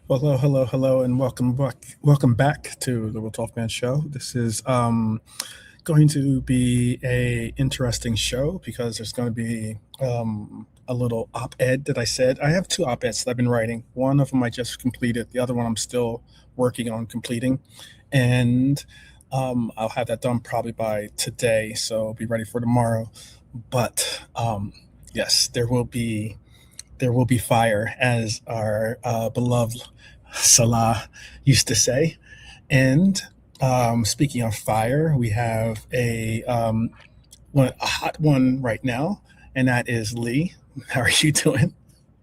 Well, hello, and welcome back to the Will 12 Man Show. This is going to be a interesting show because there's going to be a little op-ed that I said. I have two op-eds that I've been writing. One of them I just completed. The other one I'm still working on completing, and I'll have that done probably by today, so I'll be ready for tomorrow. But yes, there will be fire, as our beloved Salah used to say. And speaking of fire, we have a hot one right now, and that is Lee. How are you doing?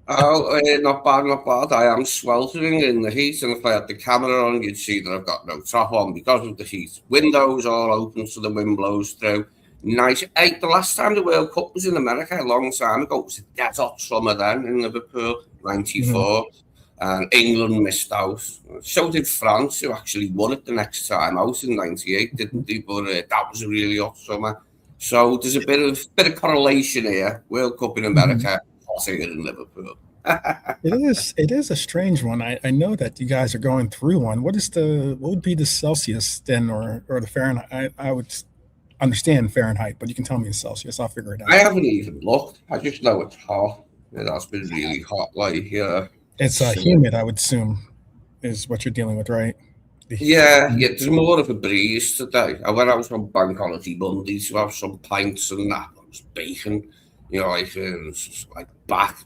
Oh, not bad, not bad. I am sweltering in the heat, and if I had the camera on, you'd see that I've got no top on because of the heat. Windows all open so the wind blows through. Nice. Hey, the last time the World Cup was in America, a long time ago, it was a dead hot summer then in Liverpool, Mhm. 94, and England missed out. So did France, who actually won it the next time out in 98, didn't they? But that was a really hot summer. So there's a bit of correlation here. World Cup in Mhm. America, hotter in Liverpool. It is a strange one. I know that you guys are going through one. What would be the Celsius then, or the Fahrenheit? I would understand Fahrenheit, but you can tell me the Celsius. I'll figure it I out. haven't even looked. I just know it's hot. It has been really hot, like, yeah. It's It's, humid, I would assume, is what you're dealing with, right? yeah, there's more of a breeze today. I went out on bank holiday Monday to have some pints and that. I was baking, like, it was just like back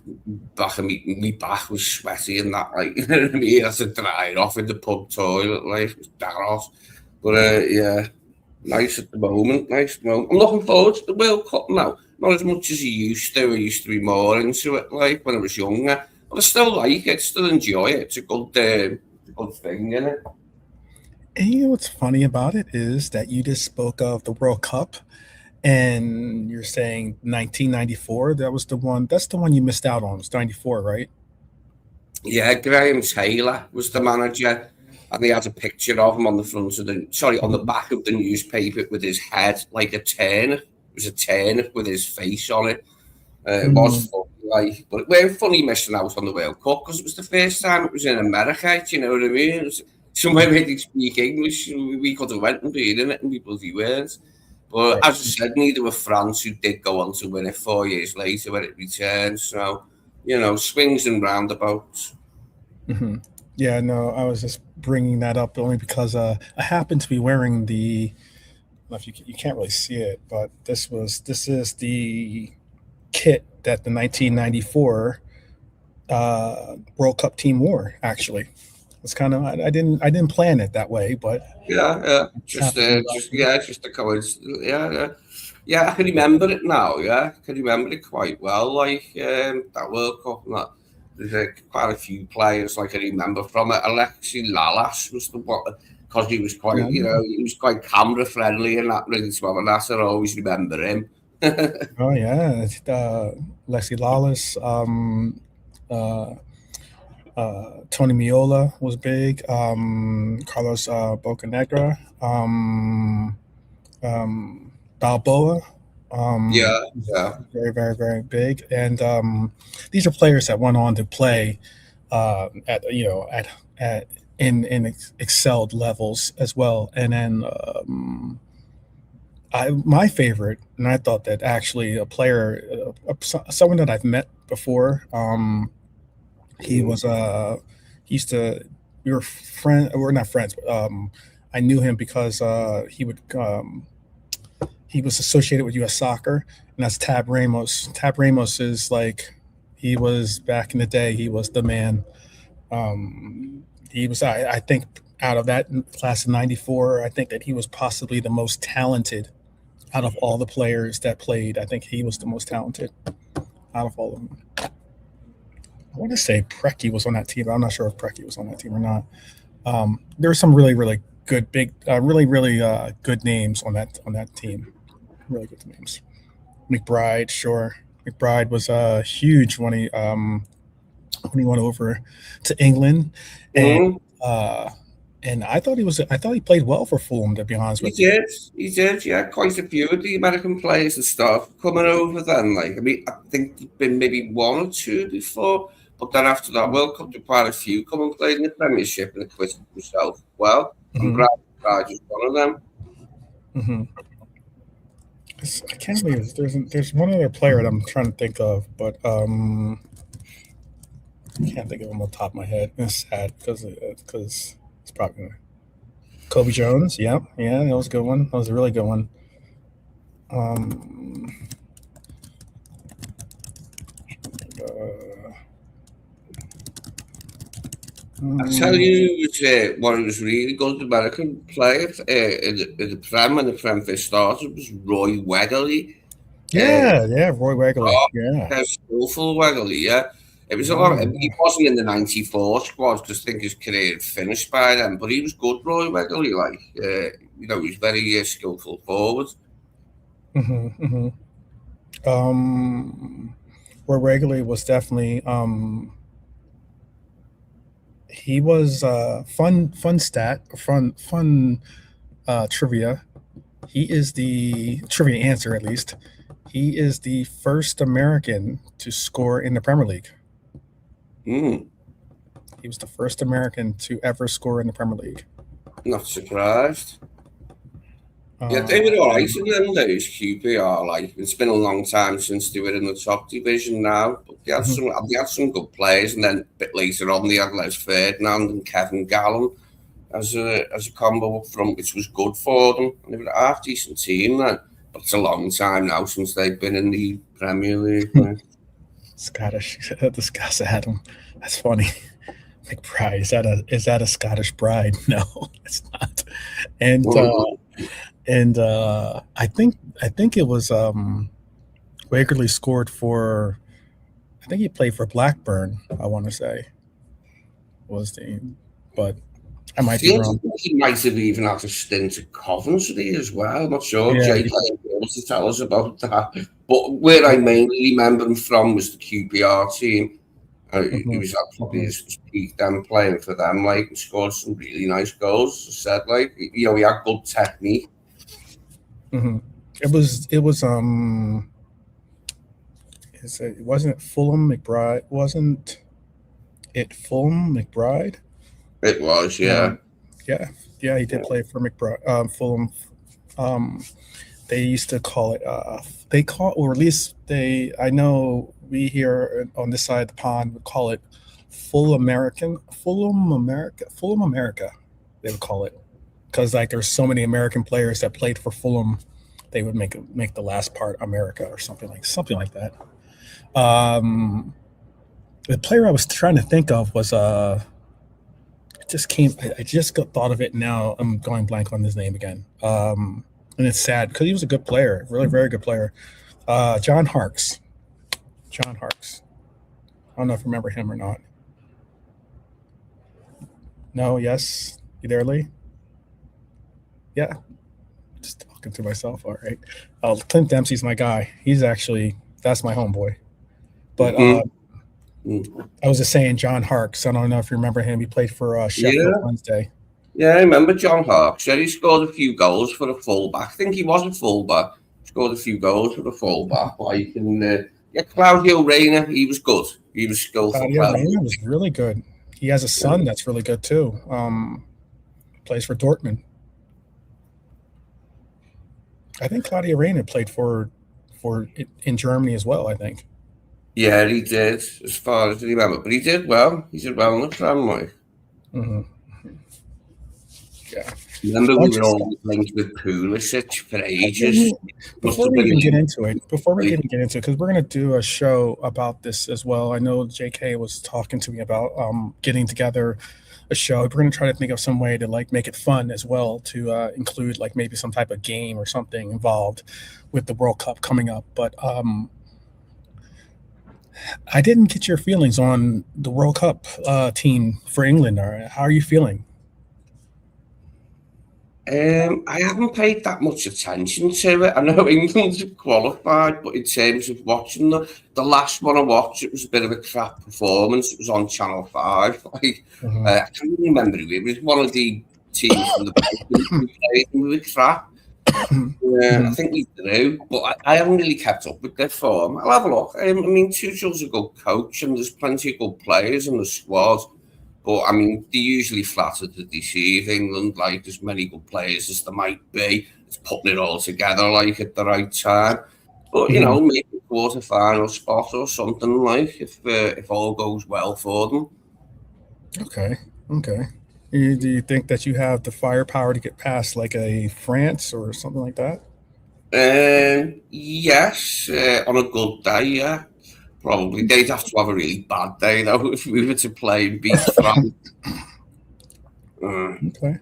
of me back was sweaty and that, like, you know what I mean? I had to dry it off in the pub toilet, like, it was that hot. But, yeah, nice at the moment, nice at the moment. I'm looking forward to the World Cup now. Not as much as I used to. I used to be more into it, like, when I was younger. But I still like it, still enjoy it. It's a good thing, isn't it? And you know what's funny about it is that you just spoke of the World Cup, and you're saying 1994. That was the one. That's the one you missed out on. It was 94, right? Yeah, Graham Taylor was the manager, and they had a picture of him on the on the Mhm. back of the newspaper with his head like a turnip. It was a turnip with his face on it. It was Mm, funny, like, but it weren't funny missing out on the World Cup because it was the first time it was in America. Do you know what I mean? It was somewhere where they speak English. We could have went and been in it, and we bloody weren't. But right. as I said, neither were France, who did go on to win it 4 years later when it returned. So, swings and roundabouts. Hmm. Yeah, no, I was just bringing that up only because I happened to be wearing the. Well, if you can't really see it, but this is the kit that the 1994 World Cup team wore. Actually, it's kind of I didn't plan it that way, but Yeah, yeah, it happened to be rocking it. just a coincidence. Yeah, yeah, yeah. I can remember it now. Yeah, I can remember it quite well. Like, that World Cup and that. There's quite a few players like I remember from it. Alexi Lalas was the one because he was quite, Yeah. he was quite camera friendly and that really to have a laugh. I always remember him. Oh yeah, Lexi Lawless, uh, Tony Miola was big. Carlos Bocanegra, Balboa, Yeah, was yeah. very, very, very big. And these are players that went on to play at in excelled levels as well. And then my favorite, and I thought that actually a player, someone that I've met before. He Mm. was he used to we were friend we're not friends, but I knew him because he was associated with U.S. Soccer, and that's Tab Ramos. Tab Ramos is like he was back in the day. He was the man. He was I think out of that class of '94, I think that he was possibly the most talented out of all the players that played. I think he was the most talented out of all of them. I want to say Preki was on that team, but I'm not sure if Preki was on that team or not. There were some really, really good, big, really, really good names on that team. Really good names. McBride, sure. McBride was huge when he went over to England, and Mm. uh, I thought he played well for Fulham. To be honest He with you. did. He did. Yeah, quite a few of the American players and stuff coming over then. Like, I mean, I think there'd been maybe one or two before, But then after that World Cup, there were quite a few come and played in the Premiership and acquitted himself well. And Brad is one of them. I can't believe there's one other player that I'm trying to think of, but I can't think of him on the top of my head. It's sad because it's probably gonna... Kobe Jones. Yeah, that was a good one. That was a really good one. I tell you, one of those really good American players in the Prem when the Prem first started was Roy Wegerle. Roy Wegerle. Skillful Wegerle. Yeah, it was a lot. He wasn't in the '94 squad because I think his career had finished by then. But he was good, Roy Wegerle. Like, he was very skillful forward. Roy Wegerle was definitely. He was fun trivia. He is the trivia answer, at least. He is the first American to score in the Premier League. He was the first American to ever score in the Premier League. Not surprised. Yeah, they were all right in them days, QPR. Like, it's been a long time since they were in the top division now. But they had some good players, and then a bit later on they had Les Ferdinand and Kevin Gallen as a combo up front, which was good for them. And they were a half decent team then. But it's a long time now since they've been in the Premier League. Scottish, the Scots had them. That's funny. McBride, is that a Scottish bride? No, it's not. And I think it was Wakerley scored for. I think he played for Blackburn. I want to say but I might be wrong. He might have even had a stint at Coventry as well. I'm not sure. Yeah, Jake able to tell us about that. But where I mainly remember him from was the QPR team. He was probably his peak then playing for them, like, and scored some really nice goals. As I said, like, he had good technique. It wasn't Fulham McBride. Wasn't it Fulham McBride? It was, yeah. Yeah, he did play for McBride. Fulham. They used to call it. Or at least I know we here on this side of the pond would call it Fulham America. They would call it, because like there's so many American players that played for Fulham, they would make the last part America or something like that. The player I was trying to think of was I just thought of it now. I'm going blank on his name again. And it's sad because he was a good player, really very good player. John Harkes. I don't know if you remember him or not. No, yes. You there, Lee? Yeah. Just talking to myself. All right. Clint Dempsey's my guy. That's my homeboy. But I was just saying John Harkes. I don't know if you remember him. He played for Sheffield Wednesday. Yeah, I remember John Harkes. Yeah, he scored a few goals for a fullback. I think he was a fullback. Scored a few goals for a fullback. Like, and Claudio Reina, he was good. He was skillful. Claudio Reina was really good. He has a son that's really good too. Plays for Dortmund. I think Claudio Reina played for in Germany as well, I think. Yeah, he did, as far as I remember. But he did well. He did well in the Prem. Yeah. Remember, we were all linked with Pulisic for ages. Before we even get into it, because we're going to do a show about this as well. I know JK was talking to me about getting together a show. We're going to try to think of some way to like make it fun as well, to include like maybe some type of game or something involved with the World Cup coming up. But I didn't get your feelings on the World Cup team for England. How are you feeling? I haven't paid that much attention to it. I know England's qualified, but in terms of watching the last one I watched, it was a bit of a crap performance. It was on Channel 5. Like, I can't remember who it was. One of the teams from the who played, and we were crap. Yeah, I think we do, but I haven't really kept up with their form. I'll have a look. I mean, Tuchel's a good coach, and there's plenty of good players in the squad. But I mean, they're usually flattered to deceive England. Like, as many good players as there might be, it's putting it all together like at the right time. But you know, maybe a quarter-final spot or something, like if all goes well for them. Okay. Do you think that you have the firepower to get past like a France or something like that? Yes, on a good day, yeah. Probably. They'd have to have a really bad day, though, if we were to play and beat France. Okay.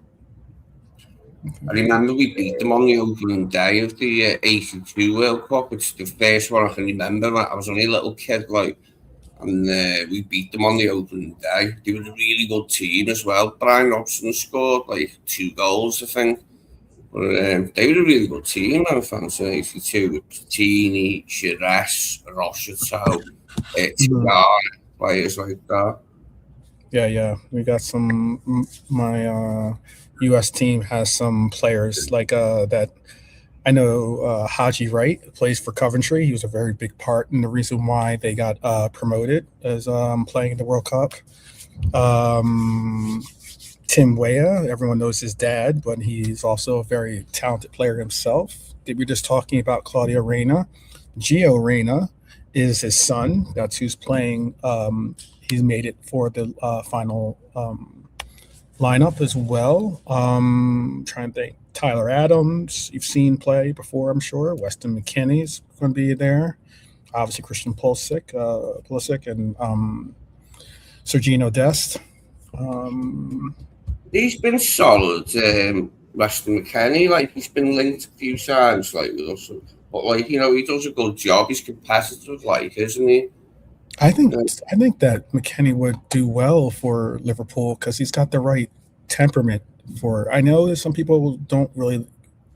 I remember we beat them on the opening day of the 82 World Cup. It's the first one I can remember. I was only a little kid, like, and we beat them on the opening day. They were a really good team as well. Brian Robson scored, like, 2 goals, I think. But they were a really good team, I fancy 82, with Platini, Chires, Rocheteau, Tiana, players like that. Yeah. We got some. My U.S. team has some players like that. I know Haji Wright plays for Coventry. He was a very big part in the reason why they got promoted as playing in the World Cup. Tim Weah, everyone knows his dad, but he's also a very talented player himself. We were just talking about Claudio Reyna. Gio Reyna is his son. That's who's playing. He's made it for the final lineup as well. Trying to think. Tyler Adams, you've seen play before, I'm sure. Weston McKennie's going to be there. Obviously, Christian Pulisic and Sergino Dest. He's been solid, Weston McKennie. Like, he's been linked a few times, like, with us. But, like, you know, he does a good job. He's competitive, like, isn't he? I think that McKennie would do well for Liverpool because he's got the right temperament for. I know that some people don't really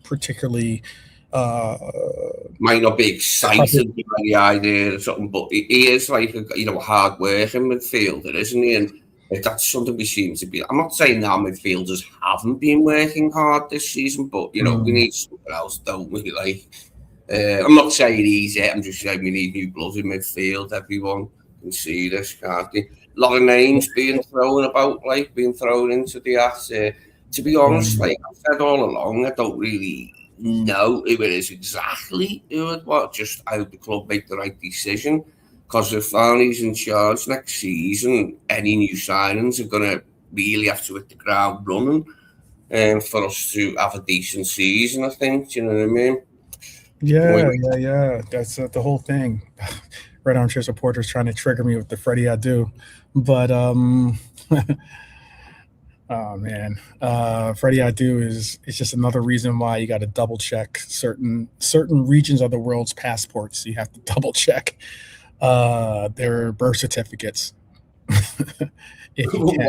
particularly might not be excited by the idea or something, but he is like a hard working midfielder, isn't he? And that's something we seem to be. I'm not saying that midfielders haven't been working hard this season, but you know we need something else, don't we? Like, I'm not saying he's it. I'm just saying we need new blood in midfield. Everyone can see this, can't they? A lot of names being thrown about, like being thrown into the ass. To be honest, like I've said all along, I don't really know who it is exactly who it was. Just how the club make the right decision. Because if Arne's in charge next season, any new signings are going to really have to hit the ground running for us to have a decent season, I think. Do you know what I mean? Yeah. That's the whole thing. Red Armchair supporters trying to trigger me with the Freddie Adu. But, oh, man. Freddie Adu is just another reason why you got to double check certain regions of the world's passports. You have to double check their birth certificates. If you can.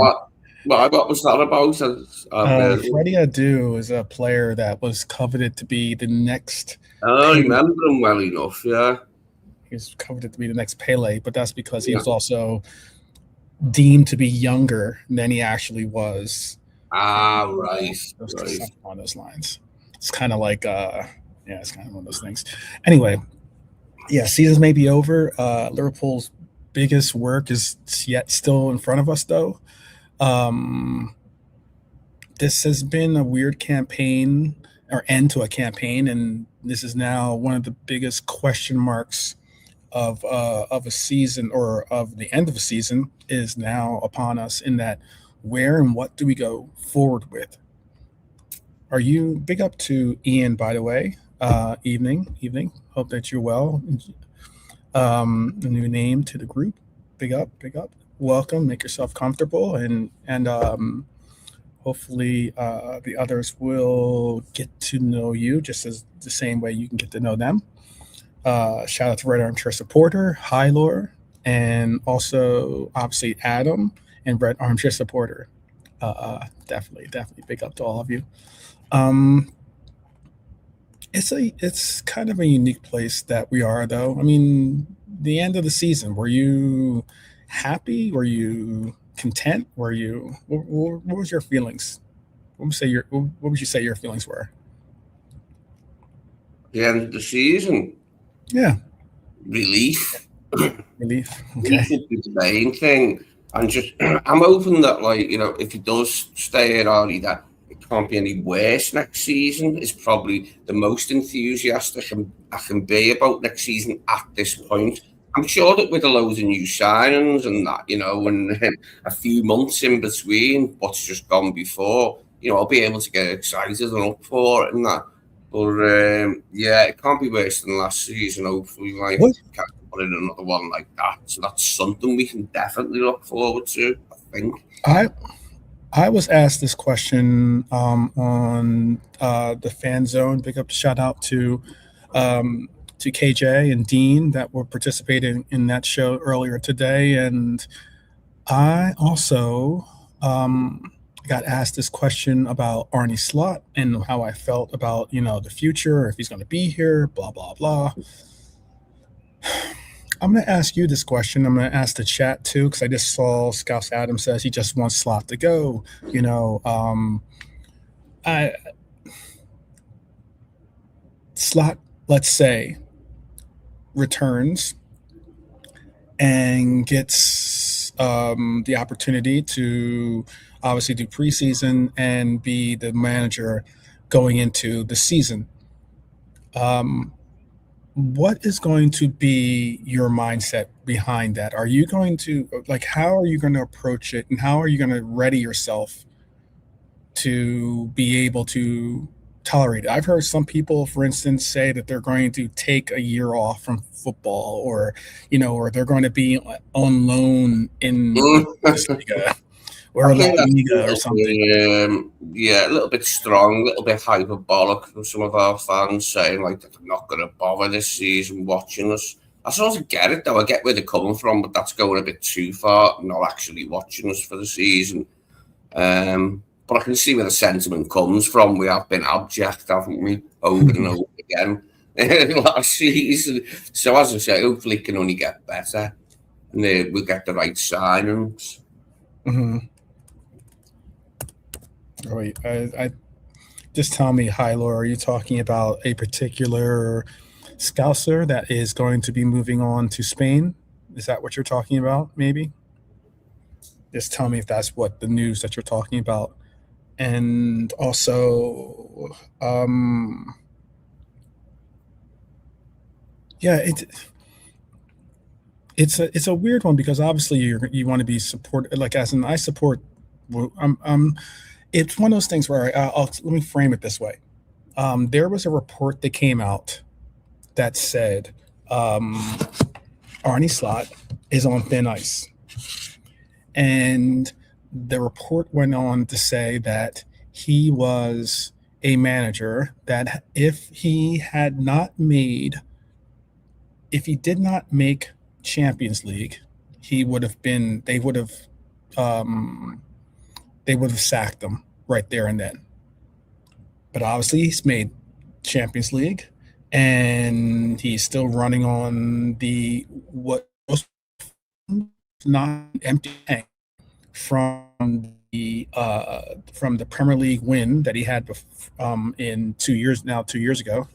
What was that about? Freddie Adu is a player that was coveted to be the next. I remember him well enough, yeah. He was coveted to be the next Pele, but that's because he was also deemed to be younger than he actually was. Right. Something on those lines. It's kind of like, it's kind of one of those things. Anyway, yeah, seasons may be over. Liverpool's biggest work is yet still in front of us, though. This has been a weird campaign or end to a campaign, and this is now one of the biggest question marks of a season, or of the end of a season, is now upon us, in that where and what do we go forward with? Are you big up to Ian, by the way? Evening. Hope that you're well. A new name to the group. Big up. Welcome. Make yourself comfortable, and hopefully the others will get to know you just as the same way you can get to know them. Shout out to Red Armchair supporter, hi Laura, and also obviously Adam and Red Armchair supporter. Definitely big up to all of you. It's kind of a unique place that we are, though. I mean, the end of the season, were you happy? Were you content? What was your feelings? What would you say your feelings were? the end of the season. Yeah. Relief. Relief. Okay. Relief would be the main thing. And just, I'm hoping that, like, you know, if he does stay here early, that it can't be any worse next season. Is probably the most enthusiastic I can be about next season at this point. I'm sure that with a load of new signings and that, you know, and a few months in between what's just gone before, you know, I'll be able to get excited and up for it and that. But yeah, it can't be worse than last season. Hopefully, like, can't put in another one like that. So that's something we can definitely look forward to, I think. I was asked this question on the Fan Zone. Big up, shout out to KJ and Dean that were participating in that show earlier today, and I also got asked this question about Arne Slot and how I felt about, you know, the future, if he's going to be here, blah blah blah. I'm going to ask you this question. I'm going to ask the chat too, because I just saw Scouse Adam says he just wants Slot to go. You know, Slot, let's say, returns and gets the opportunity to obviously do preseason and be the manager going into the season. What is going to be your mindset behind that? Are you going to, like, how are you going to approach it, and how are you going to ready yourself to be able to tolerate it? I've heard some people, for instance, say that they're going to take a year off from football, or, you know, or they're going to be on loan in Bundesliga or La Liga or something. Yeah, a little bit strong, a little bit hyperbolic from some of our fans saying, like, that they're not going to bother this season watching us. I sort of get it, though. I get where they're coming from, but that's going a bit too far, not actually watching us for the season. But I can see where the sentiment comes from. We have been abject, haven't we, over and over again last season. So, as I say, hopefully it can only get better, and we'll get the right signings. Mm-hmm. Oh, wait, I just tell me, Hylor, are you talking about a particular Scouser that is going to be moving on to Spain? Is that what you're talking about, maybe? Just tell me if that's what the news that you're talking about. And also, yeah, it's a weird one, because obviously you want to be supported, like, as in I support. It's one of those things where let me frame it this way. There was a report that came out that said Arne Slot is on thin ice. And the report went on to say that he was a manager that if he did not make Champions League, they would have sacked him right there and then. But obviously he's made Champions League, and he's still running on what was not empty tank from the Premier League win that he had in 2 years ago,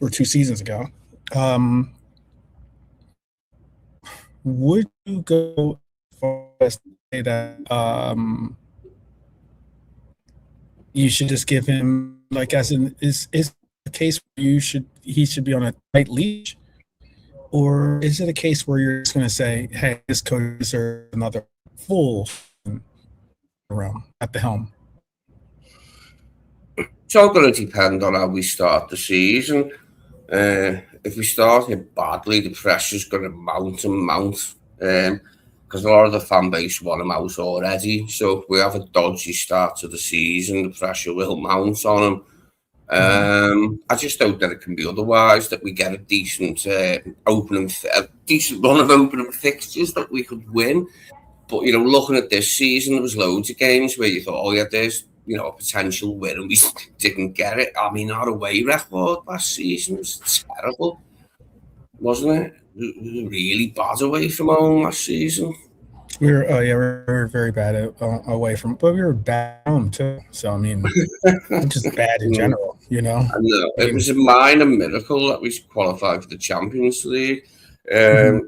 or 2 seasons ago. Would you go far as to say that you should just give him, like, as in, is a case where he should be on a tight leash, or is it a case where you're just going to say, hey, this coach deserves another full around at the helm? It's all going to depend on how we start the season. If we start it badly, the pressure's going to mount and mount, because a lot of the fan base want him out already. So if we have a dodgy start to the season, the pressure will mount on him. I just hope that it can be otherwise, that we get a decent decent run of opening fixtures that we could win. But, you know, looking at this season, there was loads of games where you thought, oh yeah, there's, you know, a potential win, and we didn't get it. I mean, our away record last season was terrible, wasn't it? Really bad away from home last season. we're very bad away from, but we were bad at home too. So I mean, just bad in Mm. general, you know. I know. I It mean, was a minor miracle that we qualified for the Champions League. mhm.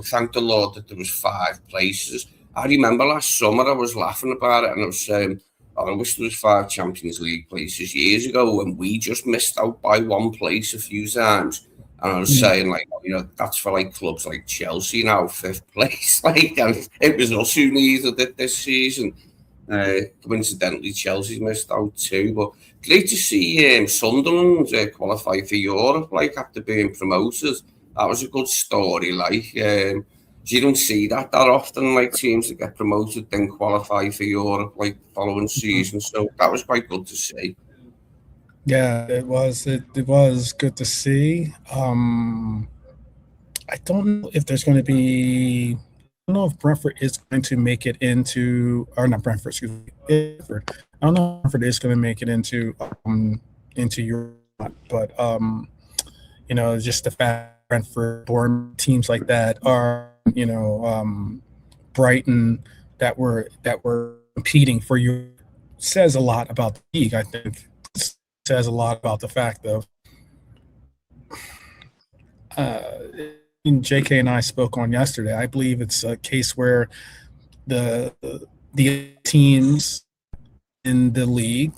Thank the Lord that there was 5 places. I remember last summer I was laughing about it and I was saying, oh, I wish there was 5 Champions League places years ago when we just missed out by 1 place a few times. And I was saying, like, that's for like clubs like Chelsea now, 5th place. Like, and it was us who needed it this season. Coincidentally, Chelsea's missed out too. But great to see Sunderland qualify for Europe, like after being promoted. That was a good story. Like, you don't see that often. Like teams that get promoted then qualify for Europe, like the following season. So that was quite good to see. Yeah, it was. It was good to see. I don't know if there's going to be. I don't know if Brentford is going to make it into, or not Brentford, excuse me, Brentford. I don't know if Brentford is going to make it into Europe, but just the fact Brentford, Bournemouth, teams like that are, Brighton, that were competing for you, says a lot about the league. I think it says a lot about the fact of uh, JK and I spoke on yesterday. I believe it's a case where the the teams in the league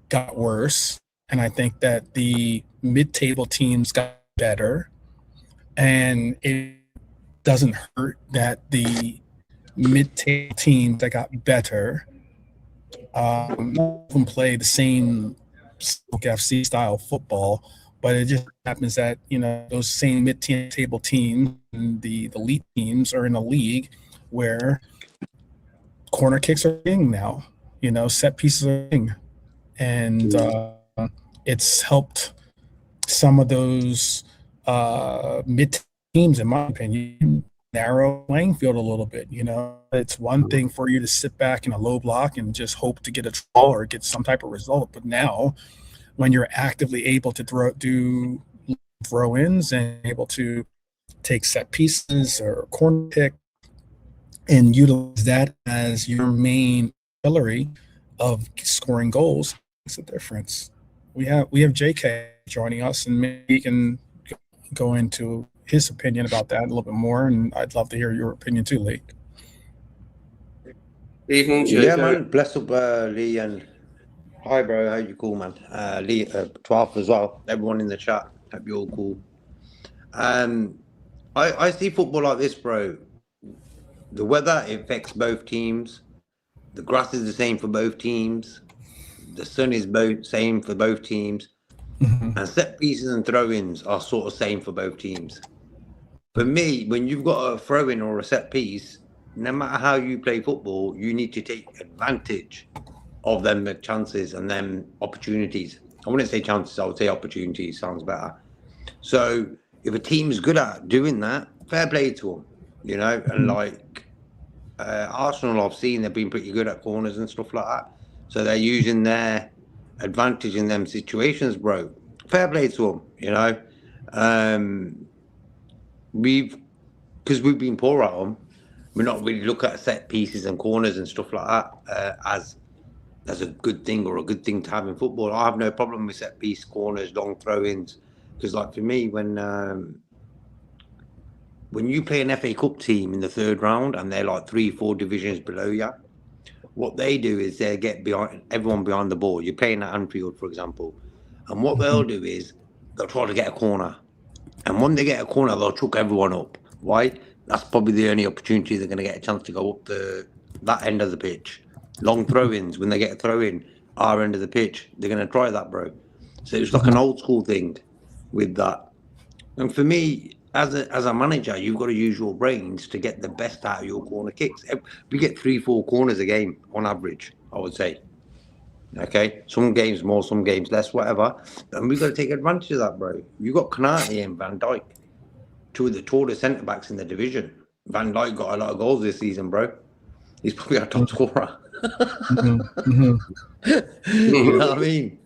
got worse, and I think that the mid-table teams got better, and it doesn't hurt that the mid-table teams that got better play the same FC style football, but it just happens that those same mid-table teams and the elite teams are in a league where corner kicks are king now. Set pieces are king, and it's helped some of those mid teams, in my opinion, narrow playing field a little bit. It's one thing for you to sit back in a low block and just hope to get a draw or get some type of result, but now when you're actively able to do throw-ins and able to take set pieces or corner kick and utilize that as your main artillery of scoring goals, makes a difference. We have JK joining us, and maybe he can go into his opinion about that a little bit more, and I'd love to hear your opinion too, Lee. Evening, Yeah, JK. man. Bless up, Lee, and hi, bro. How you cool, man? Lee, 12 as well. Everyone in the chat. Hope you're all cool. I see football like this, bro. The weather affects both teams. The grass is the same for both teams. The sun is both same for both teams. Mm-hmm. And set pieces and throw-ins are sort of same for both teams. For me, when you've got a throw-in or a set piece, no matter how you play football, you need to take advantage of them chances and them opportunities. I wouldn't say chances, I would say opportunities, sounds better. So if a team's good at doing that, fair play to them, and like Arsenal, I've seen they've been pretty good at corners and stuff like that. So they're using their advantage in them situations, bro. Fair play to them, because we've been poor at them, we're not really look at set pieces and corners and stuff like that as a good thing or a good thing to have in football. I have no problem with set piece, corners, long throw-ins, because like for me, when you play an FA Cup team in the third round and they're like 3-4 divisions below you, what they do is they get everyone behind the ball. You're playing at Anfield, for example, and what they'll do is they'll try to get a corner, and when they get a corner, they'll chuck everyone up. Why? That's probably the only opportunity they're going to get a chance to go up that end of the pitch. Long throw-ins, when they get a throw-in, our end of the pitch, they're going to try that, bro. So it's like an old school thing with that. And for me, as a manager, you've got to use your brains to get the best out of your corner kicks. We get 3-4 corners a game on average, I would say. Okay, some games more, some games less, whatever. And we've got to take advantage of that, bro. You've got Konate and Van Dijk, two of the tallest centre-backs in the division. Van Dijk got a lot of goals this season, bro. He's probably our top scorer. You know what I mean?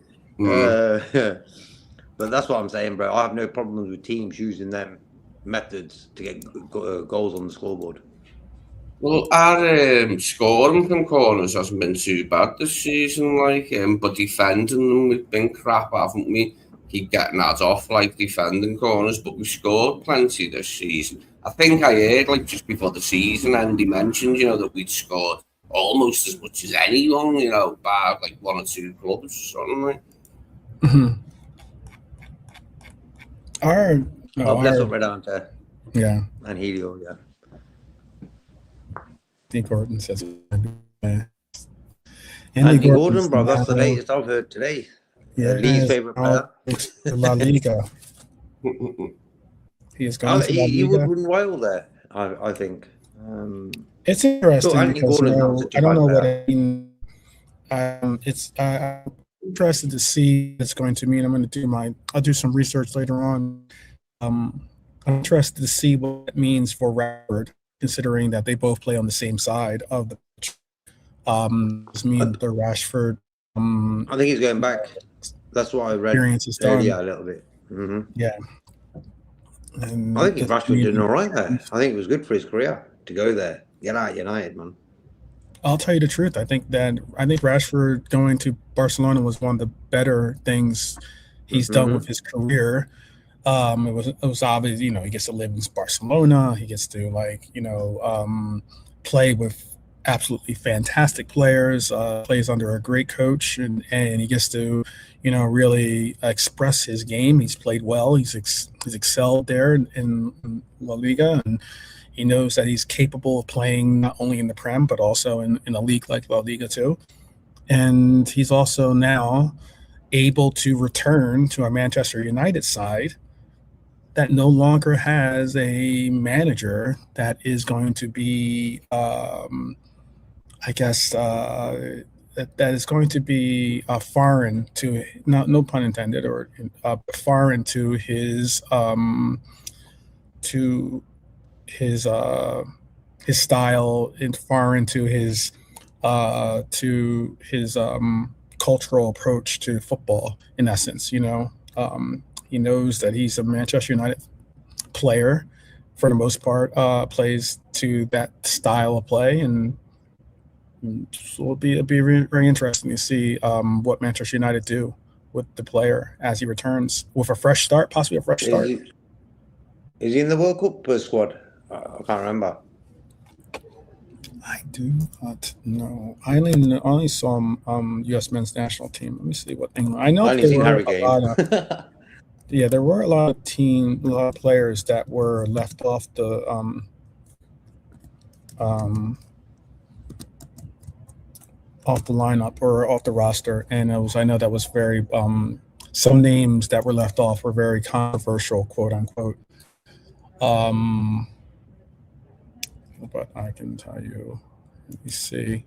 But that's what I'm saying, bro. I have no problems with teams using them methods to get goals on the scoreboard. Well, our scoring from corners hasn't been too bad this season, but defending them, we've been crap, haven't we? Keep getting that off, defending corners, but we scored plenty this season. I think I heard, just before the season, Andy mentioned, that we'd scored almost as much as anyone, bar, one or two clubs or something like. That's what we're down to. Yeah. And Helio, yeah. I think Gordon says. Andy Gordon, bro, that's the latest I've heard today. Yeah, Lee's favourite player. La Liga. He is going to La Liga. He would run wild there, I think. It's interesting because I don't know what I mean. I'm interested to see what it's going to mean. I'll do some research later on. I'm interested to see what it means for Rashford, considering that they both play on the same side of the pitch. Does mean the Rashford? I think he's going back. That's what I read earlier a little bit. Yeah. And I think Rashford did all right there. I think it was good for his career to go there. Get out United, man. I'll tell you the truth. I think Rashford going to Barcelona was one of the better things he's done with his career. It was obvious, he gets to live in Barcelona. He gets to play with absolutely fantastic players, plays under a great coach, and he gets to, really express his game. He's played well. He's excelled there in La Liga, and he knows that he's capable of playing not only in the Prem, but also in a league like La Liga too. And he's also now able to return to a Manchester United side that no longer has a manager that is going to be, that is going to be foreign to, no pun intended, or foreign to his style, and foreign to his cultural approach to football. In essence, he knows that he's a Manchester United player for the most part, plays to that style of play, and so it'll be very interesting to see what Manchester United do with the player as he returns with a fresh start, possibly a fresh start. Is he in the World Cup squad? I can't remember. I do not know. I only saw U.S. men's national team. Let me see what England. I know I only seen Harry Kane. Yeah, there were a lot of players that were left off the lineup or off the roster, and I know that was very some names that were left off were very controversial, quote unquote. But I can tell you. Let me see.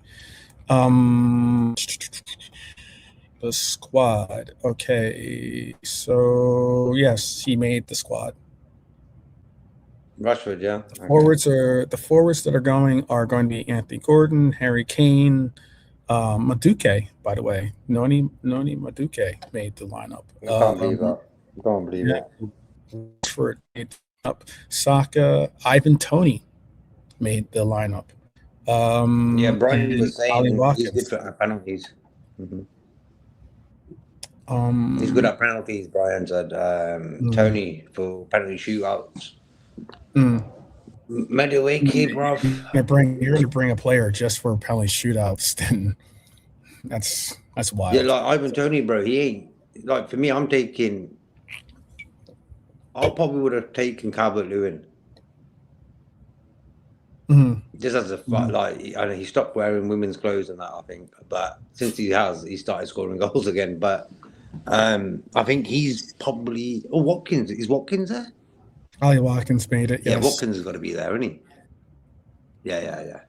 The squad. Okay, so yes, he made the squad. Rashford, yeah. Okay. The forwards that are going to be Anthony Gordon, Harry Kane, Madueke. By the way, Noni Madueke made the lineup. Can't believe that. Can't believe it. Rashford made the lineup. Saka, Ivan Toney made the lineup. Brian was saying he's good for penalties. He's good at penalties, Brian said. Tony for penalty shootouts. Madueke, bro. You're going to bring a player just for penalty shootouts, then that's wild. Yeah, like Ivan Toney, bro. He ain't for me. I probably would have taken Calvert-Lewin. Just as a I know he stopped wearing women's clothes and that, I think, but since he started scoring goals again. But I think he's probably Watkins. Is Watkins there? Ollie Watkins made it. Yeah, yes. Watkins has got to be there, isn't he? Yeah.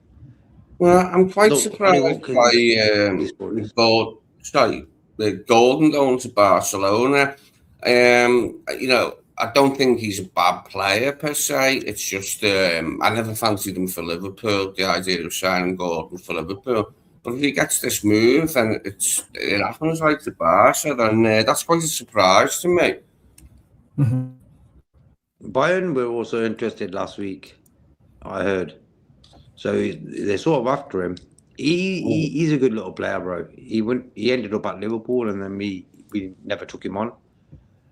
Well, I'm quite surprised by Gordon going to Barcelona. I don't think he's a bad player per se. It's just I never fancied him for Liverpool. The idea of signing Gordon for Liverpool, but if he gets this move and it happens like the Barca, then that's quite a surprise to me. Bayern were also interested last week, I heard. So they're sort of after him. He's a good little player, bro. He ended up at Liverpool, and then we never took him on.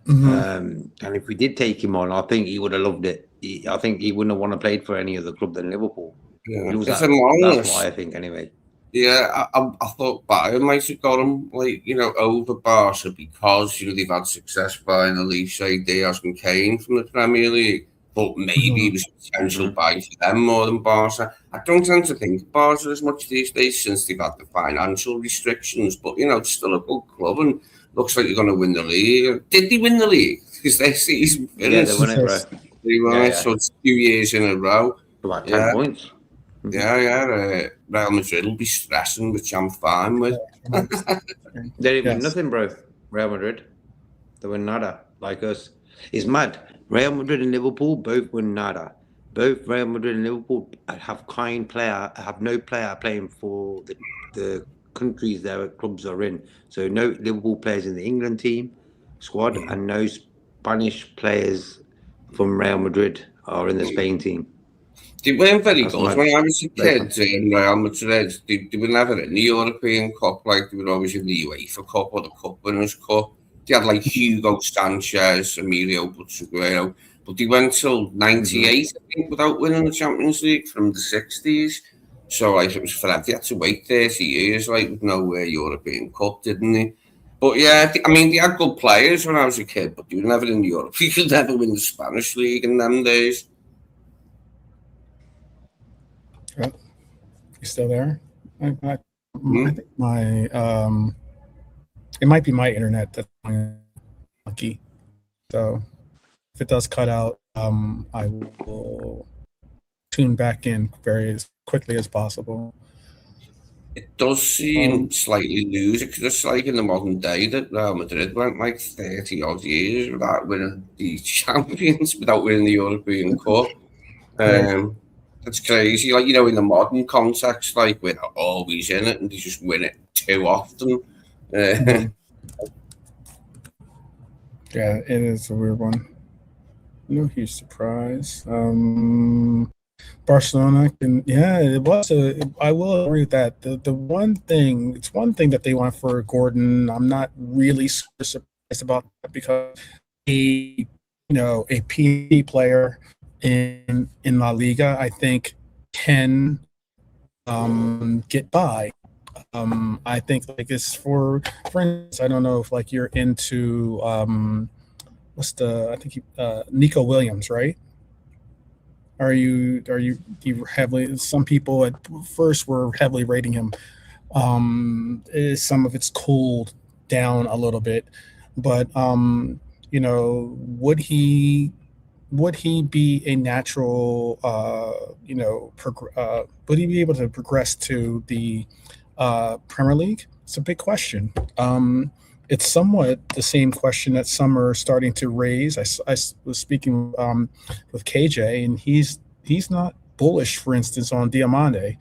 And if we did take him on, I think he would have loved it. I think he wouldn't have wanted to play for any other club than Liverpool. Yeah. That's why I think, anyway. Yeah, I thought Bayern might have got him, like, you know, over Barca because, you know, they've had success buying Elise, Diaz and Kane from the Premier League. But maybe it was a potential buy for them more than Barca. I don't tend to think Barca as much these days since they've had the financial restrictions. But, you know, it's still a good club and looks like they're going to win the league. Did they win the league? Because their season finished. Yeah, they won it, bro. They won it, so it's 2 years in a row. About 10 points. Yeah. Real Madrid will be stressing, which I'm fine with. They didn't win nothing, bro. Real Madrid. They win nada, like us. It's mad. Real Madrid and Liverpool both win nada. Both Real Madrid and Liverpool have no player playing for the countries their clubs are in. So no Liverpool players in the England team squad, and no Spanish players from Real Madrid are in the Spain team. They weren't very good when I was a kid in Real Madrid. They were never in the European Cup, like they were always in the UEFA Cup or the Cup Winners' Cup. They had like Hugo Sanchez, Emilio Butragueño, but they went till 98, I think, without winning the Champions League from the 60s. So like it was for them. They had to wait 30 years, like with no European Cup, didn't they? But yeah, I mean, they had good players when I was a kid, but they were never in Europe. You could never win the Spanish League in them days. You still there? I think it might be my internet that's lucky. So if it does cut out, I will tune back in very as quickly as possible. It does seem slightly loose. It's just like in the modern day that Real Madrid went like 30 odd years without winning the champions, without winning the European Cup. It's crazy. Like, you know, in the modern context, like we're always in it and they just win it too often. Yeah, it is a weird one. No huge surprise. Barcelona it was I will agree with that. It's one thing that they want for Gordon. I'm not really super surprised about that because a P player in La Liga, I think, can get by. I think like it's for instance, I don't know if like you're into Nico Williams, right? Are you heavily? Some people at first were heavily rating him. Some of it's cooled down a little bit, but would he be a natural? Would he be able to progress to the Premier League? It's a big question. It's somewhat the same question that some are starting to raise. I was speaking with KJ, and he's not bullish, for instance, on Diamande,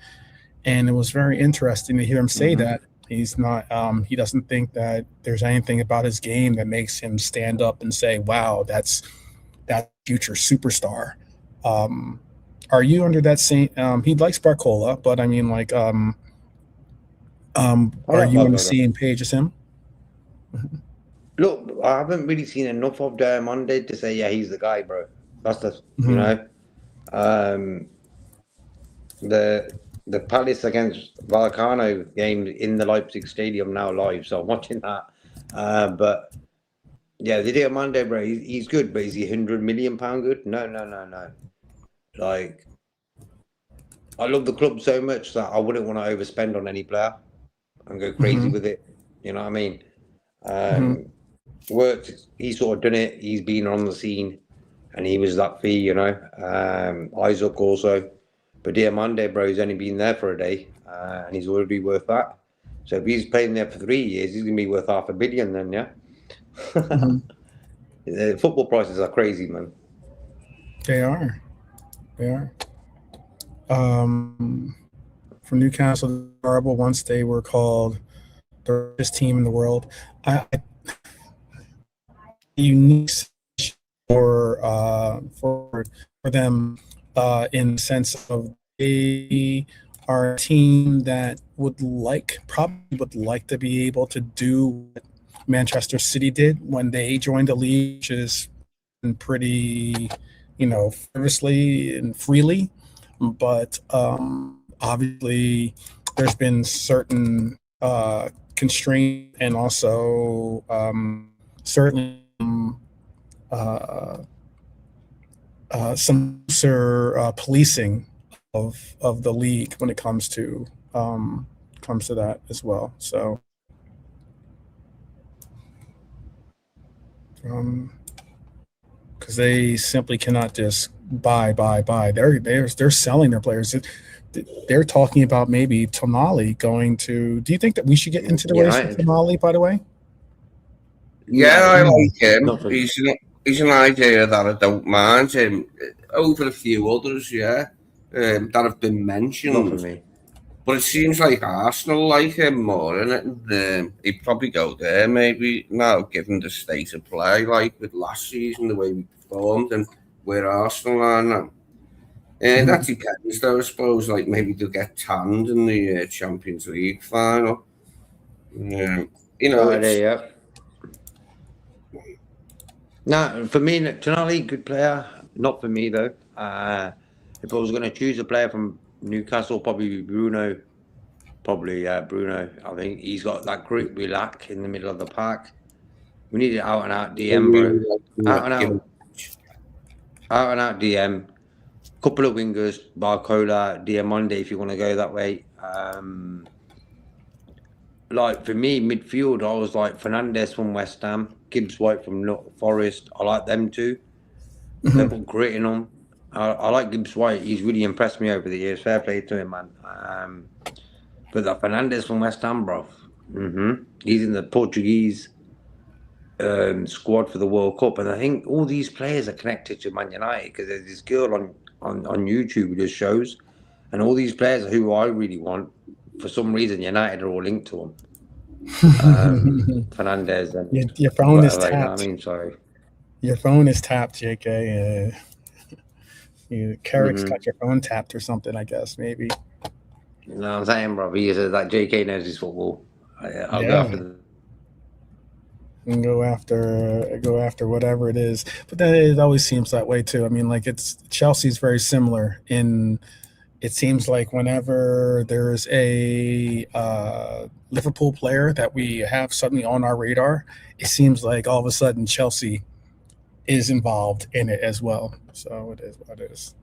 and it was very interesting to hear him say that he's not. He doesn't think that there's anything about his game that makes him stand up and say, "Wow, that's future superstar." Are you under that same? He likes Barcola, but I mean, like, are you on the same page as him? Look, I haven't really seen enough of Diamande to say, yeah, he's the guy, bro. That's the the Palace against Vallecano game in the Leipzig Stadium now live, so I'm watching that. But yeah, the Diamande, bro, he's good, but is he £100 million good? No. Like, I love the club so much that I wouldn't want to overspend on any player and go crazy with it. You know what I mean? Worked, he's sort of done it. He's been on the scene, and he was that fee, Isaac also, but Diamande, bro, he's only been there for a day, and he's already worth that. So if he's playing there for 3 years, he's gonna be worth $500 million then, yeah. The football prices are crazy, man. They are. From Newcastle, horrible. Once they were called the richest team in the world. Unique for them in the sense of they are a team that probably would like to be able to do what Manchester City did when they joined the league, which is pretty, fearlessly and freely. But obviously, there's been certain constraint and also certainly some policing of the league when it comes to that as well. So because they simply cannot just buy. They're selling their players. They're talking about maybe Tonali going to. Do you think that we should get into the race with Tonali? By the way, I like him. He's an idea that I don't mind. Over a few others, that have been mentioned. Not for me. But it seems like Arsenal like him more, innit? He'd probably go there maybe now, given the state of play, like with last season, the way we performed and where Arsenal are now. That depends, though, I suppose. Like maybe they'll get tanned in the Champions League final. No, for me, Tonali, good player. Not for me though. If I was going to choose a player from Newcastle, probably Bruno. Bruno. I think he's got that grip we lack in the middle of the park. We need an out and out DM, bro. Out and out DM. Couple of wingers, Barcola, Diamande, if you want to go that way. Like for me, midfield, I was like Fernandes from West Ham, Gibbs White from Forest. I like them too. They put grit in them. I like Gibbs White. He's really impressed me over the years. Fair play to him, man. But that Fernandes from West Ham, bro. He's in the Portuguese squad for the World Cup, and I think all these players are connected to Man United because there's this girl on YouTube who does shows, and all these players who I really want, for some reason, United are all linked to them. Fernandes and your phone is tapped. Sorry. Your phone is tapped, JK. Carrick's got your phone tapped or something, I guess, maybe. You know what I'm saying, bro? He says that JK knows his football. I'll go after them. And go after whatever it is. But then it always seems that way too. I mean, like Chelsea's very similar in it seems like whenever there's a Liverpool player that we have suddenly on our radar, it seems like all of a sudden Chelsea is involved in it as well. So it is what it is.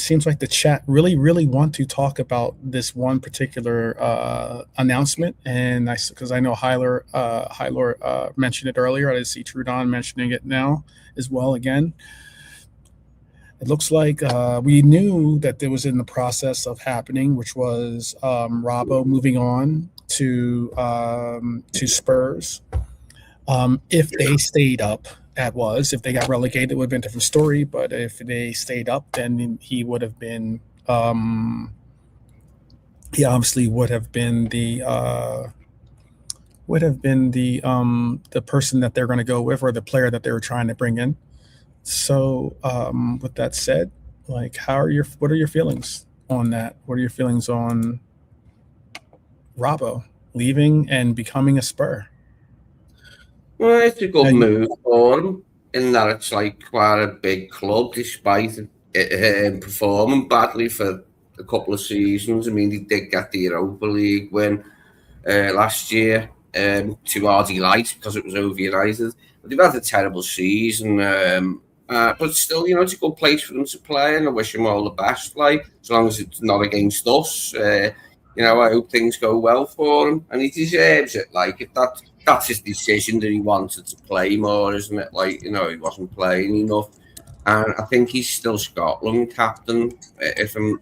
Seems like the chat really want to talk about this one particular announcement, and because I know Hyler mentioned it earlier. I see Trudon mentioning it now as well again. It looks like we knew that there was in the process of happening, which was Robbo moving on to Spurs. If they stayed up, if they got relegated, it would have been a different story. But if they stayed up, then he would have been. He obviously would have been the person that they're going to go with, or the player that they were trying to bring in. So, with that said, like, what are your feelings on that? What are your feelings on Robbo leaving and becoming a Spur? Well, it's a good move for him in that it's like quite a big club, despite performing badly for a couple of seasons. I mean, he did get the Europa League win last year to our delight because it was over United. But they've had a terrible season. But still, it's a good place for them to play, and I wish him all the best. Like, as long as it's not against us, I hope things go well for him, and he deserves it. Like, if that's his decision that he wanted to play more, isn't it? Like, he wasn't playing enough, and I think he's still Scotland captain. If I'm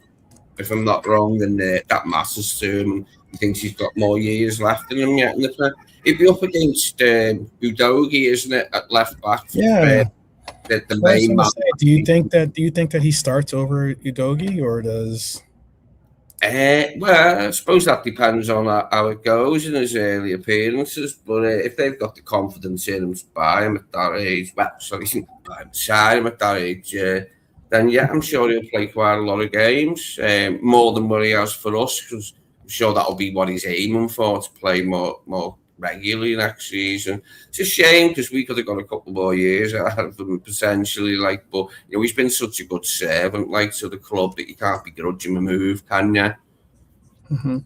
not wrong, and that matters to him. He thinks he's got more years left in him yet. And he'd be up against Udogie, isn't it, at left back? Yeah. The main man. Do you think that he starts over Udogie, or does? Well, I suppose that depends on how it goes in his early appearances. But if they've got the confidence in him to buy him at that age, sign him at that age, then yeah, I'm sure he'll play quite a lot of games, more than what he has for us, because I'm sure that'll be what he's aiming for, to play more regularly next season. It's a shame because we could have got a couple more years out of him potentially, but he's been such a good servant to the club that you can't begrudge him a move, can you? Mm-hmm.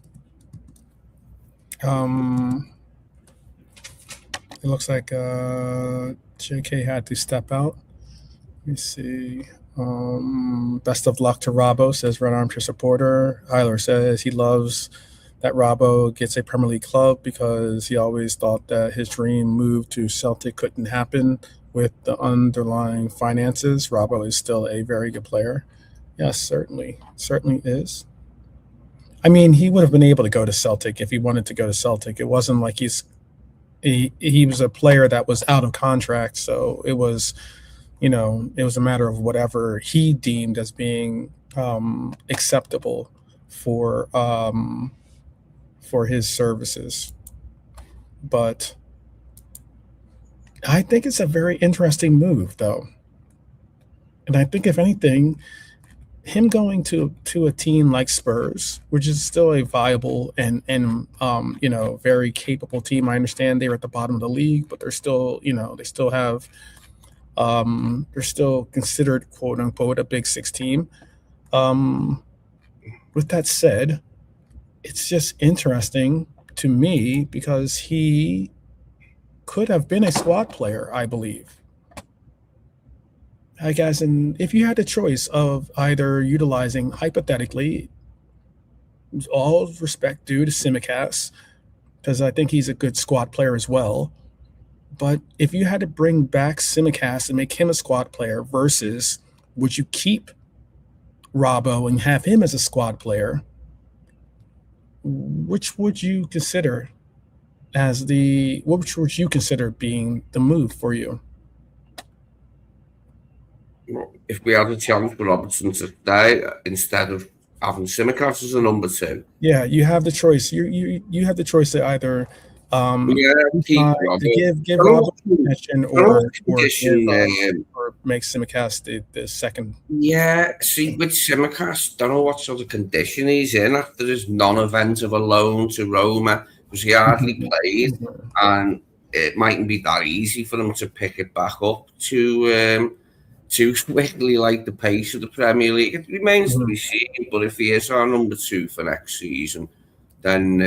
It looks like JK had to step out. Let me see. Best of luck to Robbo, says Red Armchair supporter. Hyler says he loves that Robbo gets a Premier League club because he always thought that his dream move to Celtic couldn't happen with the underlying finances. Robbo is still a very good player. Yes, certainly is. I mean, he would have been able to go to Celtic if he wanted to go to Celtic. It wasn't like he was a player that was out of contract, so it was, it was a matter of whatever he deemed as being acceptable for his services. But I think it's a very interesting move, though. And I think, if anything, him going to a team like Spurs, which is still a viable and very capable team. I understand they're at the bottom of the league, but they're still, they still have, they're still considered, quote unquote, a Big Six team. With that said, it's just interesting to me because he could have been a squad player, I believe. I guess, and if you had a choice of either utilizing, hypothetically, all respect due to Tsimikas, because I think he's a good squad player as well, but if you had to bring back Tsimikas and make him a squad player versus would you keep Robbo and have him as a squad player, which would you consider which would you consider being the move for you? If we had a chance for Robertson to stay instead of having Tsimikas as a number 2. Yeah, you have the choice. You have the choice to either give Rob attention or make Tsimikas the second. Yeah, see, with Tsimikas, don't know what sort of condition he's in after his non-event of a loan to Roma, because he hardly played, and it mightn't be that easy for him to pick it back up too quickly, like the pace of the Premier League. It remains to be seen, but if he is our number 2 for next season, then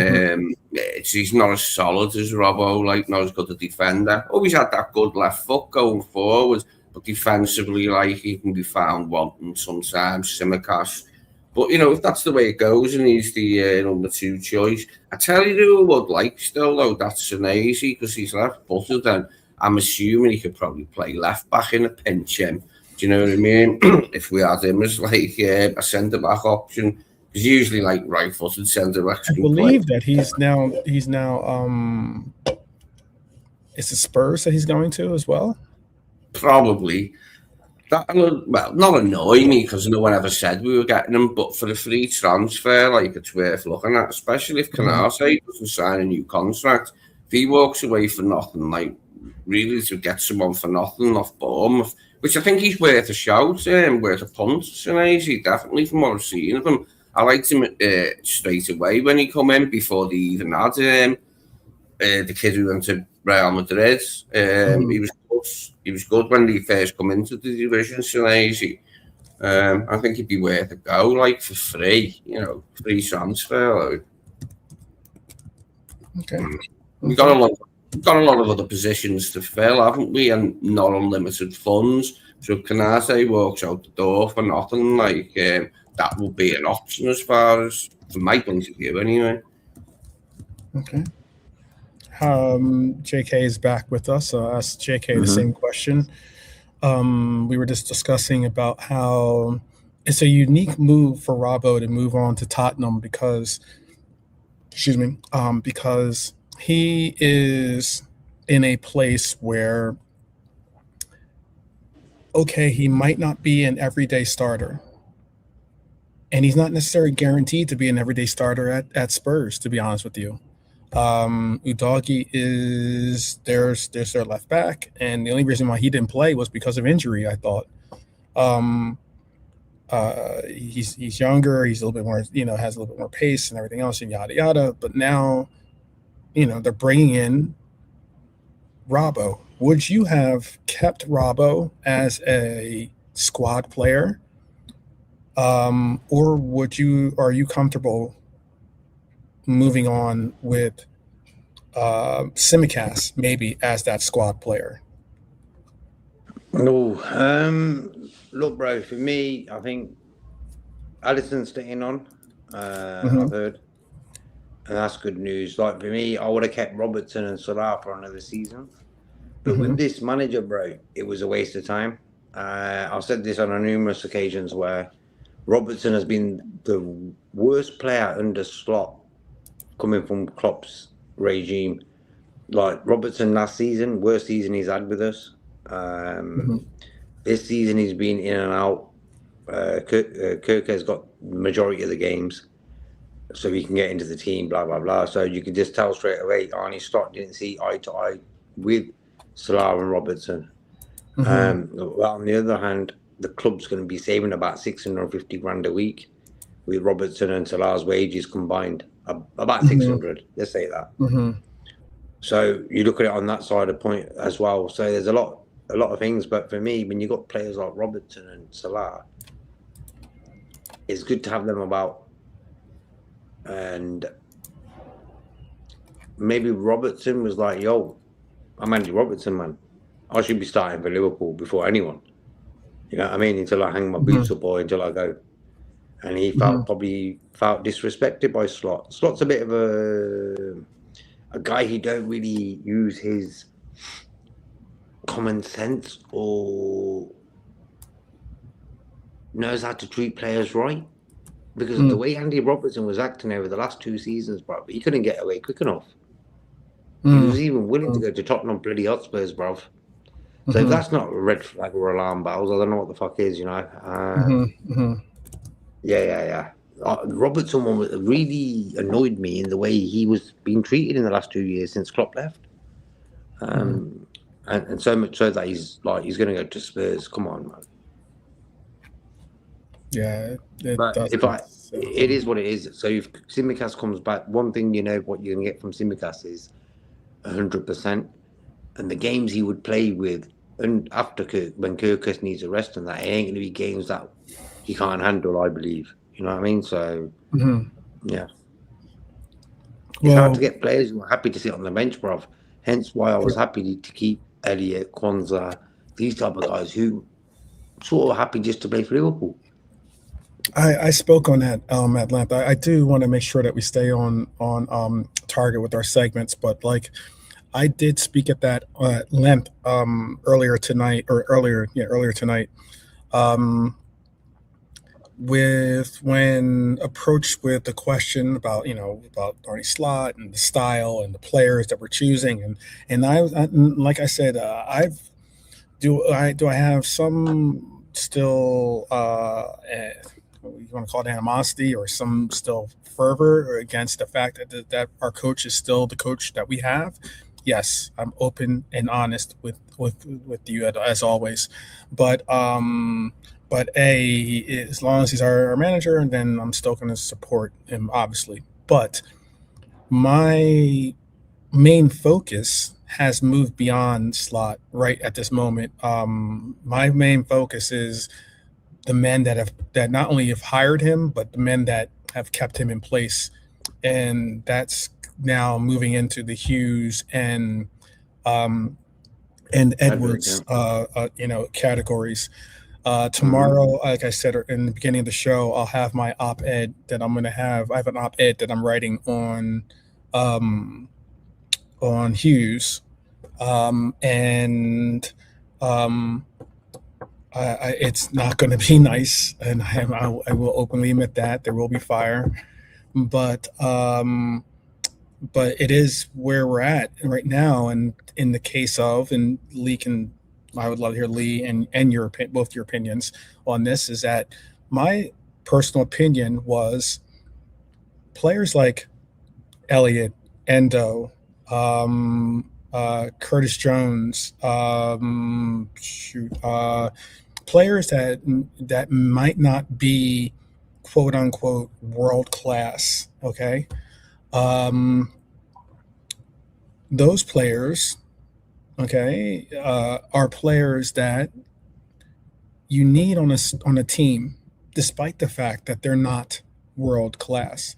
he's not as solid as Robbo, not as good a defender. Always had that good left foot going forward, but defensively, he can be found wanting sometimes, Tsimikas. But, if that's the way it goes and he's the number 2 choice, I tell you who I would like still, though, that's Senesi, because he's left-footed, and I'm assuming he could probably play left-back in a pinch. Do you know what I mean? If we had him as a centre-back option, because usually right-footed centre-backs. I believe that he's now. Is it Spurs that he's going to as well? Probably. That not annoy me because no one ever said we were getting him, but for a free transfer, it's worth looking at, especially if Canarse doesn't sign a new contract. If he walks away for nothing, really to get someone for nothing off Bournemouth, which I think he's worth a shout, worth a punt. Senesi, definitely, from what I've seen of him. I liked him straight away when he come in before they even had the kid who went to Real Madrid. He was good when he first come into the division, Senesi. I think he'd be worth a go, for free, free transfer. Okay. We've got a lot of other positions to fill, haven't we? And not unlimited funds. So if Canate walks out the door for nothing, that will be an option as far as, from my point of view, anyway. Okay. JK is back with us. So I asked JK the same question. We were just discussing about how it's a unique move for Robbo to move on to Tottenham because he is in a place where, okay, he might not be an everyday starter. And he's not necessarily guaranteed to be an everyday starter at Spurs, to be honest with you. Udogie is there's their left back, and the only reason why he didn't play was because of injury, I thought. he's younger. He's a little bit more, has a little bit more pace and everything else and yada yada. But now, they're bringing in Robbo. Would you have kept Robbo as a squad player, or are you comfortable moving on with Tsimikas maybe as that squad player? No, look, bro. For me, I think Alisson's staying on. I've heard, and that's good news. Like for me, I would have kept Robertson and Salah for another season. But with this manager, bro, it was a waste of time. I've said this on numerous occasions where Robertson has been the worst player under Slot coming from Klopp's regime. Like Robertson last season, worst season he's had with us. This season he's been in and out. Kirk has got the majority of the games, so he can get into the team, blah, blah, blah. So you can just tell straight away, Arne Slot didn't see eye to eye with Salah and Robertson. Well, on the other hand, the club's going to be saving about 650 grand a week with Robertson and Salah's wages combined, about 600, let's say that. So you look at it on that side of point as well. So there's a lot of things, but for me, when you got players like Robertson and Salah, it's good to have them about. And maybe Robertson was like, yo, I'm Andy Robertson, man. I should be starting for Liverpool before anyone. You know what I mean? Until I hang my boots up or until I go. And he probably felt disrespected by Slot. Slot's a bit of a guy who don't really use his common sense or knows how to treat players right. Because of the way Andy Robertson was acting over the last 2 seasons, bro, he couldn't get away quick enough. He was even willing to go to Tottenham bloody Hotspurs, bro. So if that's not a red flag or alarm bells, I don't know what the fuck is, Yeah. Robertson one really annoyed me in the way he was being treated in the last 2 years since Klopp left. And so much so that he's going to go to Spurs. Come on, man. Yeah, it is what it is. So if Tsimikas comes back, one thing you know what you're going to get from Tsimikas is 100%. And the games he would play with, and after when Kirkus needs a rest and that, it ain't going to be games that he can't handle, I believe. You know what I mean? So, yeah. It's hard to get players who are happy to sit on the bench, bruv. Hence why I was happy to keep Elliot, Kwanzaa, these type of guys who sort of happy just to play for Liverpool. I spoke on that at length. I do want to make sure that we stay on target with our segments, but like I did speak at that length earlier tonight, with when approached with the question about Arne Slot and the style and the players that we're choosing, and I like I said, do I have some still you want to call it animosity or some still fervor against the fact that our coach is still the coach that we have? Yes, I'm open and honest with you as always, but as long as he's our manager, and then I'm still going to support him, obviously. But my main focus has moved beyond Slot right at this moment. My main focus is the men that not only have hired him, but the men that have kept him in place, and that's now moving into the Hughes and Edwards categories. Tomorrow, like I said in the beginning of the show, I'll have my op-ed that I'm going to have. I have an op-ed that I'm writing on Hughes, it's not going to be nice, and I will openly admit that there will be fire, but it is where we're at right now. And in the case of, and Lee I would love to hear Lee and both your opinions on this, is that my personal opinion was players like Elliott, Endo, Curtis Jones, players that might not be quote unquote world class. Okay, those players, okay, are players that you need on a team, despite the fact that they're not world class.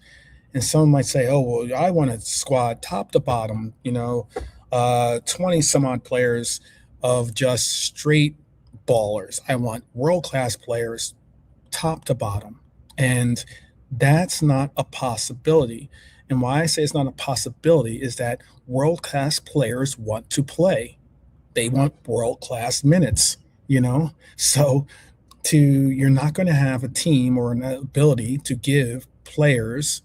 And some might say, "Oh, well, I want a squad top to bottom, 20 some odd players of just straight ballers. I want world class players top to bottom." And that's not a possibility. And why I say it's not a possibility is that world class players want to play. They want world class minutes, So you're not going to have a team or an ability to give players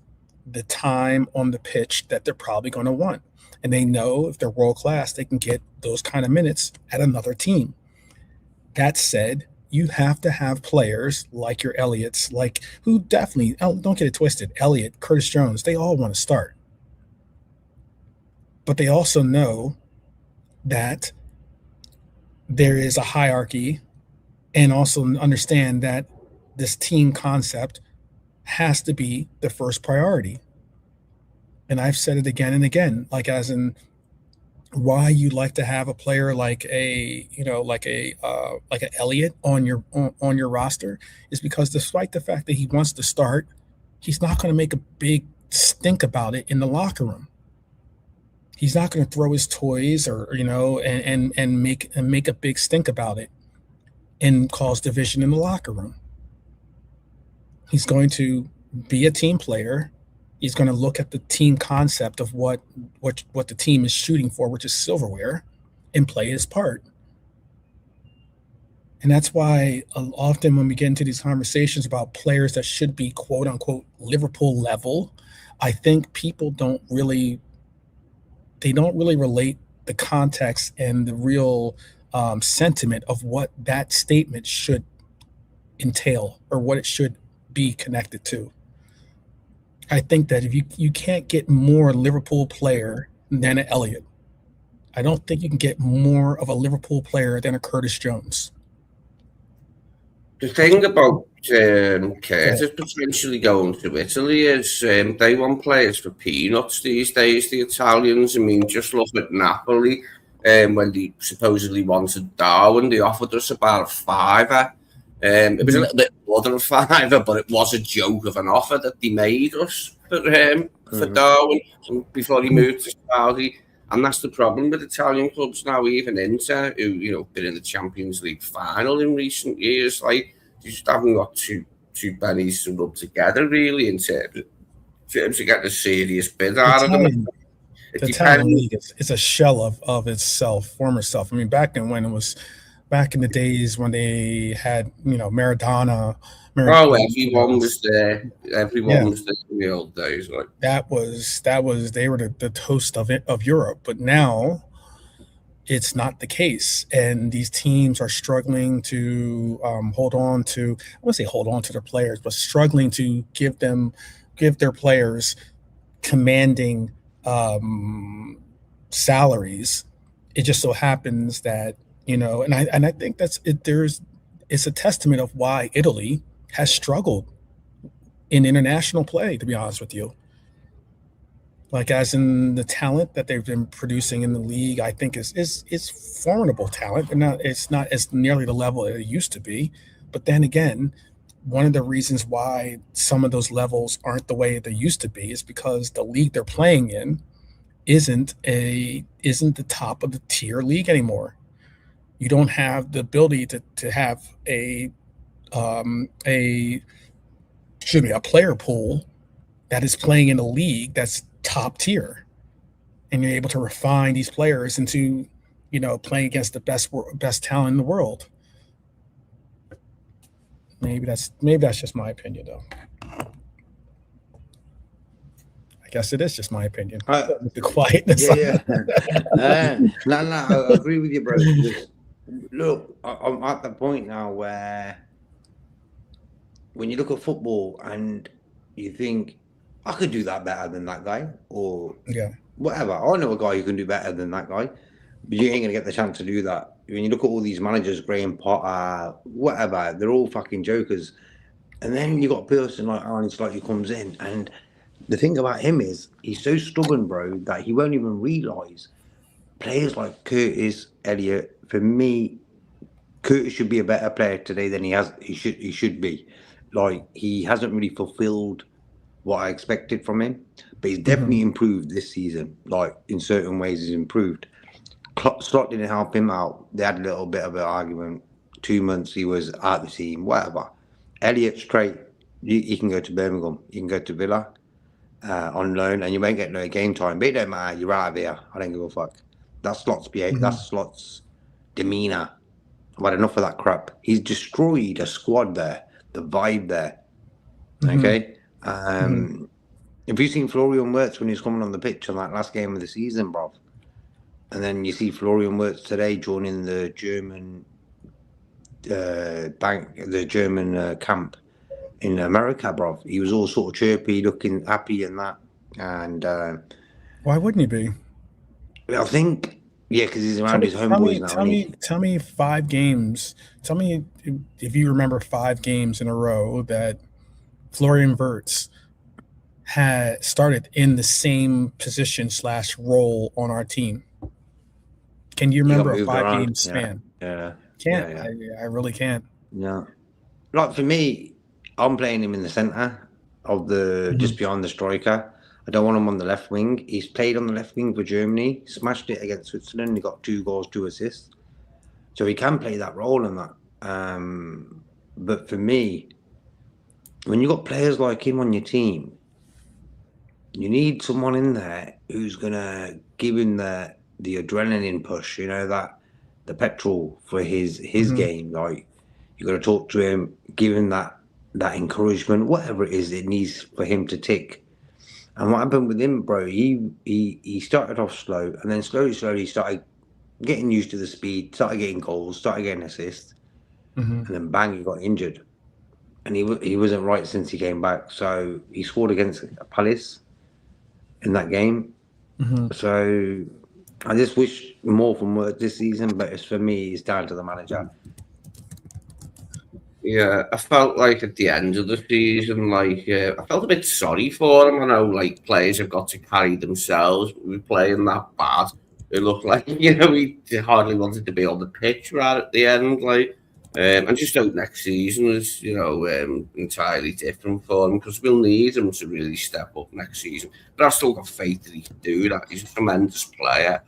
the time on the pitch that they're probably going to want. And they know if they're world class, they can get those kind of minutes at another team. That said, you have to have players like your Elliots, who definitely, don't get it twisted, Elliott, Curtis Jones, they all want to start. But they also know that there is a hierarchy, and also understand that this team concept has to be the first priority. And I've said it again and again, as in why you like to have a player like an Elliott on your roster is because despite the fact that he wants to start, he's not going to make a big stink about it in the locker room. He's not going to throw his toys and make a big stink about it and cause division in the locker room. He's going to be a team player. He's going to look at the team concept of what the team is shooting for, which is silverware, and play his part. And that's why often when we get into these conversations about players that should be quote unquote Liverpool level, I think people don't really relate the context and the real sentiment of what that statement should entail or what it should be connected to. I think that if you can't get more Liverpool player than an Elliott, I don't think you can get more of a Liverpool player than a Curtis Jones. The thing about Curtis potentially going to Italy is they want players for peanuts these days, the Italians. I mean, just look at Napoli. When they supposedly wanted Darwin, they offered us about a £5. It was a little bit more than a £5, but it was a joke of an offer that they made us for Darwin before he moved to Saudi. And that's the problem with Italian clubs now, even Inter, who been in the Champions League final in recent years. They just haven't got two pennies to rub together, really, in terms of getting a serious bid out of them. The Italian league is a shell of itself, former self. I mean, back in the days when they had, Maradona. Everyone was there. Everyone was there in the old days. That was they were the toast of Europe. But now it's not the case, and these teams are struggling to hold on to. I wouldn't say hold on to their players, but struggling to give their players commanding salaries. It just so happens that and I think that's it. It's a testament of why Italy has struggled in international play, to be honest with you. As in the talent that they've been producing in the league, I think is formidable talent, and it's not as nearly the level it used to be. But then again, one of the reasons why some of those levels aren't the way they used to be is because the league they're playing in isn't the top of the tier league anymore. You don't have the ability to have a player pool that is playing in a league that's top tier, and you're able to refine these players into playing against the best talent in the world. Maybe that's just my opinion, though. I guess it is just my opinion. The quietness. No, I agree with you, bro. Look, I'm at the point now where when you look at football and you think, I could do that better than that guy, or whatever. I know a guy who can do better than that guy. But you ain't going to get the chance to do that. When you look at all these managers, Graham Potter, whatever, they're all fucking jokers. And then you got a person like Arne Slot who comes in, and the thing about him is he's so stubborn, bro, that he won't even realise players like Curtis, Elliott. For me, Curtis should be a better player today than he should be. Like, he hasn't really fulfilled what I expected from him, but he's definitely improved this season. Like, in certain ways, he's improved. Slot didn't help him out. They had a little bit of an argument. 2 months he was out of the team, whatever. Elliott straight, he can go to Birmingham, he can go to Villa on loan, and you won't get no game time. But it don't matter, you're out of here. I don't give a fuck. That's Slot's that's Slot's demeanour. I've had enough of that crap. He's destroyed a squad there, the vibe there. Okay? Have you seen Florian Wirtz when he was coming on the pitch on that last game of the season, bro? And then you see Florian Wirtz today joining the German camp in America, bro. He was all sort of chirpy, looking happy and that. And why wouldn't he be? I think, yeah, because he's around his homeboys now. Tell me 5 games. Tell me if you remember 5 games in a row that Florian Wirtz had started in the same position / role on our team. Can you remember a 5-game span? Yeah. Can't. Yeah. I really can't. Yeah. Like, for me, I'm playing him in the centre of the just beyond the striker. I don't want him on the left wing. He's played on the left wing for Germany, smashed it against Switzerland. He got 2 goals, 2 assists. So he can play that role in that. But for me, when you've got players like him on your team, you need someone in there who's going to give him the adrenaline push, you know, that the petrol for his game. Like, you got to talk to him, give him that encouragement, whatever it is it needs for him to tick. And what happened with him, bro, he started off slow, and then slowly started getting used to the speed, started getting goals, started getting assists, and then bang, he got injured. And he wasn't right since he came back. So he scored against Palace in that game. So I just wish more from Wirtz this season, but for me, it's down to the manager. Yeah, I felt like at the end of the season, like I felt a bit sorry for him. I know, like, players have got to carry themselves. We were playing that bad. It looked like, you know, we hardly wanted to be on the pitch right at the end. Like, I just hope next season is, you know, entirely different for him, because we'll need him to really step up next season. But I've still got faith that he can do that. He's a tremendous player.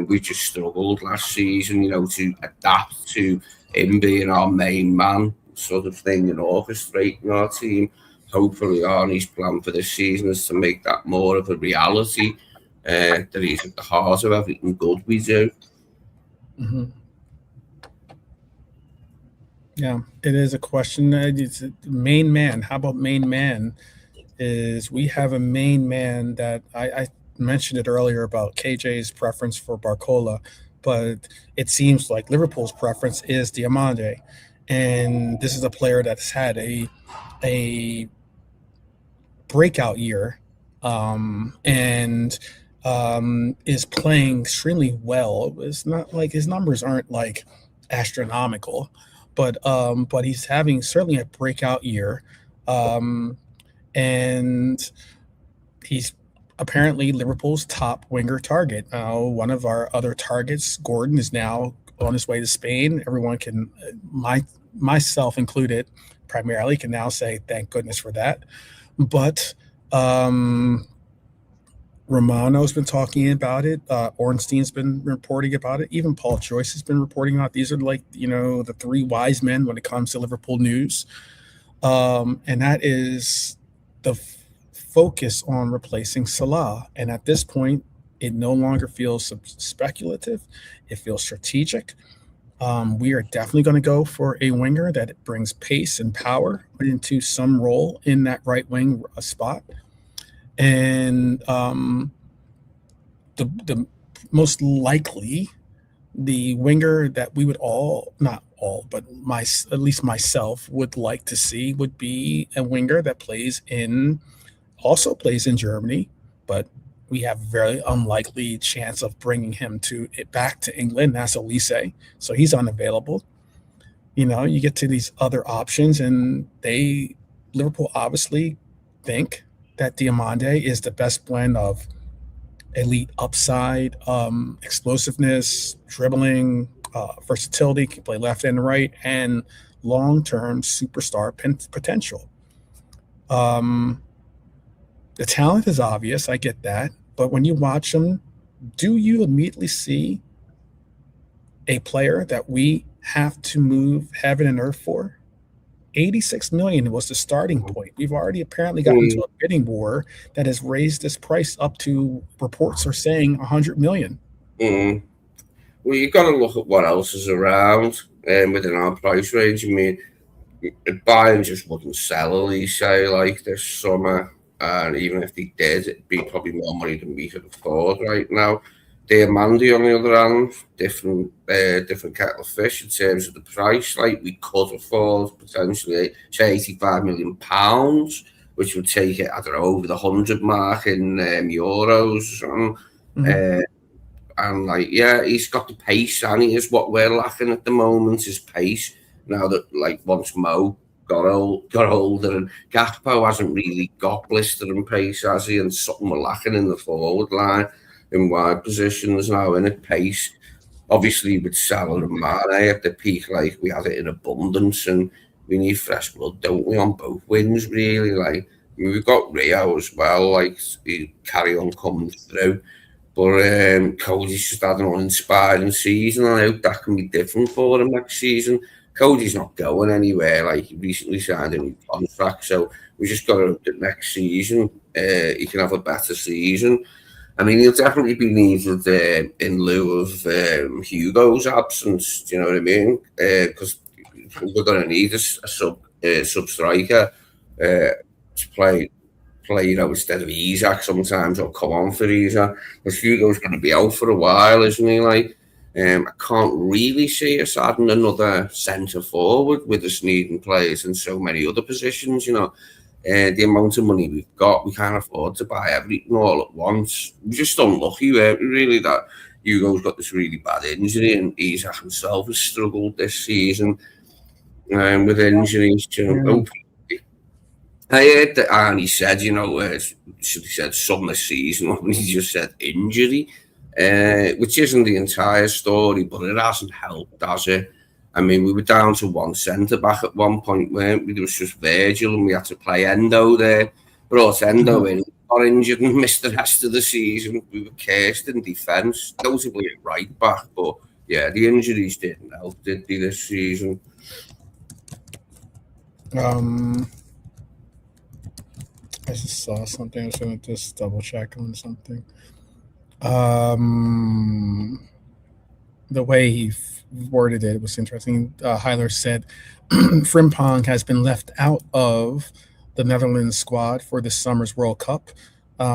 We just struggled last season, you know, to adapt to him being our main man, sort of thing, and orchestrating our team. Hopefully Arnie's plan for this season is to make that more of a reality, that he's at the heart of everything good we do. Yeah, it is a question. It's a main man. How about main man? We have a main man that I mentioned it earlier about KJ's preference for Barcola, but it seems like Liverpool's preference is Diamande. And this is a player that's had a breakout year, and is playing extremely well. It's not like his numbers aren't like astronomical, but he's having certainly a breakout year, and he's apparently Liverpool's top winger target. One of our other targets, Gordon, is now on his way to Spain. Everyone can, myself included, primarily, can now say thank goodness for that. But Romano's been talking about it. Ornstein's been reporting about it. Even Paul Joyce has been reporting about it. These are, like, you know, the 3 wise men when it comes to Liverpool news. And that is the focus on replacing Salah. And at this point, it no longer feels speculative. It feels strategic. We are definitely going to go for a winger that brings pace and power into some role in that right wing spot. And the most likely, the winger that we would all, not all, but at least myself, would like to see would be a winger that also plays in Germany, but we have a very unlikely chance of bringing him back to England. That's Olise, so he's unavailable. You get to these other options, and Liverpool obviously think that Diamande is the best blend of elite upside, explosiveness, dribbling, versatility, can play left and right, and long-term superstar potential. The talent is obvious, I get that, but when you watch him, do you immediately see a player that we have to move heaven and earth for? 86 million was the starting point. We've already apparently gotten into a bidding war that has raised this price up to, reports are saying, 100 million. Well, you've got to look at what else is around within our price range. I mean, Bayern just wouldn't sell Elise like this summer, and even if they did, it'd be probably more money than we could afford right now. Diamande, on the other hand, different kettle of fish in terms of the price. Like, we could afford potentially, say, £85 million, which would take it, I don't know, over the 100 mark in euros. And like, yeah, he's got the pace, and he is what we're lacking at the moment, is pace. Now that, like, once Mo got older, and Gakpo hasn't really got blistering pace, has he? And something we're lacking in the forward line, in wide positions now, in at pace. Obviously, with Salah and Mane at the peak, like, we had it in abundance, and we need fresh blood, don't we, on both wings, really? Like, I mean, we've got Rio as well, like, he carry on coming through. But Cody's just had an uninspiring season, and I hope that can be different for him next season. Cody's not going anywhere. Like, he recently signed a new contract, so we just got to hope that next season he can have a better season. I mean, he'll definitely be needed in lieu of Hugo's absence. Do you know what I mean? Because we're going to need a sub striker to play, instead of Isak sometimes, or come on for Isak. Because Hugo's going to be out for a while, isn't he? Like, I can't really see us adding another centre forward with us needing players in so many other positions. The amount of money we've got, we can't afford to buy everything all at once. We're just unlucky, really, that Hugo's got this really bad injury, and Isak himself has struggled this season with injuries. I heard that Arne said, should he said summer season when he just said injury, which isn't the entire story, but it hasn't helped, has it? I mean, we were down to one centre-back at one point, weren't we? There was just Virgil, and we had to play Endo there. Brought Endo in, got injured and missed the rest of the season. We were cursed in defence, notably at right-back. But, yeah, the injuries didn't help, did they, this season? I just saw something. I was going to just double-check on something. The way he worded it was interesting. Heiler said Frimpong has been left out of the Netherlands squad for this summer's World Cup. Said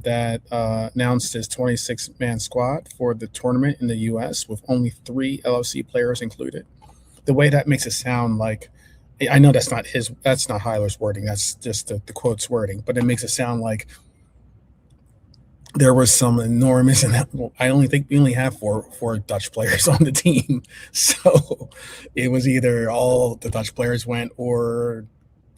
that announced his 26-man squad for the tournament in the U.S. with only 3 LFC players included. The way that makes it sound like, I know that's not Heiler's wording. That's just the quote's wording, but it makes it sound like there was some enormous, and I only think we only have four Dutch players on the team. So it was either all the Dutch players went, or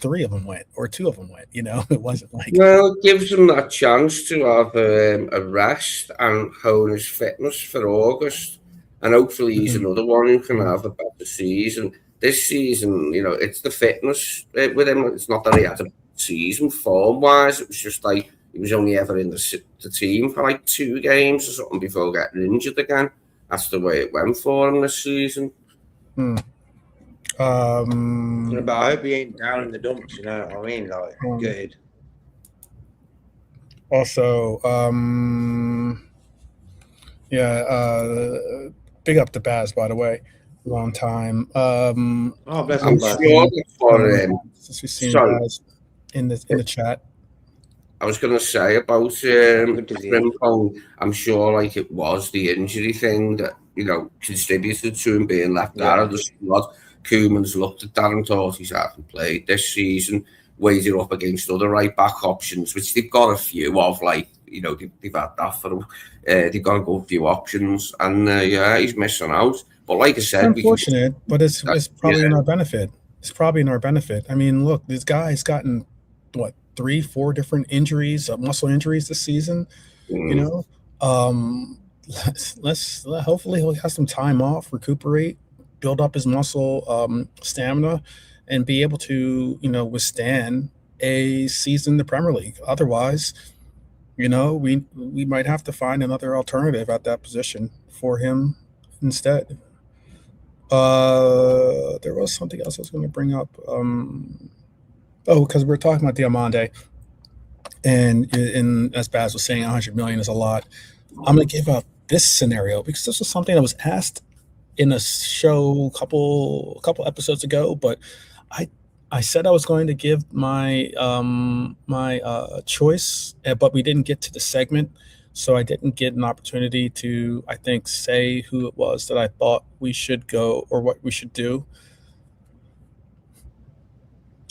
3 of them went, or 2 of them went. It wasn't like. Well, it gives him that chance to have a rest and hone his fitness for August, and hopefully he's another one who can have a better season. This season, it's the fitness with him. It's not that he had a season form-wise. It was just like, he was only ever in the team for like 2 games or something before getting injured again. That's the way it went for him this season. But I hope he ain't down in the dumps, you know what I mean? Like, good. Also, big up to Baz, by the way. Long time. Bless I'm him, sure for him. Since we've seen Baz in the chat. I was going to say about Frimpong, I'm sure like it was the injury thing that, contributed to him being left out of the squad. Koeman's looked at that and thought he hasn't played this season. weighed it up against other right-back options, which they've got a few of, like, you know, they've had that for them. They've got a good few options, and yeah, he's missing out. But like I said, it's unfortunate, but it's probably in our benefit. It's probably in our benefit. I mean, look, this guy's gotten, what, 3-4 different injuries, muscle injuries this season, you know? Let's hopefully he'll have some time off, recuperate, build up his muscle stamina, and be able to, you know, withstand a season in the Premier League. Otherwise, you know, we might have to find another alternative at that position for him instead. There was something else I was going to bring up. Because we're talking about Diamande, and as Baz was saying, 100 million is a lot. I'm going to give up this scenario because this was something that was asked in a show a couple episodes ago, but I said I was going to give my choice, but we didn't get to the segment, so I didn't get an opportunity to, I think, say who it was that I thought we should go or what we should do.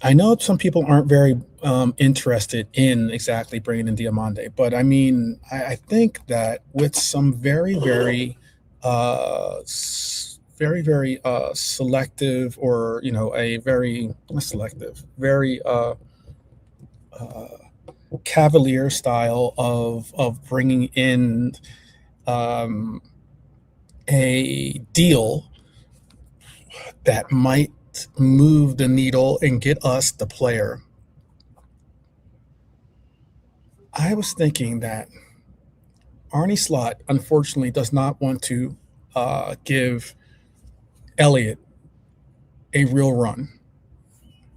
I know some people aren't very interested in exactly bringing in Diamande, but I mean, I think that with some very selective, or, you know, a very selective, very cavalier style of bringing in a deal that might move the needle and get us the player. I was thinking that Arne Slot, unfortunately, does not want to give Elliott a real run.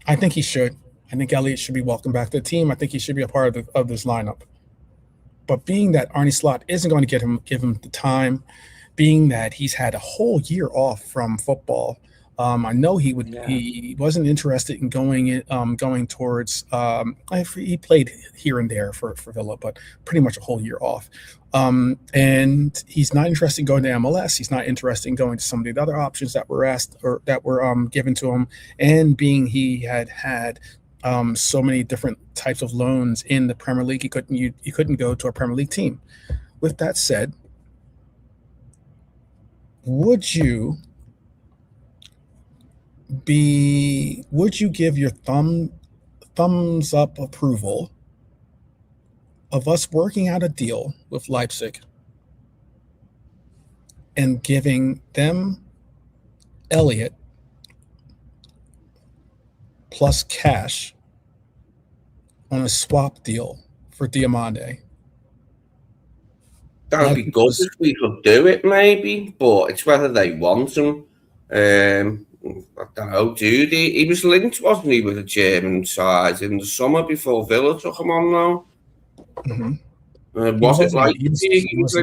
I think he should. I think Elliott should be welcomed back to the team. I think he should be a part of this lineup. But being that Arne Slot isn't going to give him the time, being that he's had a whole year off from football, I know he would. Yeah. He wasn't interested in going towards. He played here and there for Villa, but pretty much a whole year off. And he's not interested in going to MLS. He's not interested in going to some of the other options that were asked or that were given to him. And being he had so many different types of loans in the Premier League, he couldn't go to a Premier League team. With that said, would you give your thumbs up approval of us working out a deal with Leipzig and giving them Elliott plus cash on a swap deal for Diamande? That would be good if we could do it, maybe, but it's whether they want him. I don't know, dude. He was linked, wasn't he, with a German side in the summer before Villa took him on now? Mm-hmm. Was it like he was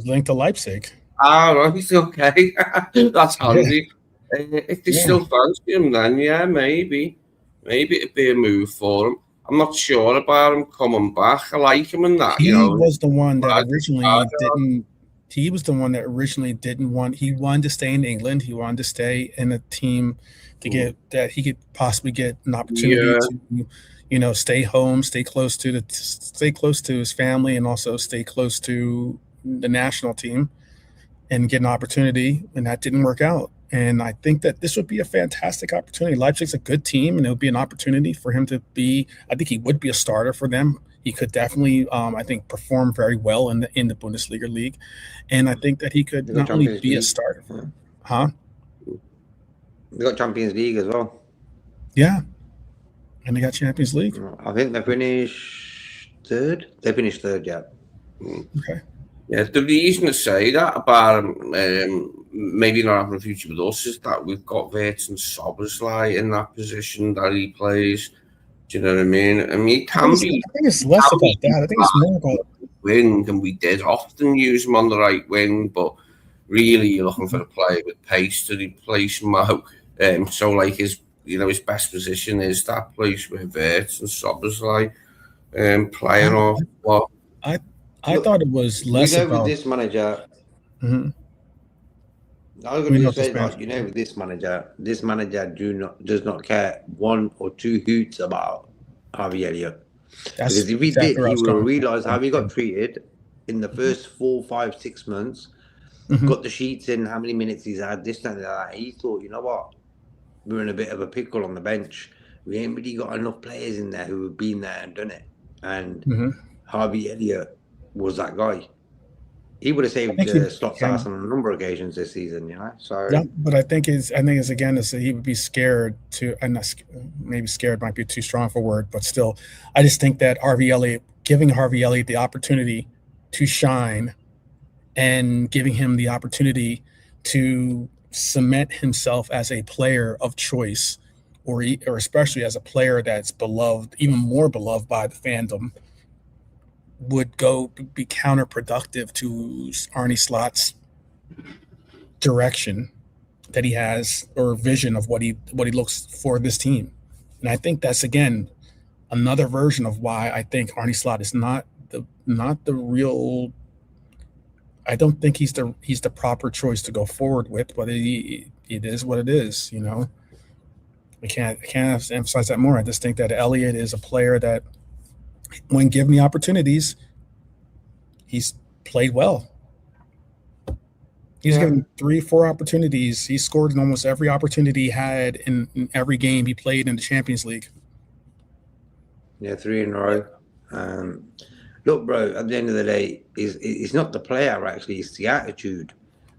linked to Leipzig? Ah, right, okay. That's handy. Yeah. If they still fancy him, then yeah, maybe it'd be a move for him. I'm not sure about him coming back. I like him in that. He was the one that originally didn't. He was the one that originally didn't want. He wanted to stay in England. He wanted to stay in a team to get that he could possibly get an opportunity to, you know, stay home, stay close to his family, and also stay close to the national team, and get an opportunity. And that didn't work out. And I think that this would be a fantastic opportunity. Leipzig's a good team, and it would be an opportunity for him to be. I think he would be a starter for them. He could definitely, I think, perform very well in the Bundesliga league, and I think that he could not only be a starter for him. Huh? They got Champions League as well. Yeah, and they got Champions League. I think they finished third. They finished third, yeah. Okay. Yeah, the reason to say that about him, maybe not having a future with us, is that we've got Wharton Szoboszlai in that position that he plays. Do you know what I mean? I mean, it can be. I think it's less about that. I think it's more about wing, and we did often use him on the right wing, but really you're looking for a player with pace to replace Mo. So like his best position is that place where Wharton Szoboszlai playing off. What? I thought it was less about with this manager. Mm-hmm. I was going to say that, with this manager does not care one or two hoots about Harvey Elliott. That's Because if he exactly did, where I he was would have going. realised how he got treated in the first 4, 5, 6 months. Mhm. Got the sheets in, how many minutes he's had, this, that, and that. He thought, you know what? We're in a bit of a pickle on the bench. We ain't really got enough players in there who have been there and done it. And Mhm. Harvey Elliott was that guy. He would have I saved think he Slot's can. ass on a number of occasions this season, you know. So Yeah, but I think it's again is that he would be scared to, and maybe scared might be too strong for a word, but still, I just think that giving Harvey Elliott the opportunity to shine, and giving him the opportunity to cement himself as a player of choice, or especially as a player that's beloved, even more beloved by the fandom, would be counterproductive to Arne Slot's direction that he has, or vision of what he looks for this team. And I think that's again another version of why I think Arne Slot is not the real. I don't think he's the proper choice to go forward with, but it is what it is, you know. I can't emphasize that more. I just think that Elliott is a player that, when given the opportunities, he's played well. He's given 3, 4 opportunities. He scored in almost every opportunity he had in every game he played in the Champions League. yeah, 3 in a row. Look, bro, at the end of the day, it's not the player, actually, it's the attitude.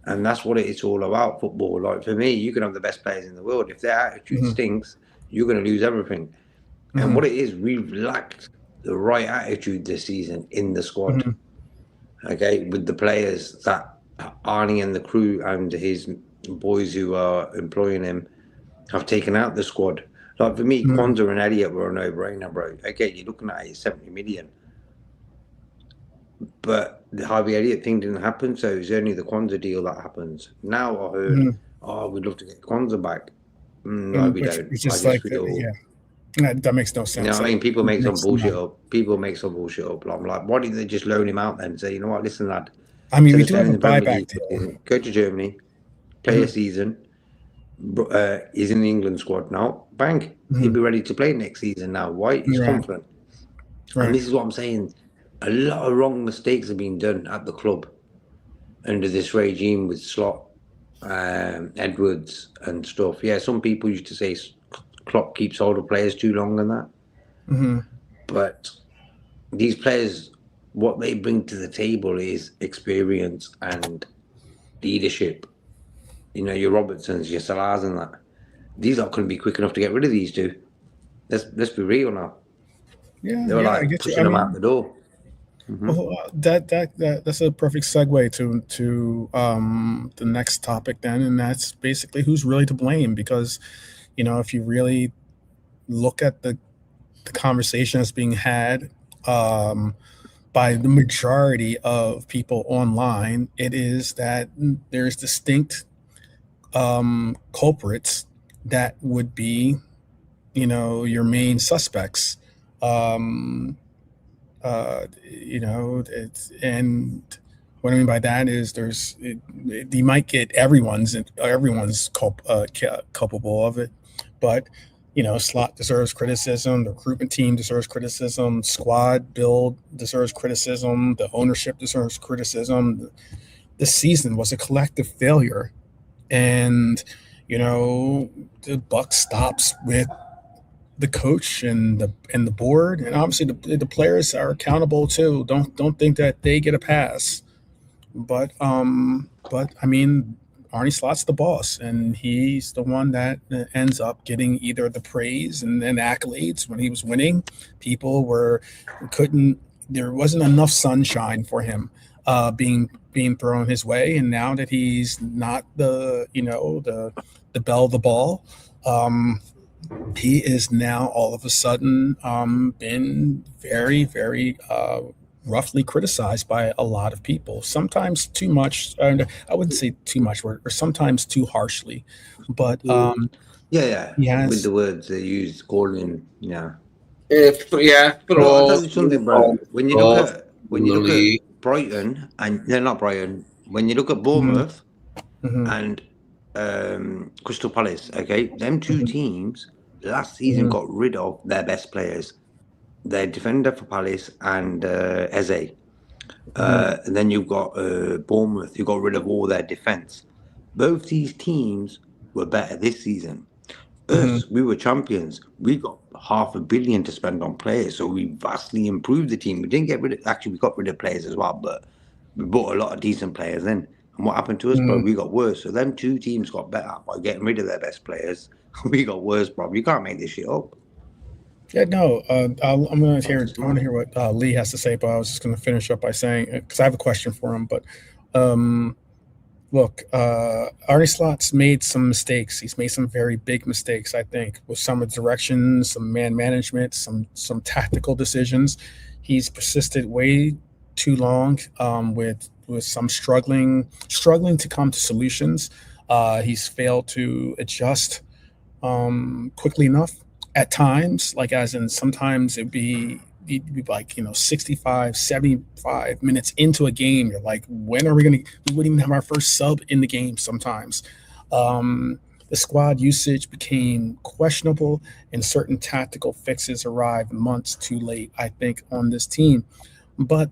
And that's what it's all about, football. Like, for me, you can have the best players in the world. If their attitude stinks, you're going to lose everything. And what it is, we've lacked the right attitude this season in the squad. Okay, with the players that Arnie and the crew and his boys who are employing him have taken out the squad. Like, for me, Kwanzaa and Elliott were a no-brainer, bro. Okay, you're looking at it, 70 million. But the Harvey Elliott thing didn't happen, so it's only the Kwanzaa deal that happens. Now I heard, we'd love to get Kwanzaa back. No, we don't. It's just like, that makes no sense. You know what I mean? People make some bullshit up. I'm like, why didn't they just loan him out then and say, you know what, listen, lad. I mean, we do have a buyback deal. Go to Germany, play a season. He's in the England squad now. Bang. He'll be ready to play next season now. Why? He's confident. Right. And this is what I'm saying. A lot of wrong mistakes have been done at the club under this regime with Slot, Edwards and stuff. Yeah, some people used to say Klopp keeps older players too long and that. But these players, what they bring to the table is experience and leadership. You know, your Robertsons, your Salahs and that. These aren't going to be quick enough to get rid of these two. Let's be real now. Yeah, they were like pushing them out the door. Well, that's a perfect segue to the next topic then, and that's basically who's really to blame. Because, you know, if you really look at the conversation that's being had by the majority of people online, it is that there's distinct culprits that would be, you know, your main suspects. You know, and what I mean by that is you might get everyone's culpable of it, but, you know, Slot deserves criticism, the recruitment team deserves criticism, squad build deserves criticism, the ownership deserves criticism. This season was a collective failure, and, you know, the buck stops with the coach and the board, and obviously the players are accountable too. Don't think that they get a pass, but I mean, Arne Slot's the boss, and he's the one that ends up getting either the praise and then accolades. When he was winning, there wasn't enough sunshine for him being thrown his way, and now that he's not the belle of the ball, he is now all of a sudden been very, very roughly criticized by a lot of people. Sometimes too much. I wouldn't say too much, or sometimes too harshly. But with the words they use, calling, But I'll tell you something, bro. When you look at Brighton, and they're not Brighton. When you look at Bournemouth and Crystal Palace, okay, them two teams last season got rid of their best players. their defender for Palace and Eze. And then you've got Bournemouth, who got rid of all their defence. Both these teams were better this season. Us, we were champions. We got $500 million to spend on players, so we vastly improved the team. We didn't get rid of, actually, we got rid of players as well, but we bought a lot of decent players in. And what happened to us, bro? We got worse. So them two teams got better by getting rid of their best players. We got worse, bro. You can't make this shit up. Yeah, no. I'm going to hear. I want to hear what Lee has to say, but I was just going to finish up by saying, because I have a question for him. But look, Arne Slot's made some mistakes. He's made some very big mistakes, I think, with some of the directions, some man management, some tactical decisions. He's persisted way too long with some struggling to come to solutions. He's failed to adjust quickly enough at times, like as in sometimes it'd be like 65, 75 minutes into a game, you're like, when are we we wouldn't even have our first sub in the game sometimes. The squad usage became questionable and certain tactical fixes arrived months too late, I think, on this team. But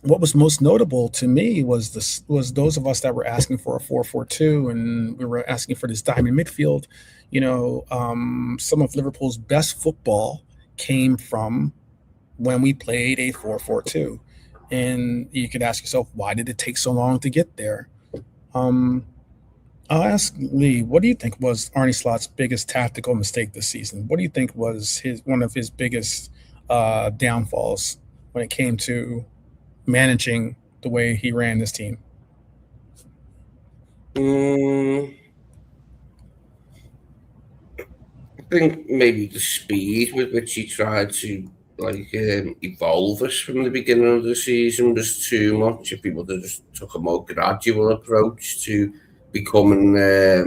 what was most notable to me was those of us that were asking for a 4-4-2, and we were asking for this diamond midfield. Some of Liverpool's best football came from when we played a 4-4-2. And you could ask yourself, why did it take so long to get there? I'll ask Lee, what do you think was Arne Slot's biggest tactical mistake this season? What do you think was one of his biggest downfalls when it came to managing the way he ran this team? I think maybe the speed with which he tried to evolve us from the beginning of the season was too much. If people just took a more gradual approach to becoming, a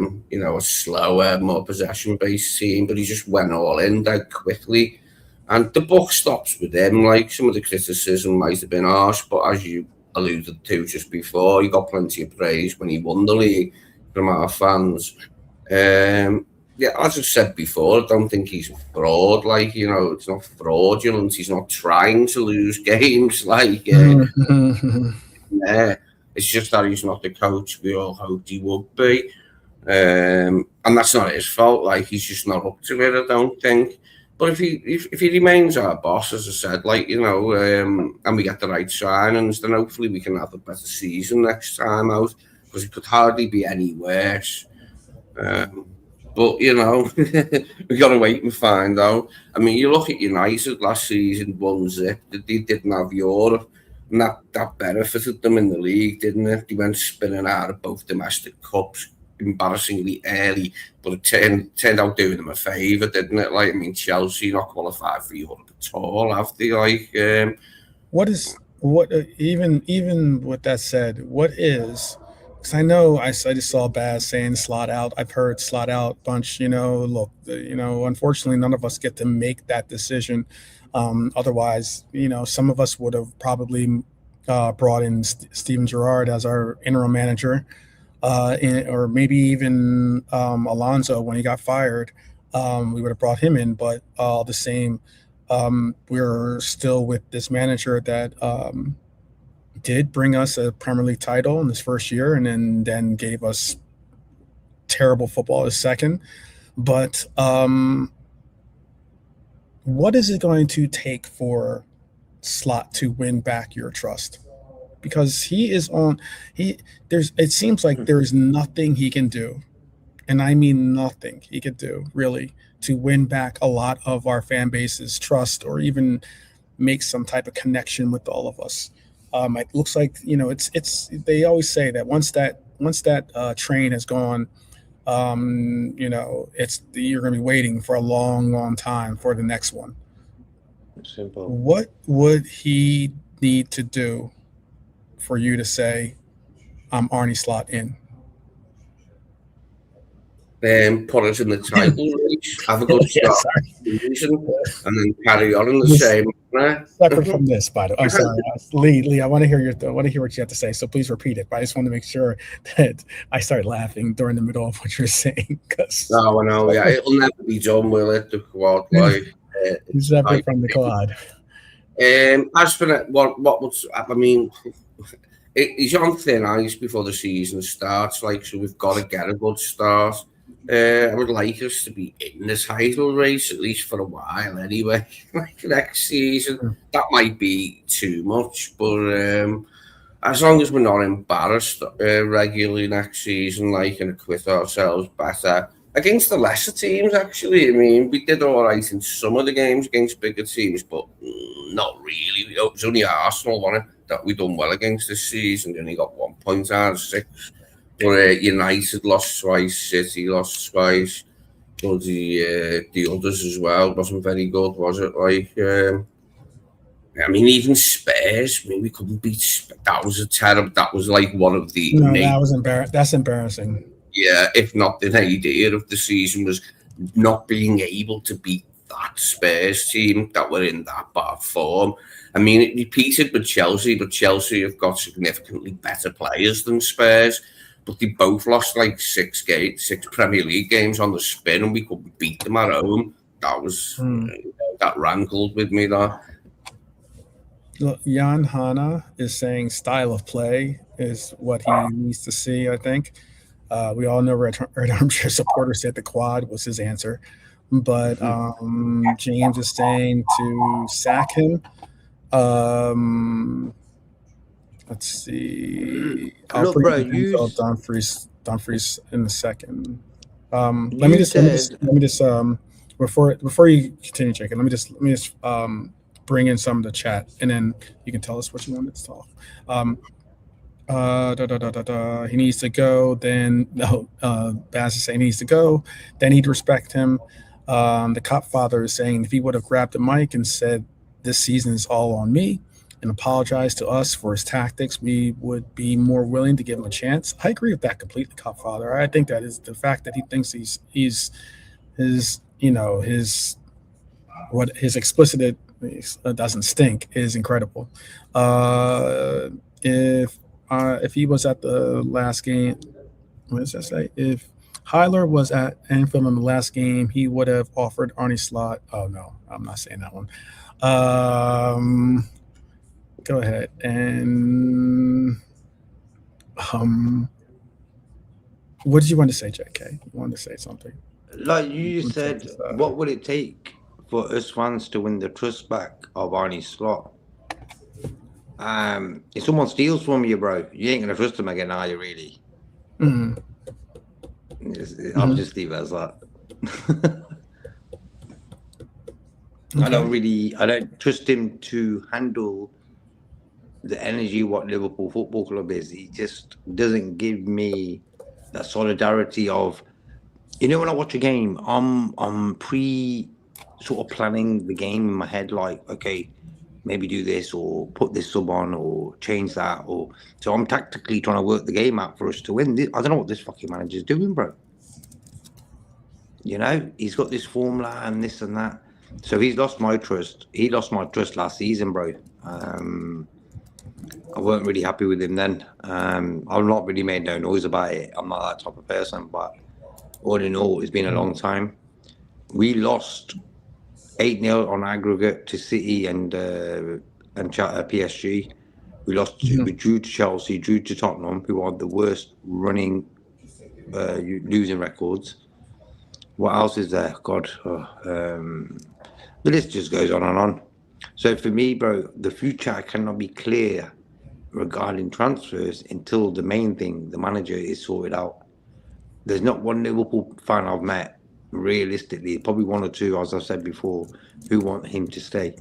slower, more possession-based team, but he just went all in that quickly. And the buck stops with him. Like, some of the criticism might have been harsh, but as you alluded to just before, he got plenty of praise when he won the league from our fans. Yeah, as I said before, I don't think he's fraud. It's not fraudulent. He's not trying to lose games. It's just that he's not the coach we all hoped he would be. And that's not his fault. He's just not up to it, I don't think. But if he remains our boss, as I said, and we get the right signings, then hopefully we can have a better season next time out, because it could hardly be any worse. But, we got to wait and find out. I mean, you look at United last season, 1-0, they didn't have Europe, and that benefited them in the league, didn't it? They went spinning out of both domestic cups embarrassingly early, but it turned out doing them a favour, didn't it? Chelsea not qualified for Europe at all, have they? Even with that said, what is... Because I know I just saw Baz saying Slot out. I've heard Slot out a bunch. Look, unfortunately, none of us get to make that decision. Otherwise, some of us would have probably brought in Steven Gerrard as our interim manager, or maybe even Alonso when he got fired. We would have brought him in, but all the same, we're still with this manager that did bring us a Premier League title in his first year, and then gave us terrible football his second. But what is it going to take for Slot to win back your trust? Because it seems like there's nothing he can do, and I mean nothing he could do really to win back a lot of our fan base's trust, or even make some type of connection with all of us. It looks like it's. They always say that once that train has gone, you're going to be waiting for a long time for the next one. Simple. What would he need to do for you to say, I'm Arne Slot in? Put us in the title race, have a good start and then carry on in the same manner. Separate from this, by the way. I'm sorry, Lee. I want to hear what you have to say. So please repeat it. But I just want to make sure that I start laughing during the middle of what you're saying. No, I know. Yeah, it'll never be done, will it? The quad, He's separate from the quad. As for what was, I mean, he's on thin ice before the season starts, like, so we've got to get a good start. I would like us to be in the title race at least for a while anyway. Like next season, that might be too much, but as long as we're not embarrassed regularly next season, like, and acquit ourselves better against the lesser teams, actually. I mean, we did all right in some of the games against bigger teams, but not really. It was only Arsenal, wasn't it, that we done well against this season. We only got 1 point out of 6. But United lost twice, City lost twice. But the others as well wasn't very good, was it? Like, I mean, even Spurs, I mean, we couldn't beat Spurs. That was a terrible. That was like one of the. No, that was embarrassing. That's embarrassing. Yeah, if not the idea of the season was not being able to beat that Spurs team that were in that bad form. I mean, it repeated with Chelsea, but Chelsea have got significantly better players than Spurs. But they both lost like 6 Premier League games on the spin, and we couldn't beat them at home. That was that rankled with me. That. Look, Jan Hanna is saying style of play is what he needs to see, I think. We all know Red Armchair supporter said the quad was his answer. But James is saying to sack him. Let's see. I'll bring Dumfries in a second. Let me just before you continue, Jacob, let me just bring in some of the chat, and then you can tell us what you wanted to talk. He needs to go. Then Baz is saying he needs to go. Then he'd respect him. The cop father is saying if he would have grabbed the mic and said this season is all on me and apologized to us for his tactics, we would be more willing to give him a chance. I agree with that completely, cop father. I think that is the fact that he thinks he's his explicit doesn't stink is incredible. If he was at the last game, what does that say? If Hyler was at Anfield in the last game, he would have offered Arne Slot. Oh no, I'm not saying that one. Go ahead and what did you want to say, JK? You wanted to say something. Like you said, what would it take for us fans to win the trust back of Arne Slot? If someone steals from you, bro, you ain't gonna trust them again, are you? Really? I'll just leave it as that. Okay. I don't trust him to handle the energy what Liverpool Football Club is. He just doesn't give me that solidarity of, when I watch a game, I'm sort of planning the game in my head, like, okay, maybe do this or put this sub on or change that, so I'm tactically trying to work the game out for us to win. I don't know what this fucking manager's doing, bro. He's got this formula and this and that. So he's lost my trust. He lost my trust last season, bro. I weren't really happy with him then. I've not really made no noise about it. I'm not that type of person, but all in all, it's been a long time. We lost 8-0 on aggregate to City and PSG. We lost. We drew to Chelsea, drew to Tottenham, who are the worst running losing records. What else is there? God, the list just goes on and on. So for me, bro, the future cannot be clear regarding transfers until the main thing, the manager, is sorted out. There's not one Liverpool fan I've met, realistically, probably one or two, as I've said before, who want him to stay.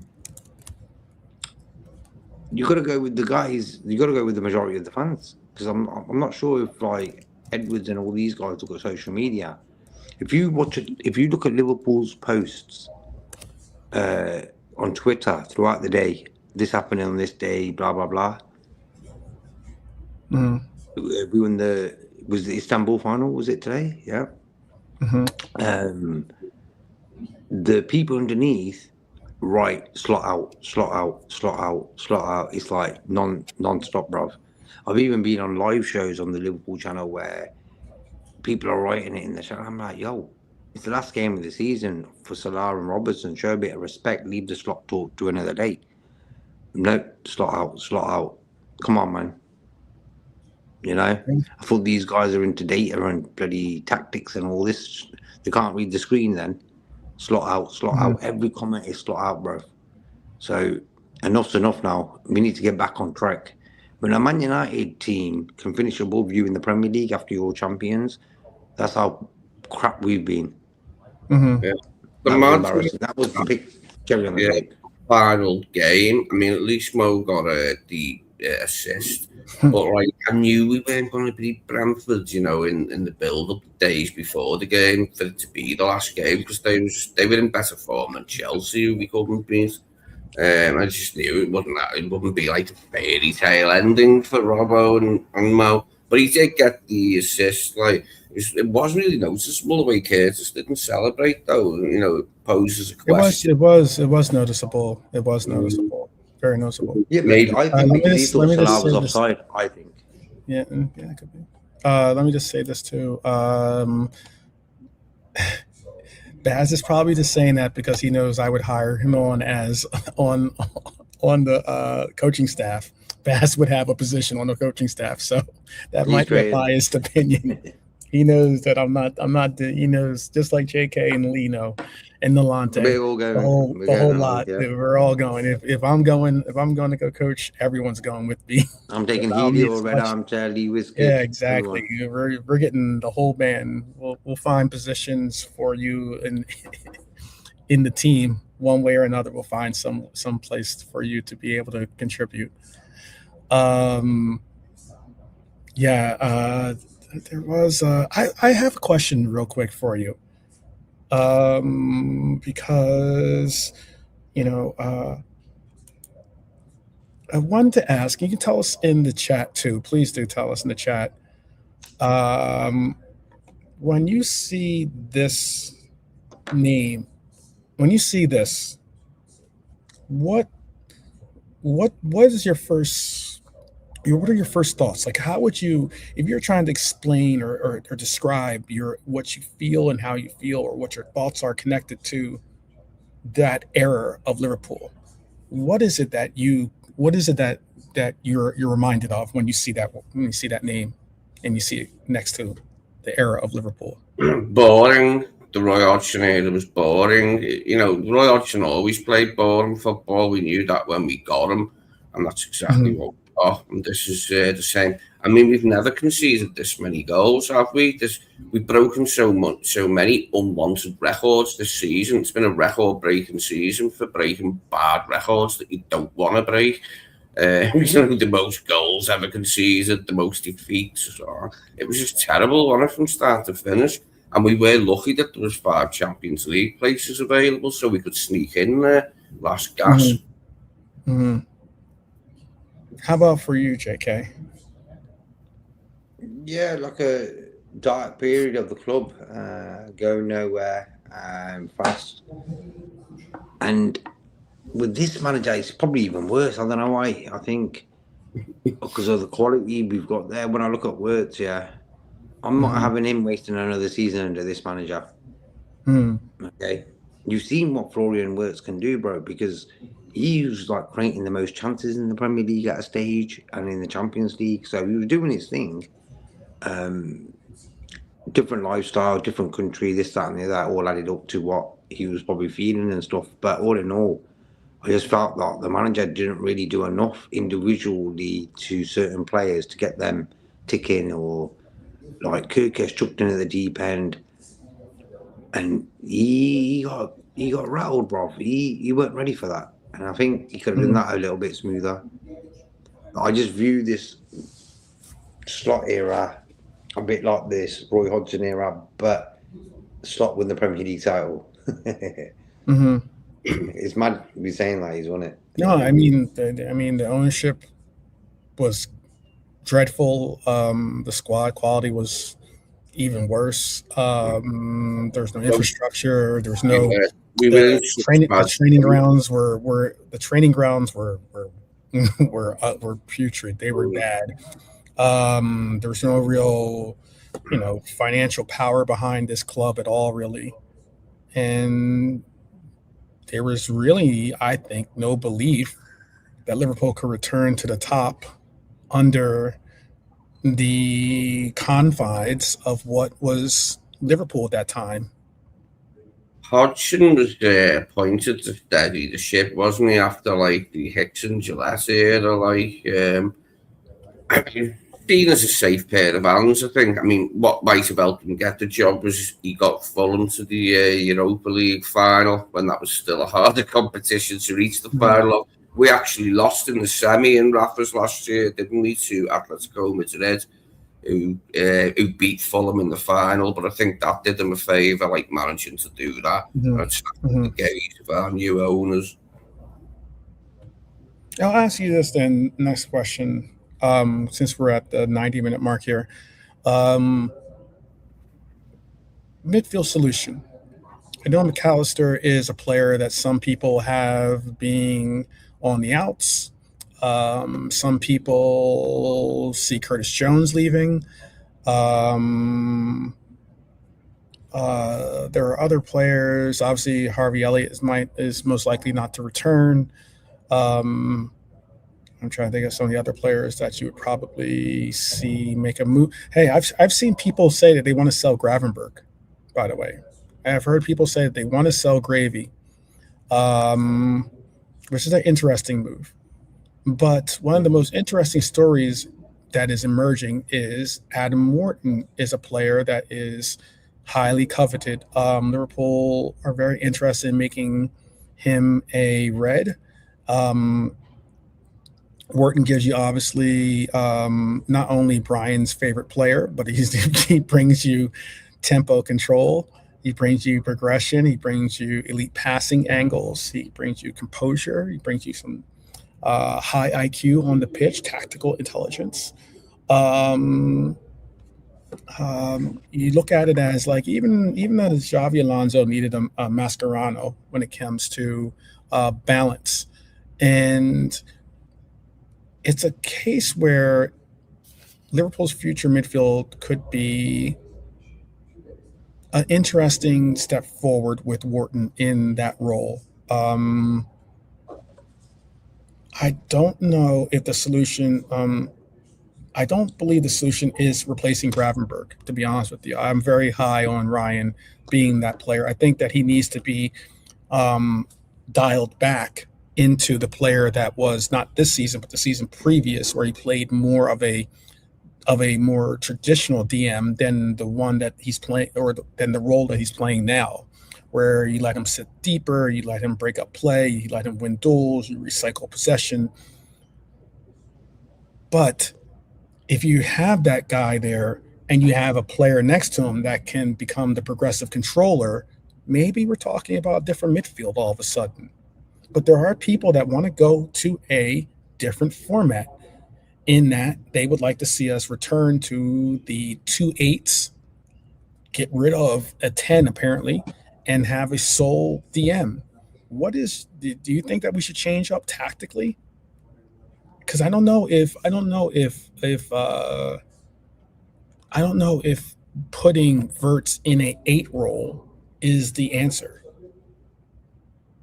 You got to go with the guys. You got to go with the majority of the fans, because I'm not sure if like Edwards and all these guys look at social media. If you look at Liverpool's posts on Twitter throughout the day, this happened on this day, blah blah blah. We won was the Istanbul final? Was it today? Yeah. The people underneath write slot out, slot out, slot out, slot out. It's like non-stop, bruv. I've even been on live shows on the Liverpool channel where people are writing it in the chat. I'm like, yo, It's the last game of the season for Salah and Robertson. Show a bit of respect. Leave the Slot talk to another day. No, Slot out. Come on, man. You know, I thought these guys are into data and bloody tactics and all this. They can't read the screen then. Slot out. Every comment is slot out, bro. So enough's enough now. We need to get back on track. When a Man United team can finish above you in the Premier League after you're champions, that's how crap we've been. Yeah. That was embarrassing. That was the big cherry on the cake. Final game. I mean, at least Mo got the assist. But like, I knew we weren't going to beat Brentford, you know, in the build-up days before the game for it to be the last game, because they were in better form than Chelsea, who we couldn't beat. I just knew it wouldn't be like a fairy tale ending for Robbo and Mo. But he did get the assist. Like, it was really noticeable the way Curtis didn't celebrate, though. You know, it poses a question. It was noticeable. It was noticeable. Very noticeable. Yeah, maybe. I think because he thought Salah was offside. I think. Yeah, it could be. Let me just say this too. Baz is probably just saying that because he knows I would hire him on the coaching staff. Baz would have a position on the coaching staff, so that might be a biased opinion. He knows that I'm not. He knows, just like JK and Lee know, and Nalante, the whole lot. Yeah. We're all going. If I'm going to go coach, everyone's going with me. I'm taking Helio, Red Armchair, Lee Whiskey. Yeah, exactly. We're getting the whole band. We'll find positions for you in the team one way or another. We'll find some place for you to be able to contribute. There was I have a question real quick for you, because I wanted to ask. You can tell us in the chat too. Please do tell us in the chat. When you see this name, when you see this, what is your first? What are your first thoughts? Like, how would you, if you're trying to explain or describe what you feel and how you feel, or what your thoughts are connected to that era of Liverpool? What is it that you're reminded of when you see that name and you see it next to the era of Liverpool? Boring. The Roy Hodgson era was boring. You know, Roy Hodgson always played boring football. We knew that when we got him, and that's exactly what. And this is the same. I mean, we've never conceded this many goals, have we? We've broken so many unwanted records this season. It's been a record-breaking season for breaking bad records that you don't want to break. The most goals ever conceded, the most defeats. It was just terrible, wasn't it, from start to finish? And we were lucky that there was 5 Champions League places available, so we could sneak in there. Last gasp. Mm-hmm. How about for you, JK? Yeah, like a dark period of the club, go nowhere, fast. And with this manager, it's probably even worse. I don't know why. I think because of the quality we've got there. When I look at Wirtz, I'm not having him wasting another season under this manager. Okay, you've seen what Florian Wirtz can do, bro, because he was like creating the most chances in the Premier League at a stage and in the Champions League. So he was doing his thing. Different lifestyle, different country, this, that, and the other, all added up to what he was probably feeling and stuff. But all in all, I just felt like the manager didn't really do enough individually to certain players to get them ticking, or like Kirkes chucked in at the deep end. And he got rattled, bro. He weren't ready for that. And I think he could have done that a little bit smoother. I just view this Slot era a bit like this Roy Hodgson era, but Slot won the Premier League title. It's mad to be saying that he's won it. No, I mean the ownership was dreadful. The squad quality was even worse. There's no infrastructure. There's no training grounds were were putrid. They were bad. There was no real financial power behind this club at all, really. And there was really, I think, no belief that Liverpool could return to the top under the confines of what was Liverpool at that time. Hodgson was appointed to steady the ship, wasn't he, after like the Hicks and Gillette era? Seen as a safe pair of hands, I think. I mean, what might have helped him get the job was he got Fulham to the Europa League final when that was still a harder competition to reach the final. We actually lost in the semi in Rafa's last year, didn't we, to Atletico Madrid, who beat Fulham in the final. But I think that did them a favour, like managing to do that. That's the gaze of our new owners. I'll ask you this then, next question. Since we're at the 90-minute mark here, midfield solution. I know McAllister is a player that some people have being on the outs. Some people see Curtis Jones leaving. There are other players. Obviously, Harvey Elliott is most likely not to return. I'm trying to think of some of the other players that you would probably see make a move. Hey, I've seen people say that they want to sell Gravenberg, by the way. I've heard people say that they want to sell Gravy, which is an interesting move. But one of the most interesting stories that is emerging is Adam Wharton is a player that is highly coveted. Liverpool are very interested in making him a red. Wharton gives you obviously not only Brian's favorite player, but he brings you tempo control. He brings you progression. He brings you elite passing angles. He brings you composure. He brings you some high IQ on the pitch, tactical intelligence. You look at it as like even as Xavi Alonso needed a Mascherano when it comes to balance. And it's a case where Liverpool's future midfield could be an interesting step forward with Wharton in that role. I don't know if the solution I don't believe the solution is replacing Gravenberg, to be honest with you. I'm very high on Ryan being that player. I think that he needs to be dialed back into the player that was not this season, but the season previous, where he played more of a more traditional DM than the one that he's playing, or than the role that he's playing now, where you let him sit deeper, you let him break up play, you let him win duels, you recycle possession. But if you have that guy there and you have a player next to him that can become the progressive controller, maybe we're talking about a different midfield all of a sudden. But there are people that want to go to a different format, in that they would like to see us return to the 2 8s, get rid of a 10 apparently, and have a sole DM. Do you think that we should change up tactically? Because I don't know if putting Wirtz in a 8 role is the answer.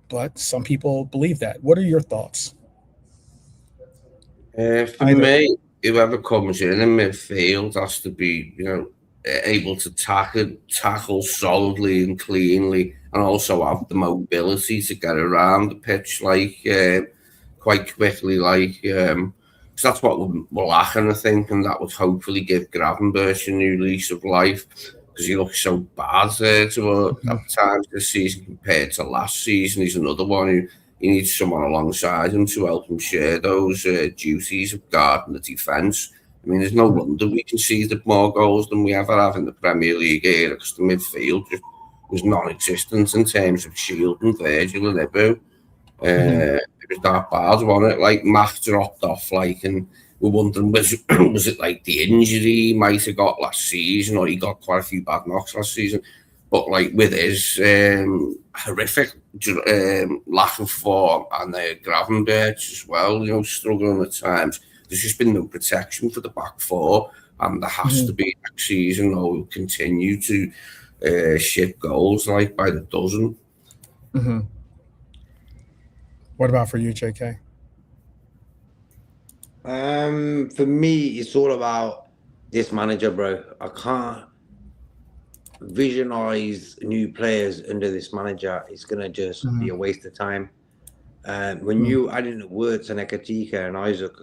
But some people believe that. What are your thoughts? For me, whoever comes in midfield has to be, able to tackle solidly and cleanly, and also have the mobility to get around the pitch quite quickly. So that's what we're lacking, I think, and that would hopefully give Gravenberch a new lease of life, because he looks so bad at times this season compared to last season. He's another one who he needs someone alongside him to help him share those duties of guarding the defence. I mean, there's no wonder we conceded more goals than we ever have in the Premier League era, because the midfield just was non-existent in terms of shielding Virgil and Ibu. It was that bad, wasn't it? Like, Mac dropped off, and we're wondering, was it like the injury he might have got last season, or he got quite a few bad knocks last season? But with his horrific lack of form, and Gravenberch as well, struggling at times, there's just been no protection for the back four, and there has to be next season, or we'll continue to ship goals like by the dozen. What about for you, JK? For me, it's all about this manager, bro. I can't visualize new players under this manager. It's gonna just be a waste of time. When you add in Wurtz and Ekatika and Isaac,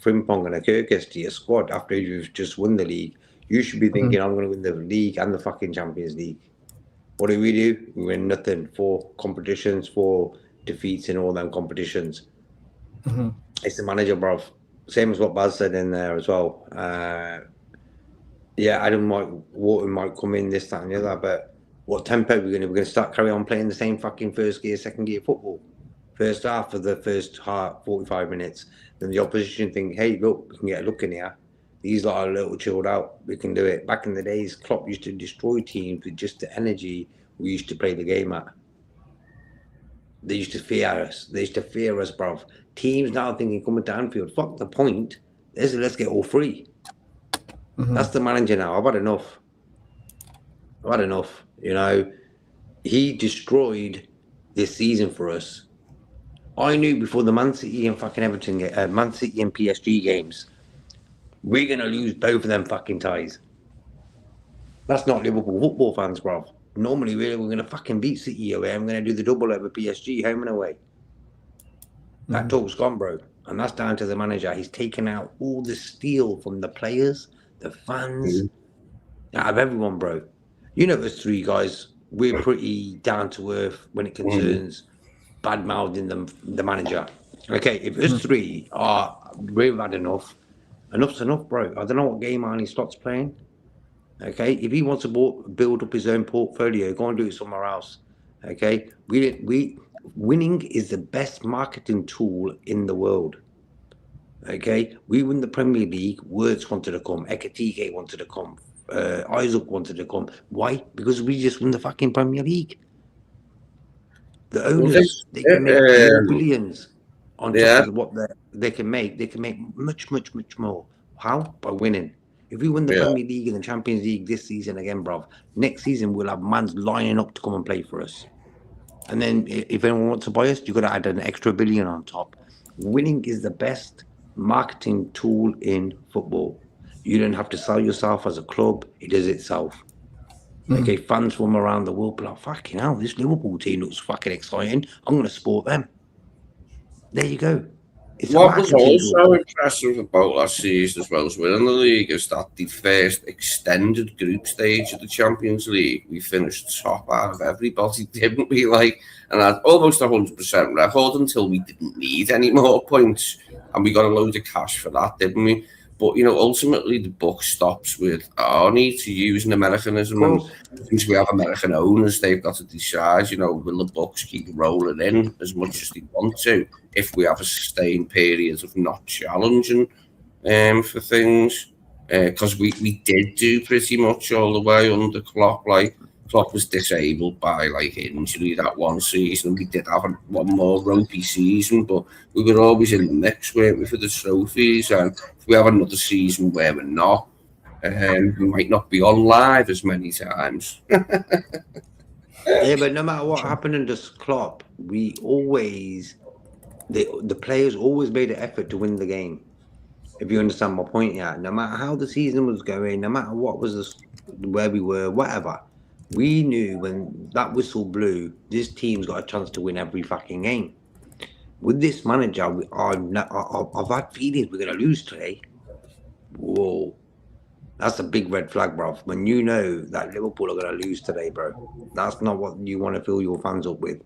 Frimpong and a Kirkis to your squad after you've just won the league, you should be thinking, I'm going to win the league and the fucking Champions League. What do? We win nothing. 4 competitions, 4 defeats in all them competitions. It's the manager, bruv. Same as what Baz said in there as well. Wharton might come in, this, that, and the other, but what tempo we're going to start carry on playing the same fucking first gear, second gear football. First half for the first half, 45 minutes. Then the opposition think, hey, look, we can get a look in here. These lot are a little chilled out. We can do it. Back in the days, Klopp used to destroy teams with just the energy we used to play the game at. They used to fear us. They used to fear us, bruv. Teams now thinking, coming to Anfield, fuck the point. Let's get all 3. That's the manager now. I've had enough. You know, he destroyed this season for us. I knew before the Man City and fucking Everton, Man City and PSG games, we're going to lose both of them fucking ties. That's not Liverpool football fans, bro. Normally, we're going to fucking beat City away. I'm going to do the double over PSG, home and away. That talk's gone, bro. And that's down to the manager. He's taken out all the steel from the players, the fans, out of everyone, bro. You know us 3 guys, we're pretty down to earth when it concerns bad-mouthing the manager. Okay, if us 3 we've had enough. Enough's enough, bro. I don't know what game Arne Slot's playing. Okay, if he wants to build up his own portfolio, go and do it somewhere else. Okay, winning is the best marketing tool in the world. Okay, we win the Premier League. Wurtz wanted to come. Ekatike wanted to come. Isaac wanted to come. Why? Because we just won the fucking Premier League. The owners, they can make billions on top of what they can make. They can make much, much, much more. How? By winning. If we win the Premier League and the Champions League this season again, bruv, next season we'll have mans lining up to come and play for us. And then if anyone wants to buy us, you've got to add an extra billion on top. Winning is the best marketing tool in football. You don't have to sell yourself as a club. It does itself. Okay, fans from around the world be like, fucking hell, this Liverpool team looks fucking exciting. I'm going to support them. There you go. What was also impressive about last season, as well as winning the league, is that the first extended group stage of the Champions League, we finished top out of everybody, didn't we? And had almost 100% record until we didn't need any more points, and we got a load of cash for that, didn't we? But, you know, ultimately the buck stops with Arne, to use an Americanism. And since we have American owners, they've got to decide, you know, will the Bucks keep rolling in as much as they want to if we have a sustained period of not challenging for things? Because we did do pretty much all the way under Klopp. Klopp was disabled by injury that one season. We did have one more ropey season, but we were always in the mix, weren't we, for the trophies? And if we have another season where we're not, we might not be on live as many times. Yeah, but no matter what happened under Klopp, we always, the players always made an effort to win the game. If you understand my point, yeah. No matter how the season was going, no matter what was where we were, whatever. We knew when that whistle blew, this team's got a chance to win every fucking game. With this manager, I've had feelings we're going to lose today. Whoa. That's a big red flag, bro. When you know that Liverpool are going to lose today, bro, that's not what you want to fill your fans up with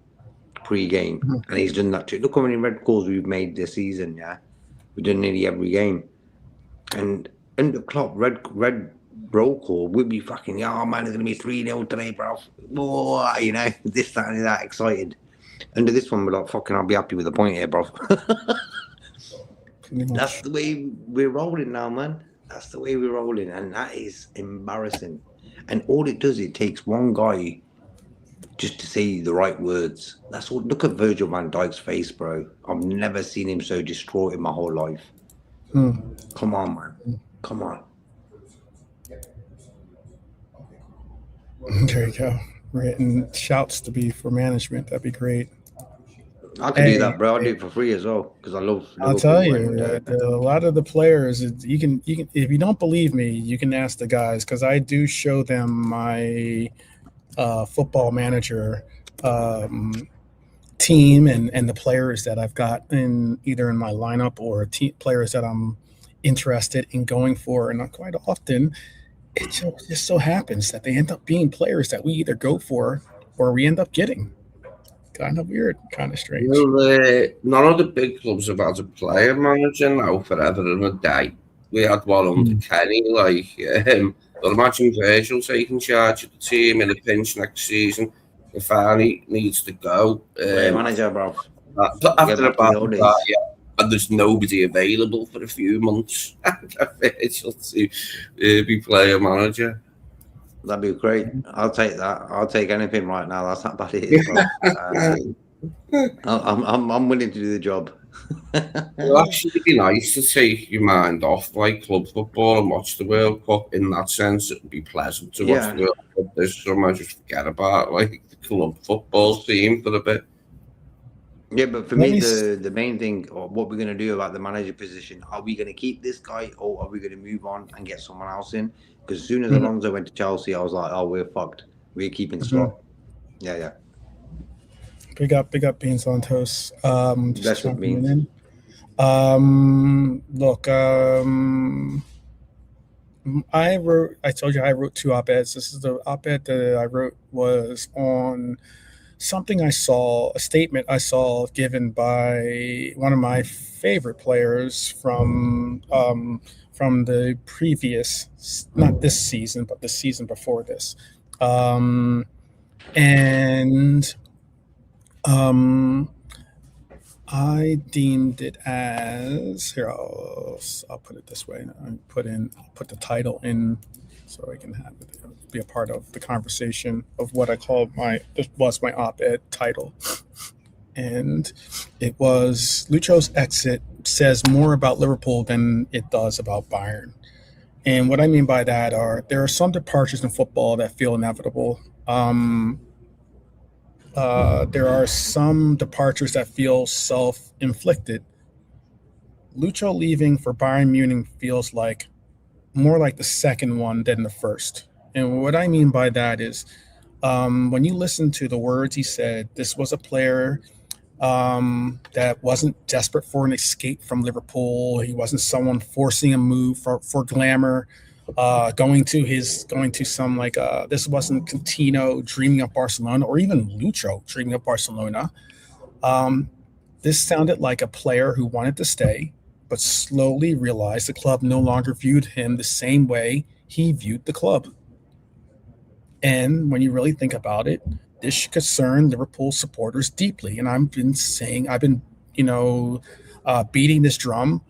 pre-game. And he's done that too. Look how many red calls we've made this season, yeah? We've done nearly every game. And under Klopp, red roll call would be fucking, oh man, it's going to be 3-0 today, bro. Whoa, you know, this, that, and that, excited. Under this one, we're like, fucking, I'll be happy with the point here, bro. That's the way we're rolling now, man. That's the way we're rolling, and that is embarrassing. And all it does, it takes one guy just to say the right words. That's all. Look at Virgil van Dijk's face, bro. I've never seen him so distraught in my whole life. Come on, man. Come on. There you go. Written shouts to be for management. That'd be great. I could do that, bro. I'll do it for free as well because I love Liverpool. I'll tell you, a lot of the players, you can. If you don't believe me, you can ask the guys because I do show them my football manager team and the players that I've got in either in my lineup or players that I'm interested in going for, and quite often it just so happens that they end up being players that we either go for or we end up getting. Kind of weird, kind of strange. Well, none of the big clubs have had a player manager now forever and a day. We had one under Kenny, but imagine Virgil taking charge of the team in a pinch next season. Cavani needs to go. Manager, bro. But after about that, and there's nobody available for a few months. Virgil to be player manager. That'd be great. I'll take that. I'll take anything right now. That's not bad. It is, bro. I'm willing to do the job. It'll actually be nice to take your mind off like club football and watch the World Cup. In that sense, it would be pleasant to watch the World Cup this summer. Just forget about like the club football scene for a bit. Yeah, but for me, the main thing, or what we're going to do about the manager position, are we going to keep this guy or are we going to move on and get someone else in? Because as soon as Alonso went to Chelsea, I was like, oh, we're fucked. We're keeping Slot. Yeah. Big up beans on toast. That's what means. Look, I told you I wrote 2 op-eds. This is the op-ed that I wrote was on something I saw, a statement I saw given by one of my favorite players from the previous, not this season, but the season before this. I deemed it as here. I'll put it this way. I'll put the title in so I can have it be a part of the conversation of what I called this was my op-ed title, and it was LUCHO's exit says more about Liverpool than it does about Bayern. And what I mean by that there are some departures in football that feel inevitable. There are some departures that feel self-inflicted. Lucho leaving for Bayern Munich feels like more like the second one than the first. And what I mean by that is when you listen to the words he said, this was a player that wasn't desperate for an escape from Liverpool. He wasn't someone forcing a move for glamour. Going to some like this wasn't Coutinho dreaming of Barcelona or even Lucho dreaming of Barcelona. This sounded like a player who wanted to stay, but slowly realized the club no longer viewed him the same way he viewed the club. And when you really think about it, this should concern Liverpool supporters deeply. And I've been beating this drum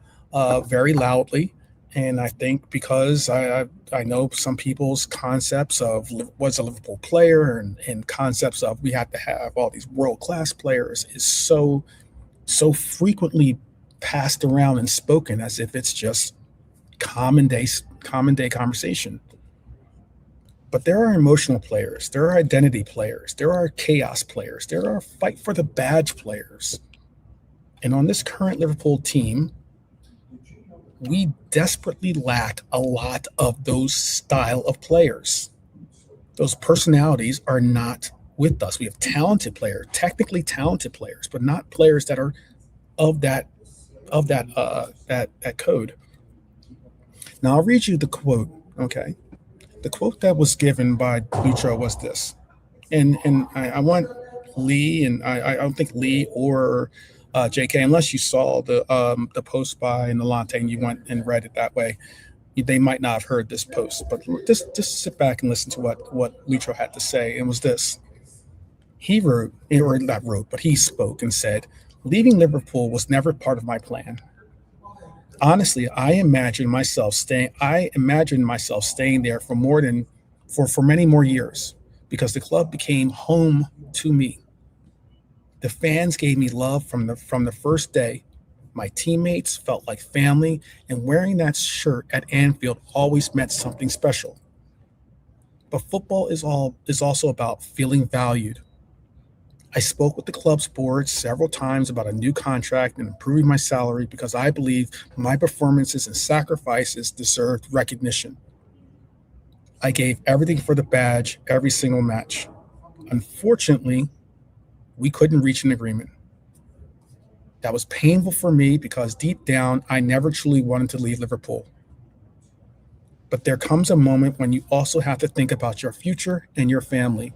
very loudly. And I think because I know some people's concepts of what's a Liverpool player and concepts of we have to have all these world-class players is so frequently passed around and spoken as if it's just common day conversation. But there are emotional players, there are identity players, there are chaos players, there are fight for the badge players. And on this current Liverpool team, we desperately lack a lot of those style of players. Those personalities are not with us. We have talented players, technically talented players, but not players that are of that code. Now I'll read you the quote. Okay, the quote that was given by Lucho was this, and I want Lee, and I don't think Lee or JK, unless you saw the post by Nalante and you went and read it that way, they might not have heard this post. But just sit back and listen to what Lucho had to say. And was this: he wrote, or not wrote, but he spoke and said, "Leaving Liverpool was never part of my plan. Honestly, I imagined myself staying there for many more years because the club became home to me. The fans gave me love from the first day. My teammates felt like family, and wearing that shirt at Anfield always meant something special. But football is also about feeling valued. I spoke with the club's board several times about a new contract and improving my salary because I believe my performances and sacrifices deserved recognition. I gave everything for the badge every single match. Unfortunately, we couldn't reach an agreement. That was painful for me because deep down, I never truly wanted to leave Liverpool. But there comes a moment when you also have to think about your future and your family.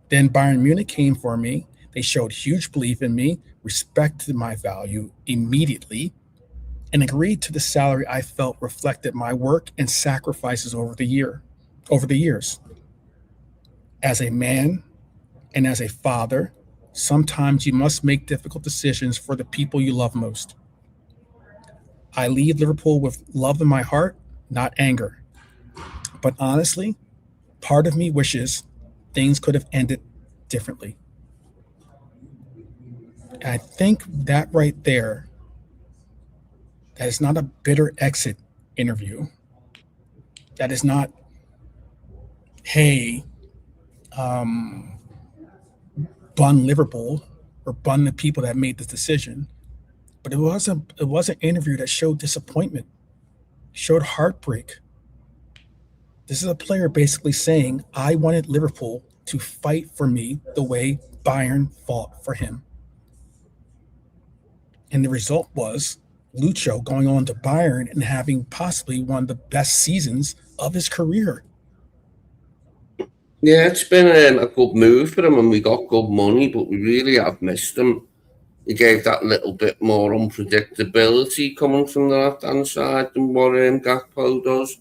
Then Bayern Munich came for me. They showed huge belief in me, respected my value immediately, and agreed to the salary I felt reflected my work and sacrifices over the years. As a man and as a father, sometimes you must make difficult decisions for the people you love most. I leave Liverpool with love in my heart, not anger. But honestly, part of me wishes things could have ended differently. And I think that right there, that is not a bitter exit interview. That is not, hey, bun Liverpool or bun the people that made this decision. But it was an interview that showed disappointment, showed heartbreak. This is a player basically saying, I wanted Liverpool to fight for me the way Bayern fought for him. And the result was Lucho going on to Bayern and having possibly one of the best seasons of his career. Yeah, it's been a good move for him, and we got good money, but we really have missed him. He gave that little bit more unpredictability coming from the left-hand side than what Gakpo does.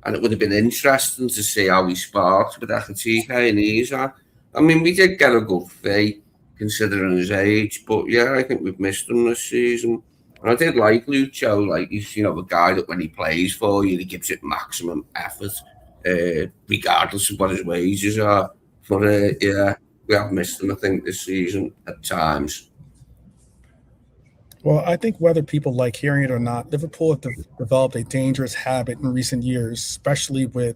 And it would have been interesting to see how he sparks with Ekitike and Isa. I mean, we did get a good fee, considering his age, but yeah, I think we've missed him this season. And I did like Lucho, like he's, a guy that when he plays for you, he gives it maximum effort, regardless of what his wages are. But yeah, we have missed him, I think, this season at times. Well, I think whether people like hearing it or not, Liverpool have developed a dangerous habit in recent years, especially with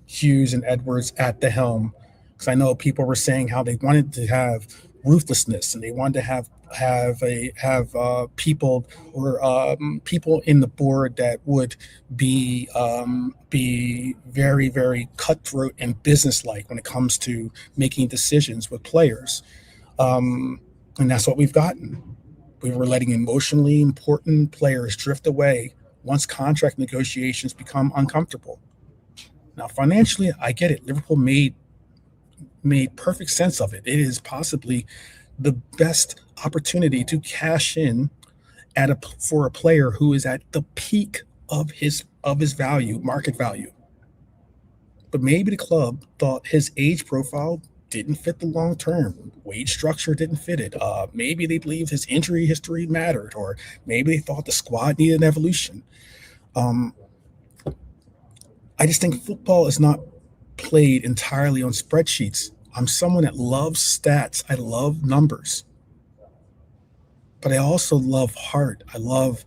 Hughes and Edwards at the helm. Because I know people were saying how they wanted to have ruthlessness and they wanted to have people or people in the board that would be very, very cutthroat and businesslike when it comes to making decisions with players, and that's what we've gotten. We were letting emotionally important players drift away once contract negotiations become uncomfortable. Now, financially, I get it. Liverpool made perfect sense of it. It is possibly the best opportunity to cash in for a player who is at the peak of his value, market value. But maybe the club thought his age profile didn't fit the long term. Wage structure didn't fit it. Maybe they believed his injury history mattered, or maybe they thought the squad needed an evolution. I just think football is not played entirely on spreadsheets. I'm someone that loves stats. I love numbers. But I also love heart. I love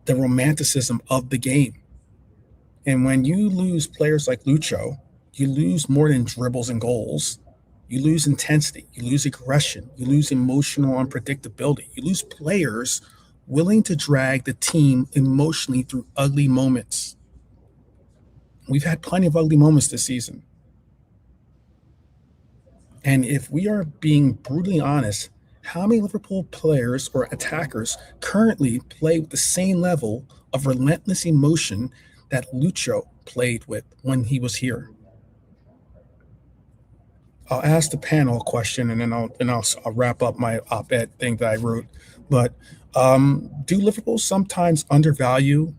the romanticism of the game. And when you lose players like Lucho, you lose more than dribbles and goals. You lose intensity, you lose aggression, you lose emotional unpredictability, you lose players willing to drag the team emotionally through ugly moments. We've had plenty of ugly moments this season. And if we are being brutally honest, how many Liverpool players or attackers currently play with the same level of relentless emotion that Lucho played with when he was here? I'll ask the panel a question, and then I'll wrap up my op-ed thing that I wrote. But do Liverpool sometimes undervalue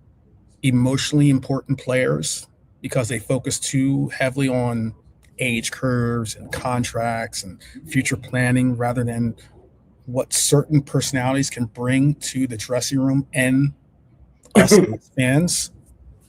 emotionally important players because they focus too heavily on age curves and contracts and future planning rather than what certain personalities can bring to the dressing room and us as fans?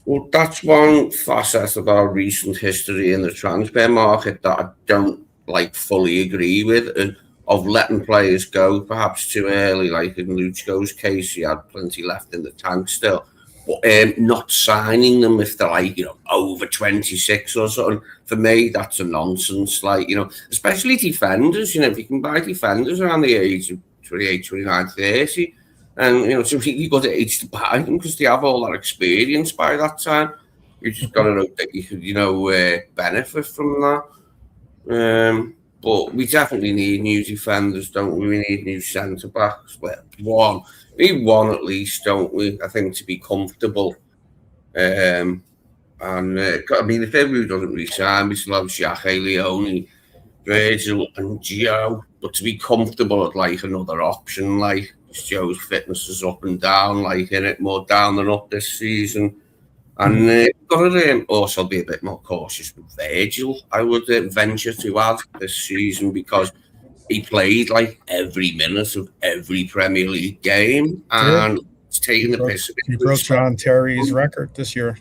Well, that's one facet of our recent history in the transfer market that I don't fully agree with. And of letting players go perhaps too early, like in LUCHO's case, he had plenty left in the tank still. But not signing them if they're like, over 26 or something, for me, that's a nonsense. Like, especially defenders, if you can buy defenders around the age of 28, 29, 30, and, it's a really good age to buy them because they have all that experience by that time. You just got to know that you could, benefit from that. But we definitely need new defenders, don't we? We need new centre-backs. Well, we need one at least, don't we? I think to be comfortable. I mean, if everyone doesn't resign, we still have Xhaka, Leone, Virgil and Joe. But to be comfortable at, like, another option, like, Joe's fitness is up and down, like, in it more down than up this season. And got to also be a bit more cautious with Virgil, I would venture to add this season, because he played like every minute of every Premier League game, and it's taking the piss. He broke John Terry's record this year.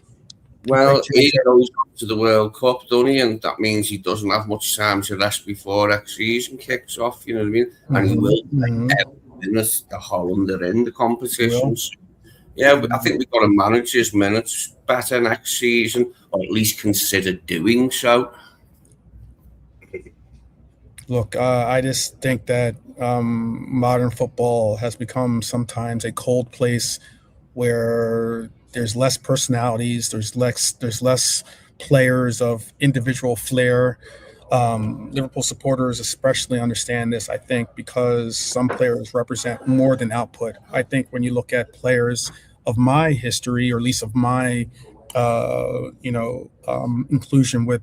Well, he goes to the World Cup, doesn't he? And that means he doesn't have much time to rest before next season kicks off, you know what I mean? And he will play every minute the Hollander in the competitions. Yeah, I think we've got to manage his minutes better next season, or at least consider doing so. Look, I just think that modern football has become sometimes a cold place where there's less personalities, there's less players of individual flair. Liverpool supporters especially understand this, I think, because some players represent more than output. I think when you look at players of my history, or at least of my inclusion with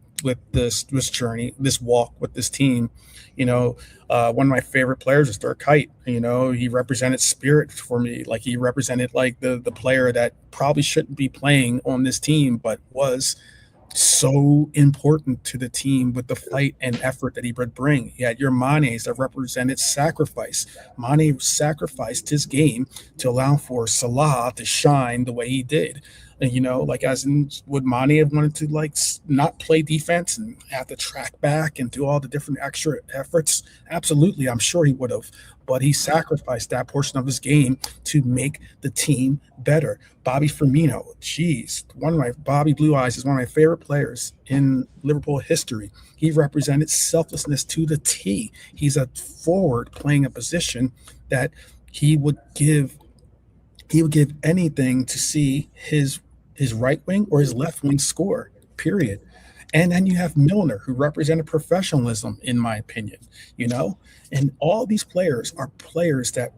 this journey, this walk with this team, one of my favorite players is Dirk Kuyt. He represented spirit for me. Like, he represented like the player that probably shouldn't be playing on this team, but was so important to the team with the fight and effort that he would bring. You had your Manes that represented sacrifice. Mane sacrificed his game to allow for Salah to shine the way he did. And, as in, would Mane have wanted to like not play defense and have to track back and do all the different extra efforts? Absolutely, I'm sure he would have. But he sacrificed that portion of his game to make the team better. Bobby Firmino, Bobby Blue Eyes is one of my favorite players in Liverpool history. He represented selflessness to the T. He's a forward playing a position that he would give anything to see his right wing or his left wing score, period. And then you have Milner, who represented professionalism, in my opinion, and all these players are players that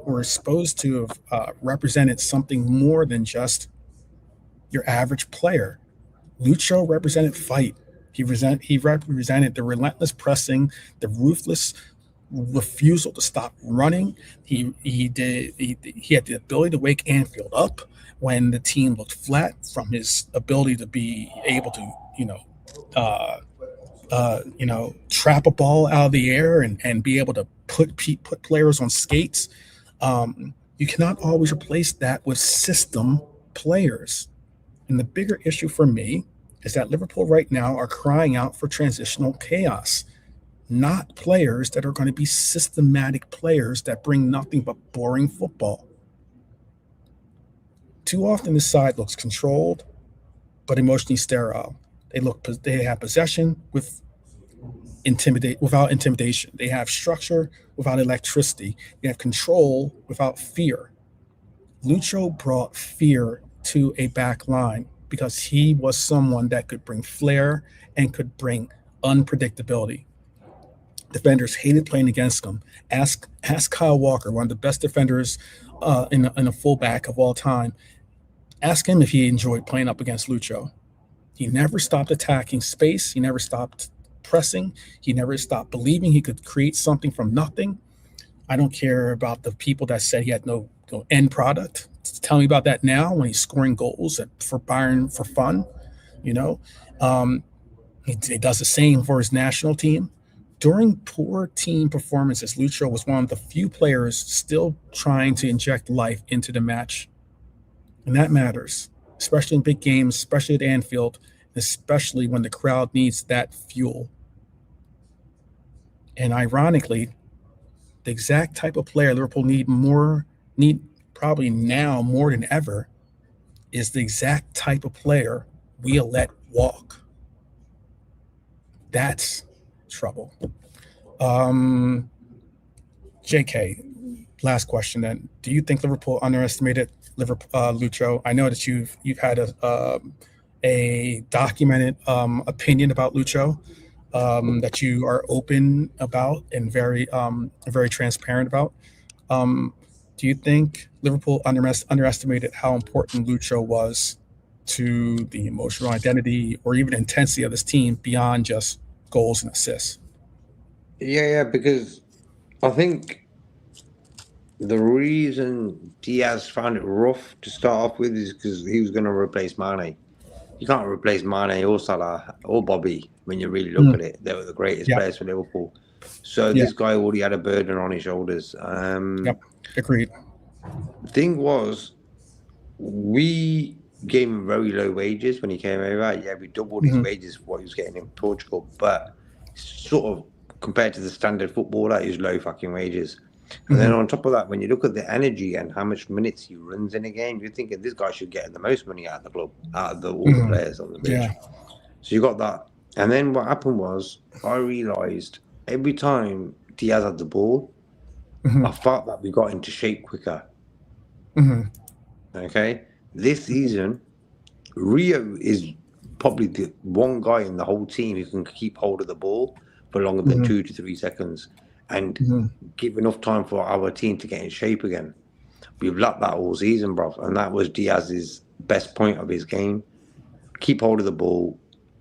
were supposed to have represented something more than just your average player. Lucho represented fight. He represented the relentless pressing, the ruthless refusal to stop running. He had the ability to wake Anfield up when the team looked flat, from his ability to be able to trap a ball out of the air and be able to put players on skates. You cannot always replace that with system players. And the bigger issue for me is that Liverpool right now are crying out for transitional chaos, not players that are going to be systematic players that bring nothing but boring football. Too often this side looks controlled, but emotionally sterile. They have possession without intimidation. They have structure without electricity. They have control without fear. Lucho brought fear to a back line because he was someone that could bring flair and could bring unpredictability. Defenders hated playing against him. Ask Kyle Walker, one of the best defenders in a fullback of all time. Ask him if he enjoyed playing up against Lucho. He never stopped attacking space. He never stopped pressing. He never stopped believing he could create something from nothing. I don't care about the people that said he had no end product. Tell me about that now when he's scoring goals for Bayern for fun. He does the same for his national team. During poor team performances, Lucho was one of the few players still trying to inject life into the match. And that matters, especially in big games, especially at Anfield, especially when the crowd needs that fuel. And ironically, the exact type of player Liverpool need probably now more than ever is the exact type of player we'll let walk. That's trouble. JK, last question then. Do you think Liverpool underestimated Lucho? I know that you've had a documented opinion about Lucho that you are open about and very transparent about. Do you think Liverpool underestimated how important Lucho was to the emotional identity or even intensity of this team beyond just goals and assists? Yeah, because I think the reason Diaz found it rough to start off with is because he was going to replace Mane. You can't replace Mane or Salah or Bobby when you really look at it. They were the greatest players for Liverpool. So this guy already had a burden on his shoulders. Agreed. The thing was, we gave him very low wages when he came over. Yeah, we doubled his wages for what he was getting in Portugal, but sort of compared to the standard footballer, it was low fucking wages. And then on top of that, when you look at the energy and how much minutes he runs in a game, you're thinking this guy should get the most money out of the club, out of all the players on the pitch. Yeah. So you got that. And then what happened was, I realised every time Diaz had the ball, I felt that we got into shape quicker. Okay? This season, Rio is probably the one guy in the whole team who can keep hold of the ball for longer than 2 to 3 seconds and give enough time for our team to get in shape again. We've lacked that all season, bro. And that was Diaz's best point of his game. Keep hold of the ball,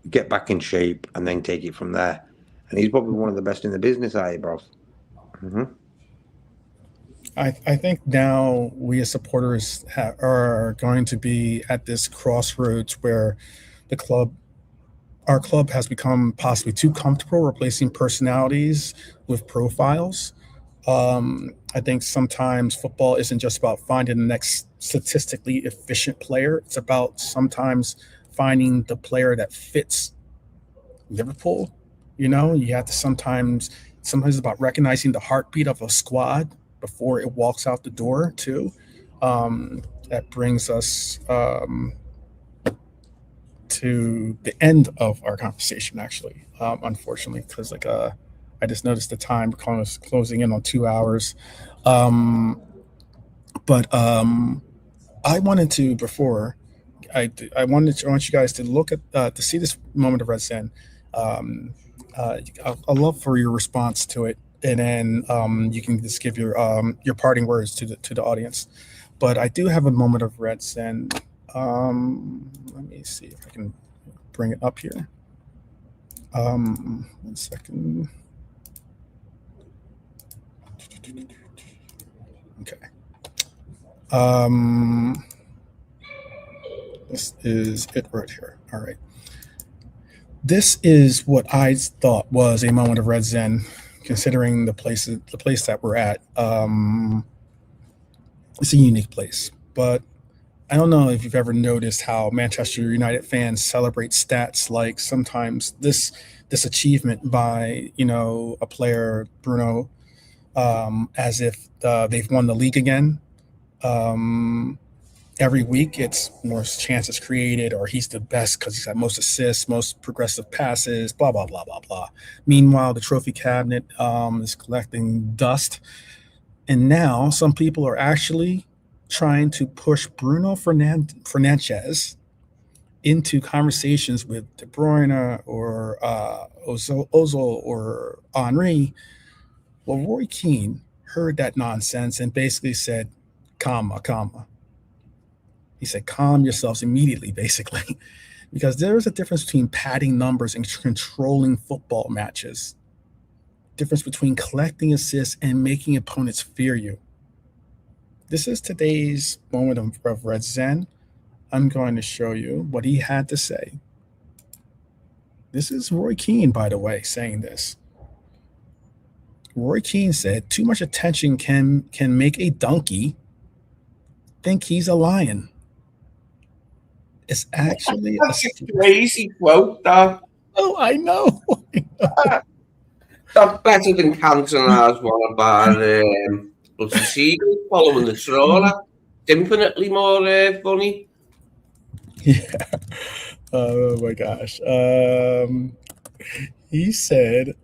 get back in shape, and then take it from there. And he's probably one of the best in the business, bro. I think now we as supporters are going to be at this crossroads where our club has become possibly too comfortable replacing personalities with profiles. I think sometimes football isn't just about finding the next statistically efficient player. It's about sometimes finding the player that fits Liverpool. You have to sometimes it's about recognizing the heartbeat of a squad before it walks out the door too. That brings us to the end of our conversation, actually, unfortunately, because I just noticed the time closing in on 2 hours. But I wanted to before I want you guys to look at to see this moment of Red Zen. I'd love for your response to it, and then you can just give your parting words to the audience. But I do have a moment of Red Zen. Let me see if I can bring it up here. 1 second. Okay. This is it right here. All right. This is what I thought was a moment of Red Zen, considering the place that we're at. It's a unique place, but I don't know if you've ever noticed how Manchester United fans celebrate stats like sometimes this achievement by a player, Bruno, as if they've won the league again. Every week it's more chances created, or he's the best because he's got most assists, most progressive passes, blah, blah, blah, blah, blah. Meanwhile, the trophy cabinet is collecting dust. And now some people are actually trying to push Bruno Fernandes into conversations with De Bruyne or Ozil or Henry. Well, Roy Keane heard that nonsense and basically said, comma. He said, calm yourselves immediately, basically, because there is a difference between padding numbers and controlling football matches. Difference between collecting assists and making opponents fear you. This is today's moment of Red Zen. I'm going to show you what he had to say. This is Roy Keane, by the way, saying this. Roy Keane said, too much attention can make a donkey think he's a lion. It's actually a crazy quote, that. Oh, I know. That's better than Cantona's one about but the seagull following the trawler. Infinitely more funny. Yeah. Oh my gosh. He said,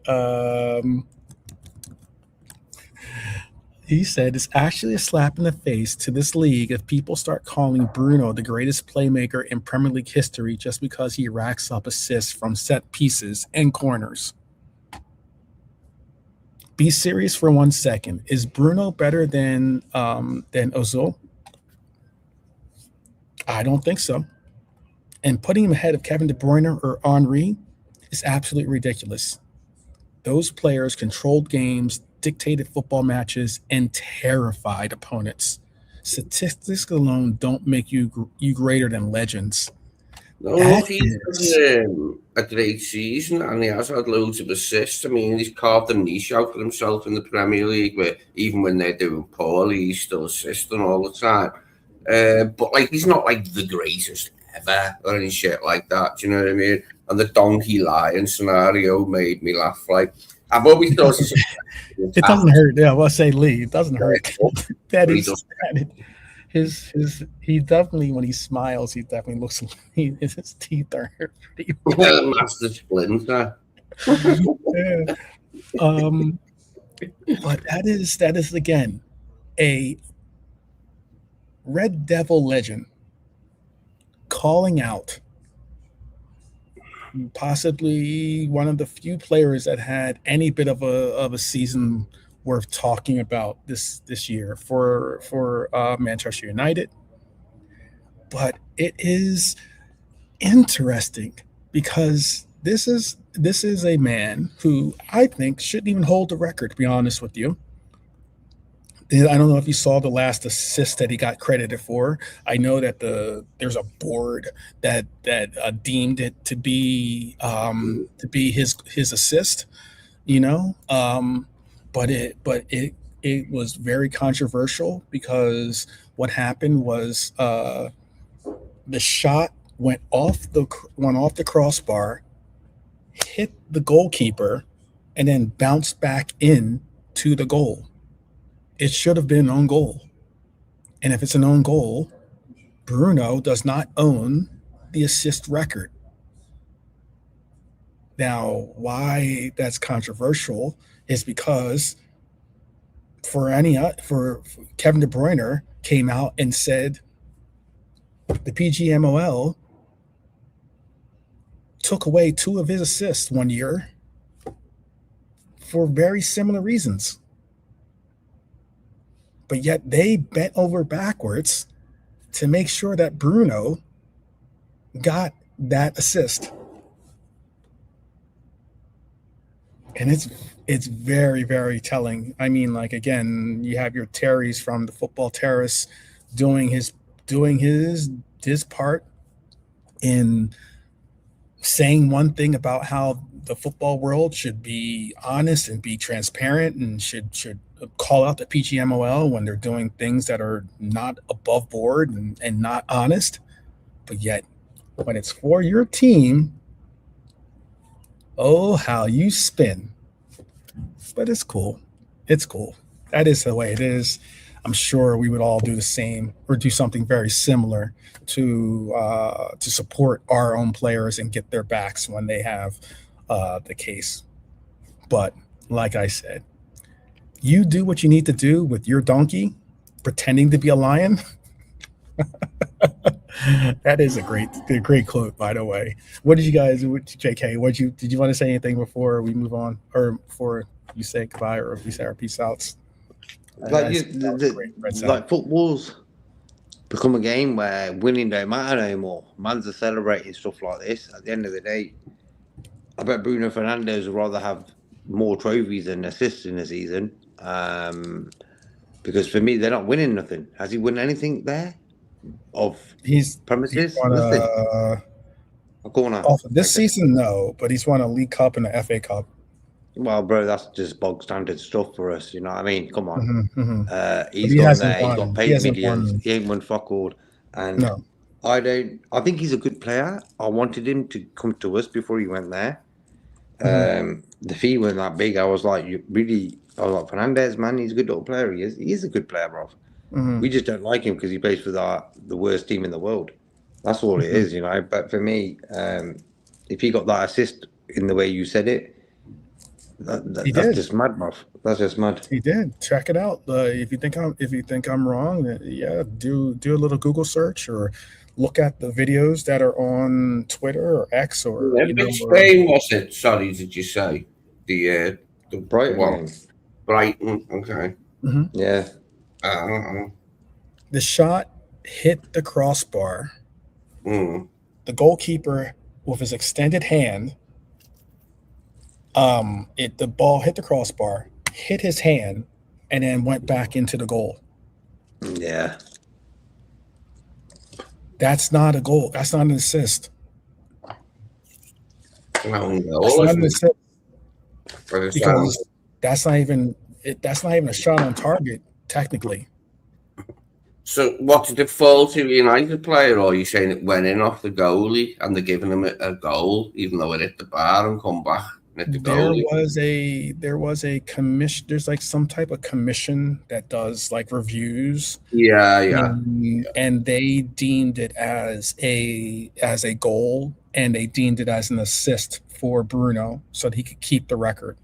it's actually a slap in the face to this league if people start calling Bruno the greatest playmaker in Premier League history just because he racks up assists from set pieces and corners. Be serious for 1 second. Is Bruno better than Ozil? I don't think so. And putting him ahead of Kevin De Bruyne or Henry is absolutely ridiculous. Those players controlled games, dictated football matches, and terrified opponents. Statistics alone don't make you greater than legends. No, he's had a great season, and he has had loads of assists. I mean, he's carved a niche out for himself in the Premier League, where even when they're doing poorly, he's still assisting all the time. But like, he's not like the greatest ever or any shit like that. Do you know what I mean? And the donkey lion scenario made me laugh. Like, I've always thought it doesn't hurt. Yeah, well, say Lee, it doesn't hurt. That is he definitely, when he smiles, he definitely looks. His teeth are pretty. Master Splinter. Yeah. But that is again a Red Devil legend calling out possibly one of the few players that had any bit of a season worth talking about this year for Manchester United. But it is interesting because this is a man who I think shouldn't even hold the record, to be honest with you. I don't know if you saw the last assist that he got credited for. I know that there's a board that deemed it to be his assist, you know. But it was very controversial because what happened was the shot went off the crossbar, hit the goalkeeper, and then bounced back in to the goal. It should have been an own goal. And if it's an own goal, Bruno does not own the assist record. Now, why that's controversial is because for Kevin De Bruyne came out and said the PGMOL took away 2 of his assists one year for very similar reasons. But yet they bent over backwards to make sure that Bruno got that assist. And it's very, very telling. I mean, like, again, you have your Terrys from the Football Terrace doing his part in saying one thing about how the football world should be honest and be transparent and should call out the PGMOL when they're doing things that are not above board and not honest. But yet, when it's for your team, oh, how you spin. But it's cool. It's cool. That is the way it is. I'm sure we would all do the same or do something very similar to support our own players and get their backs when they have the case. But like I said, you do what you need to do with your donkey, pretending to be a lion. That is a great quote, by the way. What did you guys, JK? Did you want to say anything before we move on, or before you say goodbye, or if we say our peace outs? Like football's become a game where winning don't matter anymore. Man's are celebrating stuff like this. At the end of the day, I bet Bruno Fernandes would rather have more trophies than assists in a season. Because for me, they're not winning nothing. Has he won anything there? He's premises? Nothing. A corner. This season, no, but he's won a League Cup and an FA Cup. Well, bro, that's just bog standard stuff for us. You know what I mean? Come on. He's he gone there. He's got paid millions. Won. He ain't won fuck all. And no. I think he's a good player. I wanted him to come to us before he went there. The fee wasn't that big. I was like, Fernandez, man, he's a good little player. He is a good player, bro. We just don't like him because he plays for the worst team in the world. That's all it is, But for me, if he got that assist in the way you said it, that's just mad, bro. That's just mad. He did. Check it out. If you think I'm wrong, do a little Google search or look at the videos that are on Twitter or X or. Which game was it? Sorry, did you say the Brighton one? Brighton. Okay. Mm-hmm. Yeah. The shot hit the crossbar. The goalkeeper, with his extended hand, the ball hit the crossbar, hit his hand, and then went back into the goal. Yeah. That's not a goal. That's not an assist. No, that's not an assist. Because that's not even a shot on target, technically. So what, did it fall to a United player, or are you saying it went in off the goalie and they're giving him a goal, even though it hit the bar and come back and hit the goalie? There was a commission. There's like some type of commission that does like reviews. Yeah. And they deemed it as a goal, and they deemed it as an assist for Bruno, so that he could keep the record.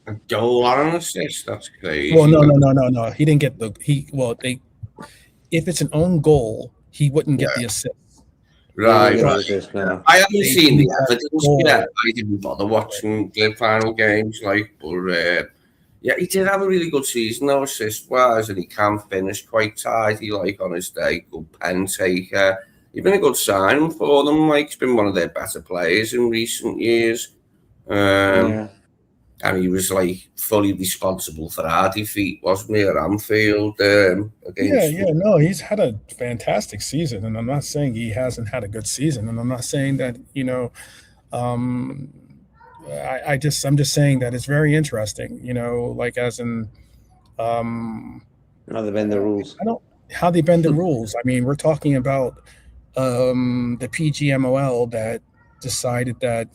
A goal on an assist? That's crazy. Well, no. He didn't get if it's an own goal, he wouldn't get the assist. Right. I haven't seen the evidence yet. I didn't bother watching the final games, but he did have a really good season, though, assist-wise, and he can finish quite tidy, on his day. Good pen taker. He's been a good signing for them. He's been one of their better players in recent years. And he was fully responsible for our defeat, wasn't he, at Anfield? He's had a fantastic season, and I'm not saying he hasn't had a good season, and I'm not saying that I'm just saying that it's very interesting, as in how they bend the rules. How they bend the rules. I mean, we're talking about the PGMOL that decided that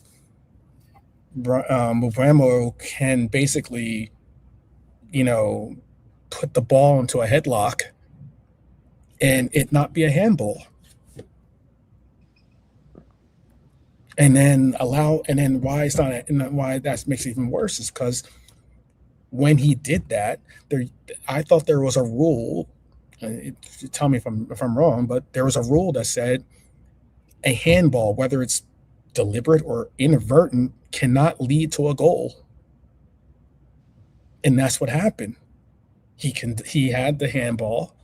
Movamo can basically, put the ball into a headlock and it not be a handball. And then why it's not, and why that makes it even worse is because when he did that, I thought there was a rule. Tell me if I'm wrong, but there was a rule that said a handball, whether it's deliberate or inadvertent, cannot lead to a goal. And that's what happened. He had the handball.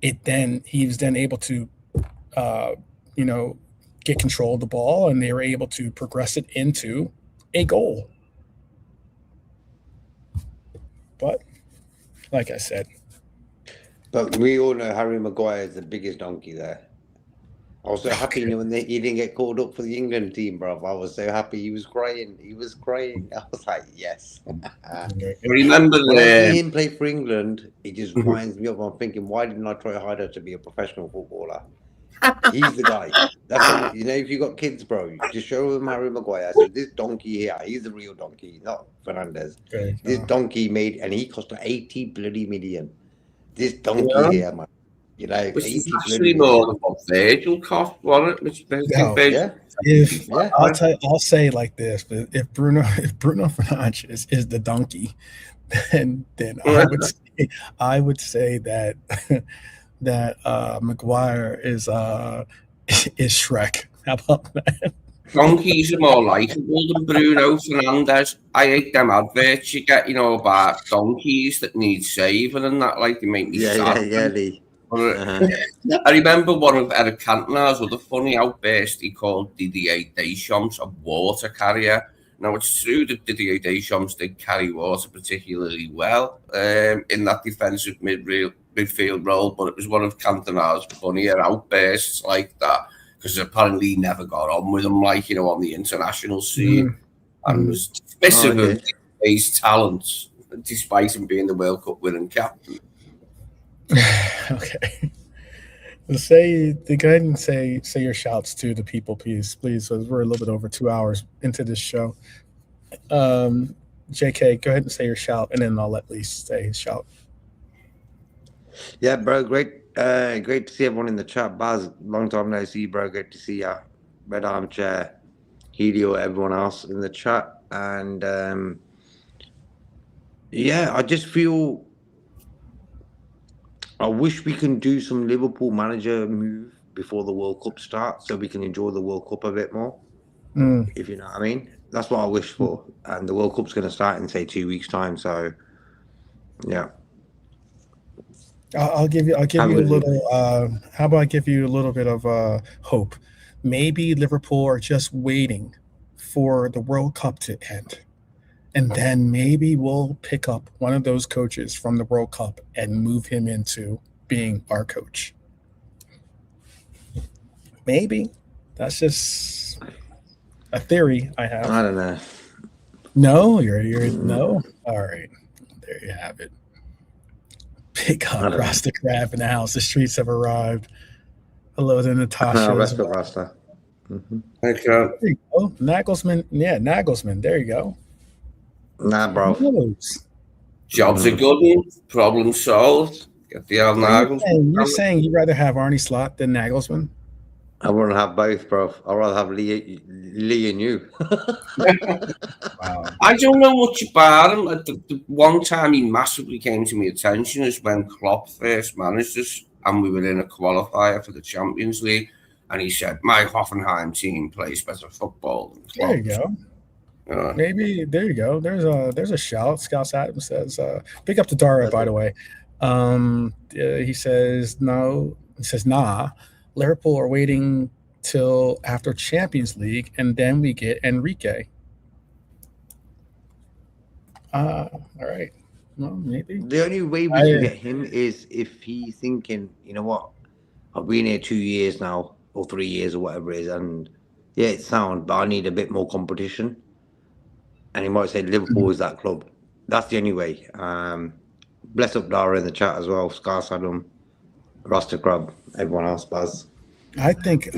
He was then able to get control of the ball, and they were able to progress it into a goal. But like I said, but we all know Harry Maguire is the biggest donkey there. I was so happy when he didn't get called up for the England team, bro. I was so happy. He was crying. I was like, yes. Remember when I see him play for England, it just winds me up. I'm thinking, why didn't I try harder to be a professional footballer? He's the guy. That's what, if you got kids, bro, just show them Harry Maguire. So this donkey here, he's the real donkey, not Fernandez. Okay. This donkey and he cost 80 bloody million. This donkey here, man. Which is actually more than what Virgil cost, wasn't it? I'll say it like this: but if Bruno Fernandes is the donkey, then I would say that Maguire is Shrek. How about that? Donkeys are more likable than Bruno Fernandes. I hate them adverts you get, about donkeys that need saving and that, they make me sad. I remember one of Eric Cantona's other funny outburst. He called Didier Deschamps a water carrier. Now, it's true that Didier Deschamps did carry water particularly well in that defensive midfield role, but it was one of Cantona's funnier outbursts like that, because apparently he never got on with him, on the international scene, and was dismissive of his talents, despite him being the World Cup winning captain. Okay. Go ahead and say your shouts to the people, please. So we're a little bit over 2 hours into this show. JK, go ahead and say your shout, and then I'll let Lee say his shout. Yeah, bro, great to see everyone in the chat. Baz, long time no see, bro. Great to see ya. Red Armchair, Helio, everyone else in the chat. And yeah, I just feel I wish we can do some Liverpool manager move before the World Cup starts so we can enjoy the World Cup a bit more. If you know what I mean. That's what I wish for. And the World Cup's going to start in, say, 2 weeks' time. So, yeah. I'll give you a little. How about I give you a little bit of hope? Maybe Liverpool are just waiting for the World Cup to end, and then maybe we'll pick up one of those coaches from the World Cup and move him into being our coach. Maybe that's just a theory I have. I don't know. No, you're no. All right, there you have it. Pick up Rasta Crab in the house. The streets have arrived. Hello to Natasha. Rasta. Thank you. There you go. Nagelsmann. Yeah, Nagelsmann. There you go. Nah, bro. Job's a good one. Problem solved. Get the old Nagelsmann. You're saying you'd rather have Arne Slot than Nagelsmann? I wouldn't have both, bro. I'd rather have Lee and you. Wow. I don't know much about him. The one time he massively came to my attention is when Klopp first managed us and we were in a qualifier for the Champions League. And he said, my Hoffenheim team plays better football than Klopp. There you go. Maybe there you go. There's a shout. Scouts Adams says, big up to Dara, by the way. He says no. He says nah. Liverpool are waiting till after Champions League, and then we get Enrique. All right. Well, maybe. The only way we can get him is if he's thinking, you know what, I've been here 2 years now, or 3 years, or whatever it is, and yeah, it's sound, but I need a bit more competition. And he might say Liverpool is that club. That's the only way. Bless up Dara in the chat as well. Scar Saddam, Rasta Crab, everyone else, Baz. I think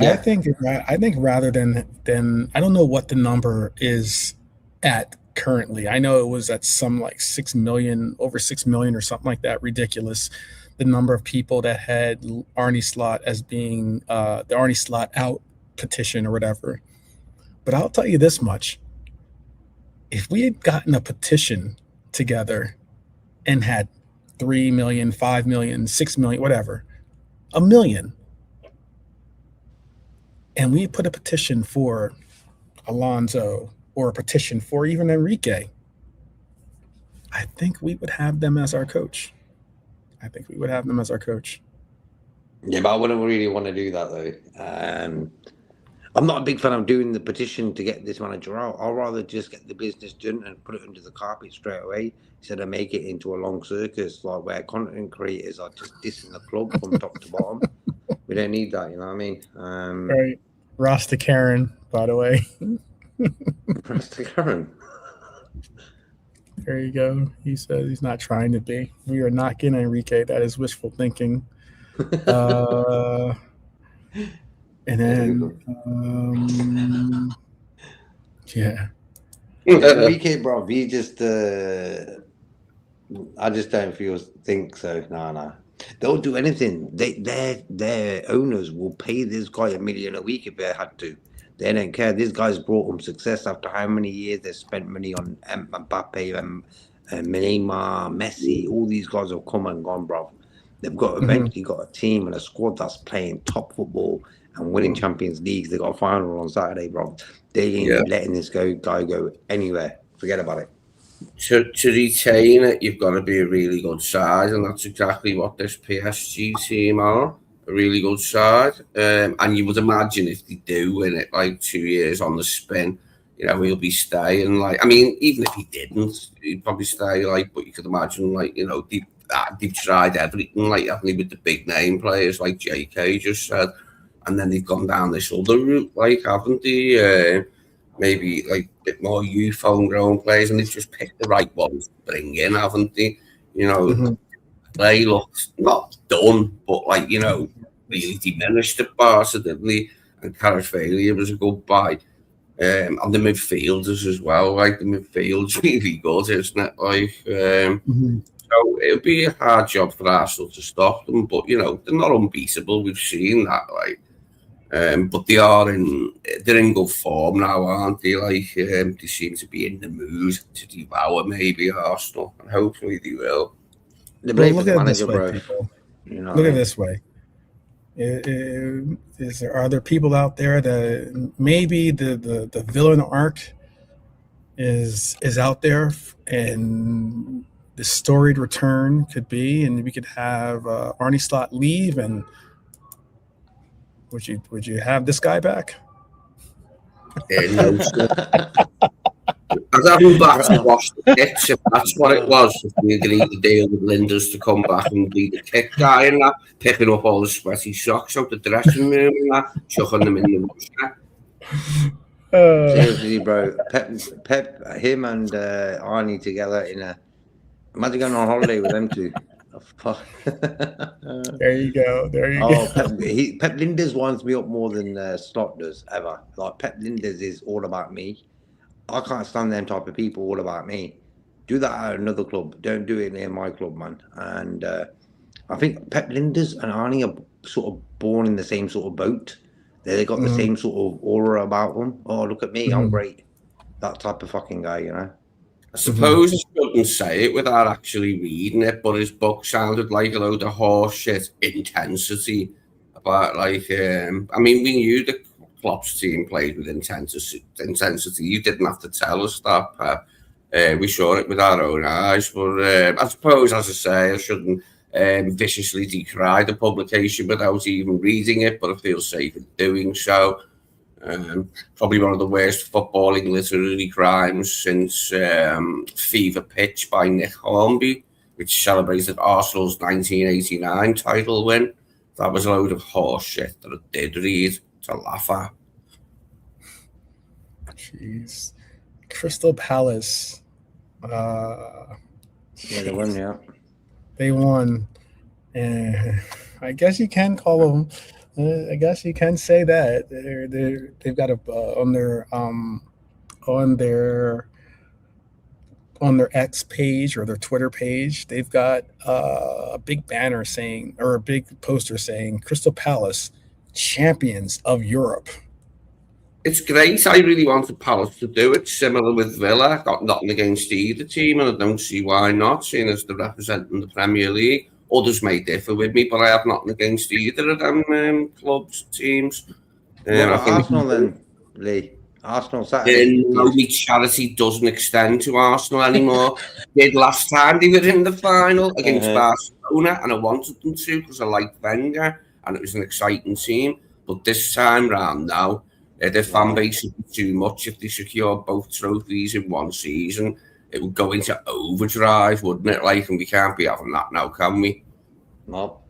rather than I don't know what the number is at currently. I know it was at some like 6 million, over 6 million or something like that. Ridiculous. The number of people that had Arne Slot as being the Arne Slot out petition or whatever. But I'll tell you this much. If we had gotten a petition together and had 3 million, 5 million, 6 million, whatever, 1 million, and we put a petition for Alonso or a petition for even Enrique, I think we would have them as our coach. Yeah, but I wouldn't really want to do that, though. I'm not a big fan of doing the petition to get this manager out. I'd rather just get the business done and put it under the carpet straight away instead of make it into a long circus, like where content creators are just dissing the club from top to bottom. We don't need that, you know what I mean? Right. Rasta Karen, by the way. Rasta Karen. There you go. He says he's not trying to be. We are not getting Enrique. That is wishful thinking. And then, yeah. Enrique, bro, he just, I just don't think so. No. They'll do anything. Their owners will pay this guy $1 million a week if they had to. They don't care. This guy's brought them success after how many years they've spent money on Mbappe and Neymar, Messi. All these guys have come and gone, bro. They've got eventually got a team and a squad that's playing top football and winning Champions Leagues. They got a final on Saturday, bro. They ain't letting this guy go anywhere. Forget about it. To retain it, you've got to be a really good side, and that's exactly what this PSG team are. A really good side. And you would imagine if they do win it like 2 years on the spin, you know, he'll be staying. Like, I mean, even if he didn't, he'd probably stay. Like, but you could imagine, like, you know, they've tried everything, like, haven't they, with the big name players, like JK just said, and then they've gone down this other route, like, haven't they? Maybe like a bit more youth, homegrown players, and they've just picked the right ones to bring in, haven't they? You know, they look not done, but like, you know, really diminished at Barca, didn't he? And Kvaratskhelia was a good buy. And the midfielders as well, like the midfield's really good, isn't it? Like, so it'll be a hard job for Arsenal to stop them, but you know they're not unbeatable. We've seen that, like, but they're in good form now, aren't they? Like, they seem to be in the mood to devour maybe Arsenal, and hopefully they will. Well, look at it this way, people. You know, look at it this way. Are there people out there that maybe the villain arc is out there, and the storied return could be, and we could have Arne Slot leave, and would you have this guy back? No, I'd have him back to wash the kicks if that's what it was. If we agreed to deal with Linders to come back and be the kick guy and that, picking up all the sweaty socks out the dressing room and that, chucking them in the washer. Seriously, bro. Pep, him and Arnie together imagine going on holiday with them two. Oh, fuck. There you go. Pep Linders winds me up more than Slot does ever. Like, Pep Linders is all about me. I can't stand them type of people all about me. Do that at another club. Don't do it near my club, man. And I think Pep Linders and Arnie are sort of born in the same sort of boat. They got the same sort of aura about them. Oh, look at me, I'm great. That type of fucking guy, you know. I suppose I shouldn't say it without actually reading it, but his book sounded like a load of horseshit intensity about, like, I mean, we knew the Klopp's team played with intensity. You didn't have to tell us that, Pep. We saw it with our own eyes. But I suppose, as I say, I shouldn't viciously decry the publication without even reading it, but I feel safe in doing so. Probably one of the worst footballing literary crimes since Fever Pitch by Nick Hornby, which celebrated Arsenal's 1989 title win. That was a load of horse shit that I did read to laugh at. Jeez. Crystal Palace. Yeah, they won, yeah. They won. And I guess you can call them. I guess you can say that they've got on their X page or their Twitter page, they've got a big banner saying, or a big poster saying, Crystal Palace, champions of Europe. It's great. I really wanted Palace to do it. Similar with Villa. Got nothing against either team, and I don't see why not, seeing as they're representing the Premier League. Others may differ with me, but I have nothing against either of them clubs, teams. I think Arsenal then, Lee. Arsenal Saturday. Only charity doesn't extend to Arsenal anymore. Did last time they were in the final against Barcelona, and I wanted them to because I like Wenger, and it was an exciting team. But this time round now, their fan base is too much. If they secure both trophies in one season, it would go into overdrive, wouldn't it? Like, and we can't be having that now, can we? No.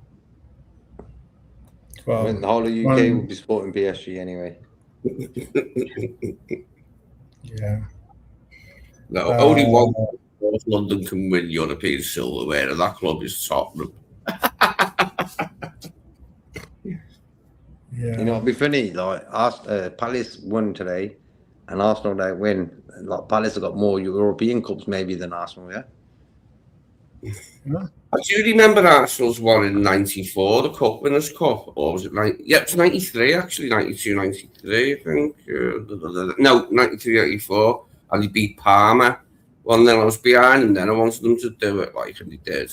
Well, I mean, the whole of UK would be supporting PSG anyway. Yeah. No, only one North London can win European silverware, and that club is Tottenham. Yeah. You know, it'd be funny. Like, Palace won today, and Arsenal don't win. Like, Palace have got more European cups maybe than Arsenal. Yeah. I do remember Arsenal's one in '94, the Cup Winners' Cup, or was it it was '93 actually, '92, '93, I think. No, '93, '94, and they beat Parma. Well, then I was behind them. Then I wanted them to do it, like, and they did.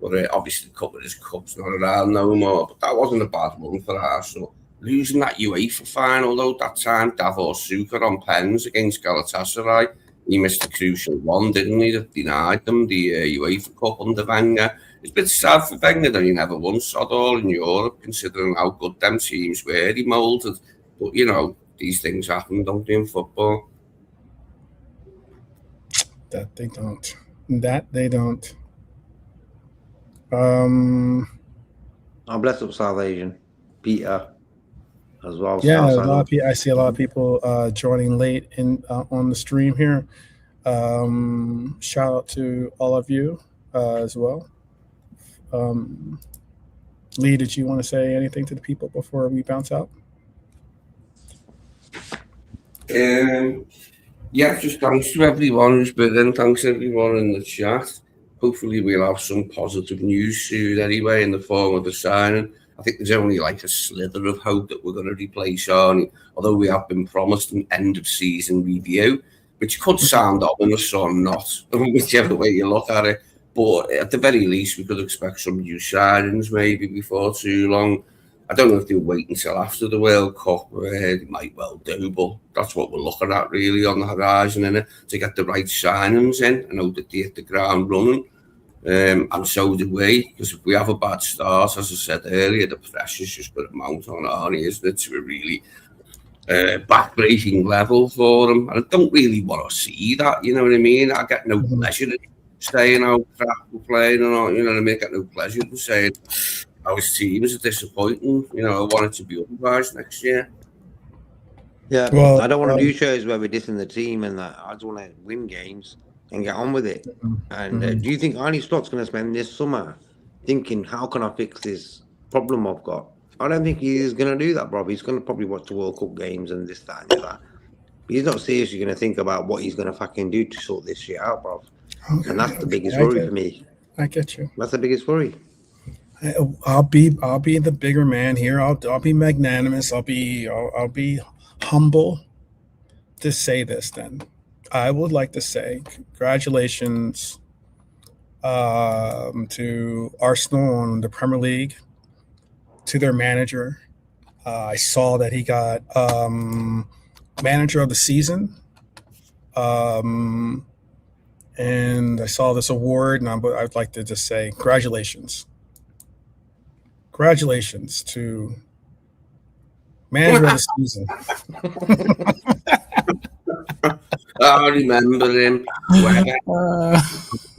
But obviously, the Cup Winners' Cup's not around no more. But that wasn't a bad one for Arsenal. Losing that UEFA final though, that time, Davor Suker on pens against Galatasaray. He missed a crucial one, didn't he? That denied them the UEFA Cup under Wenger. It's a bit sad for Wenger that he never won sod all in Europe, considering how good them teams were. He moulded. But, you know, these things happen, don't they, in football? That they don't. I'm blessed up South Asian. Peter as well. Yeah, I see a lot of people joining late on the stream here. Shout out to all of you as well. Lee, did you want to say anything to the people before we bounce out? Yeah, just thanks to everyone who's been in. Thanks everyone in the chat. Hopefully we'll have some positive news soon anyway in the form of a signing. I think there's only like a slither of hope that we're going to replace Arne, although we have been promised an end of season review, which could sound ominous or not, whichever way you look at it. But at the very least, we could expect some new signings maybe before too long. I don't know if they'll wait until after the World Cup. They might well do, but that's what we're looking at really on the horizon, innit? To get the right signings in and hope that they hit the ground running. And so do we, because if we have a bad start, as I said earlier, the pressure's just going to mount on Arne, isn't it, to a really back-breaking level for him. And I don't really want to see that, you know what I mean? I get no pleasure in saying how crap we're playing, or you know what I mean? I get no pleasure in saying our teams are disappointing. You know, I want it to be otherwise next year. Yeah, Well, I don't want to do shows where we're dissing the team and that. I just want to win games and get on with it. And do you think Arne Slot's going to spend this summer thinking, how can I fix this problem I've got? I don't think he's going to do that, bro. He's going to probably watch the World Cup games and this, that, and that. But he's not seriously going to think about what he's going to fucking do to sort this shit out, bro. Okay, and that's the biggest worry for me. I get you. That's the biggest worry. I'll be the bigger man here. I'll be magnanimous. I'll be humble to say this. Then I would like to say congratulations to Arsenal on the Premier League, to their manager. I saw that he got manager of the season. And I saw this award, and I'd like to just say congratulations. Congratulations to manager of the season. I remember him.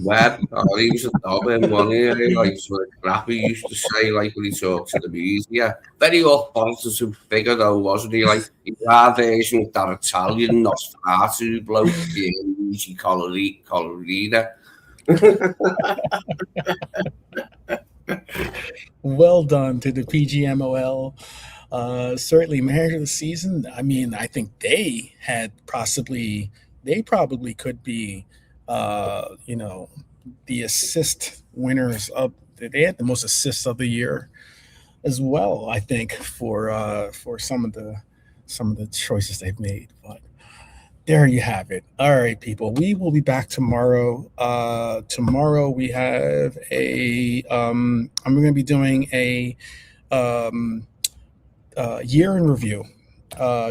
Webb. Oh, he was a dobbin, wasn't he? Like, sort of crap he used to say, like, when he talked to the media. Very positive figure, though, wasn't he? Like, he's our version of that Italian Nosferatu bloke, the Luigi Colorina. Well done to the PGMOL. Certainly manager of the season. I mean, I think they probably could be, the assist winners they had the most assists of the year as well, I think, for some of the choices they've made. But there you have it. All right, people. We will be back tomorrow. Tomorrow we have I'm going to be doing a year in review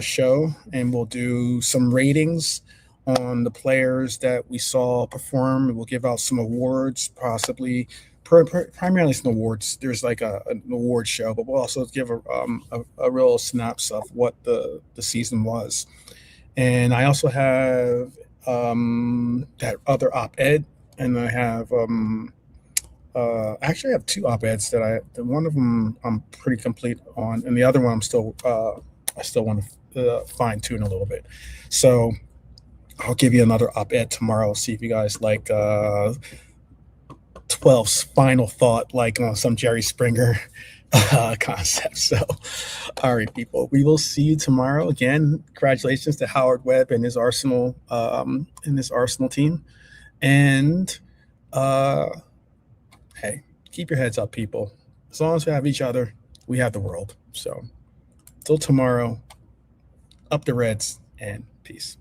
show, and we'll do some ratings on the players that we saw perform. We'll give out some awards, possibly primarily some awards. There's like an award show, but we'll also give a real synopsis of what the season was. And I also have that other op-ed, and I have actually I have two op-eds one of them I'm pretty complete on, and the other one I still want to fine tune a little bit. So I'll give you another op-ed tomorrow. See if you guys like 12's final thought, like on some Jerry Springer concept. So, all right, people, we will see you tomorrow. Again, congratulations to Howard Webb and his Arsenal team. And hey, keep your heads up, people. As long as we have each other, we have the world. So, till tomorrow, up the Reds, and peace.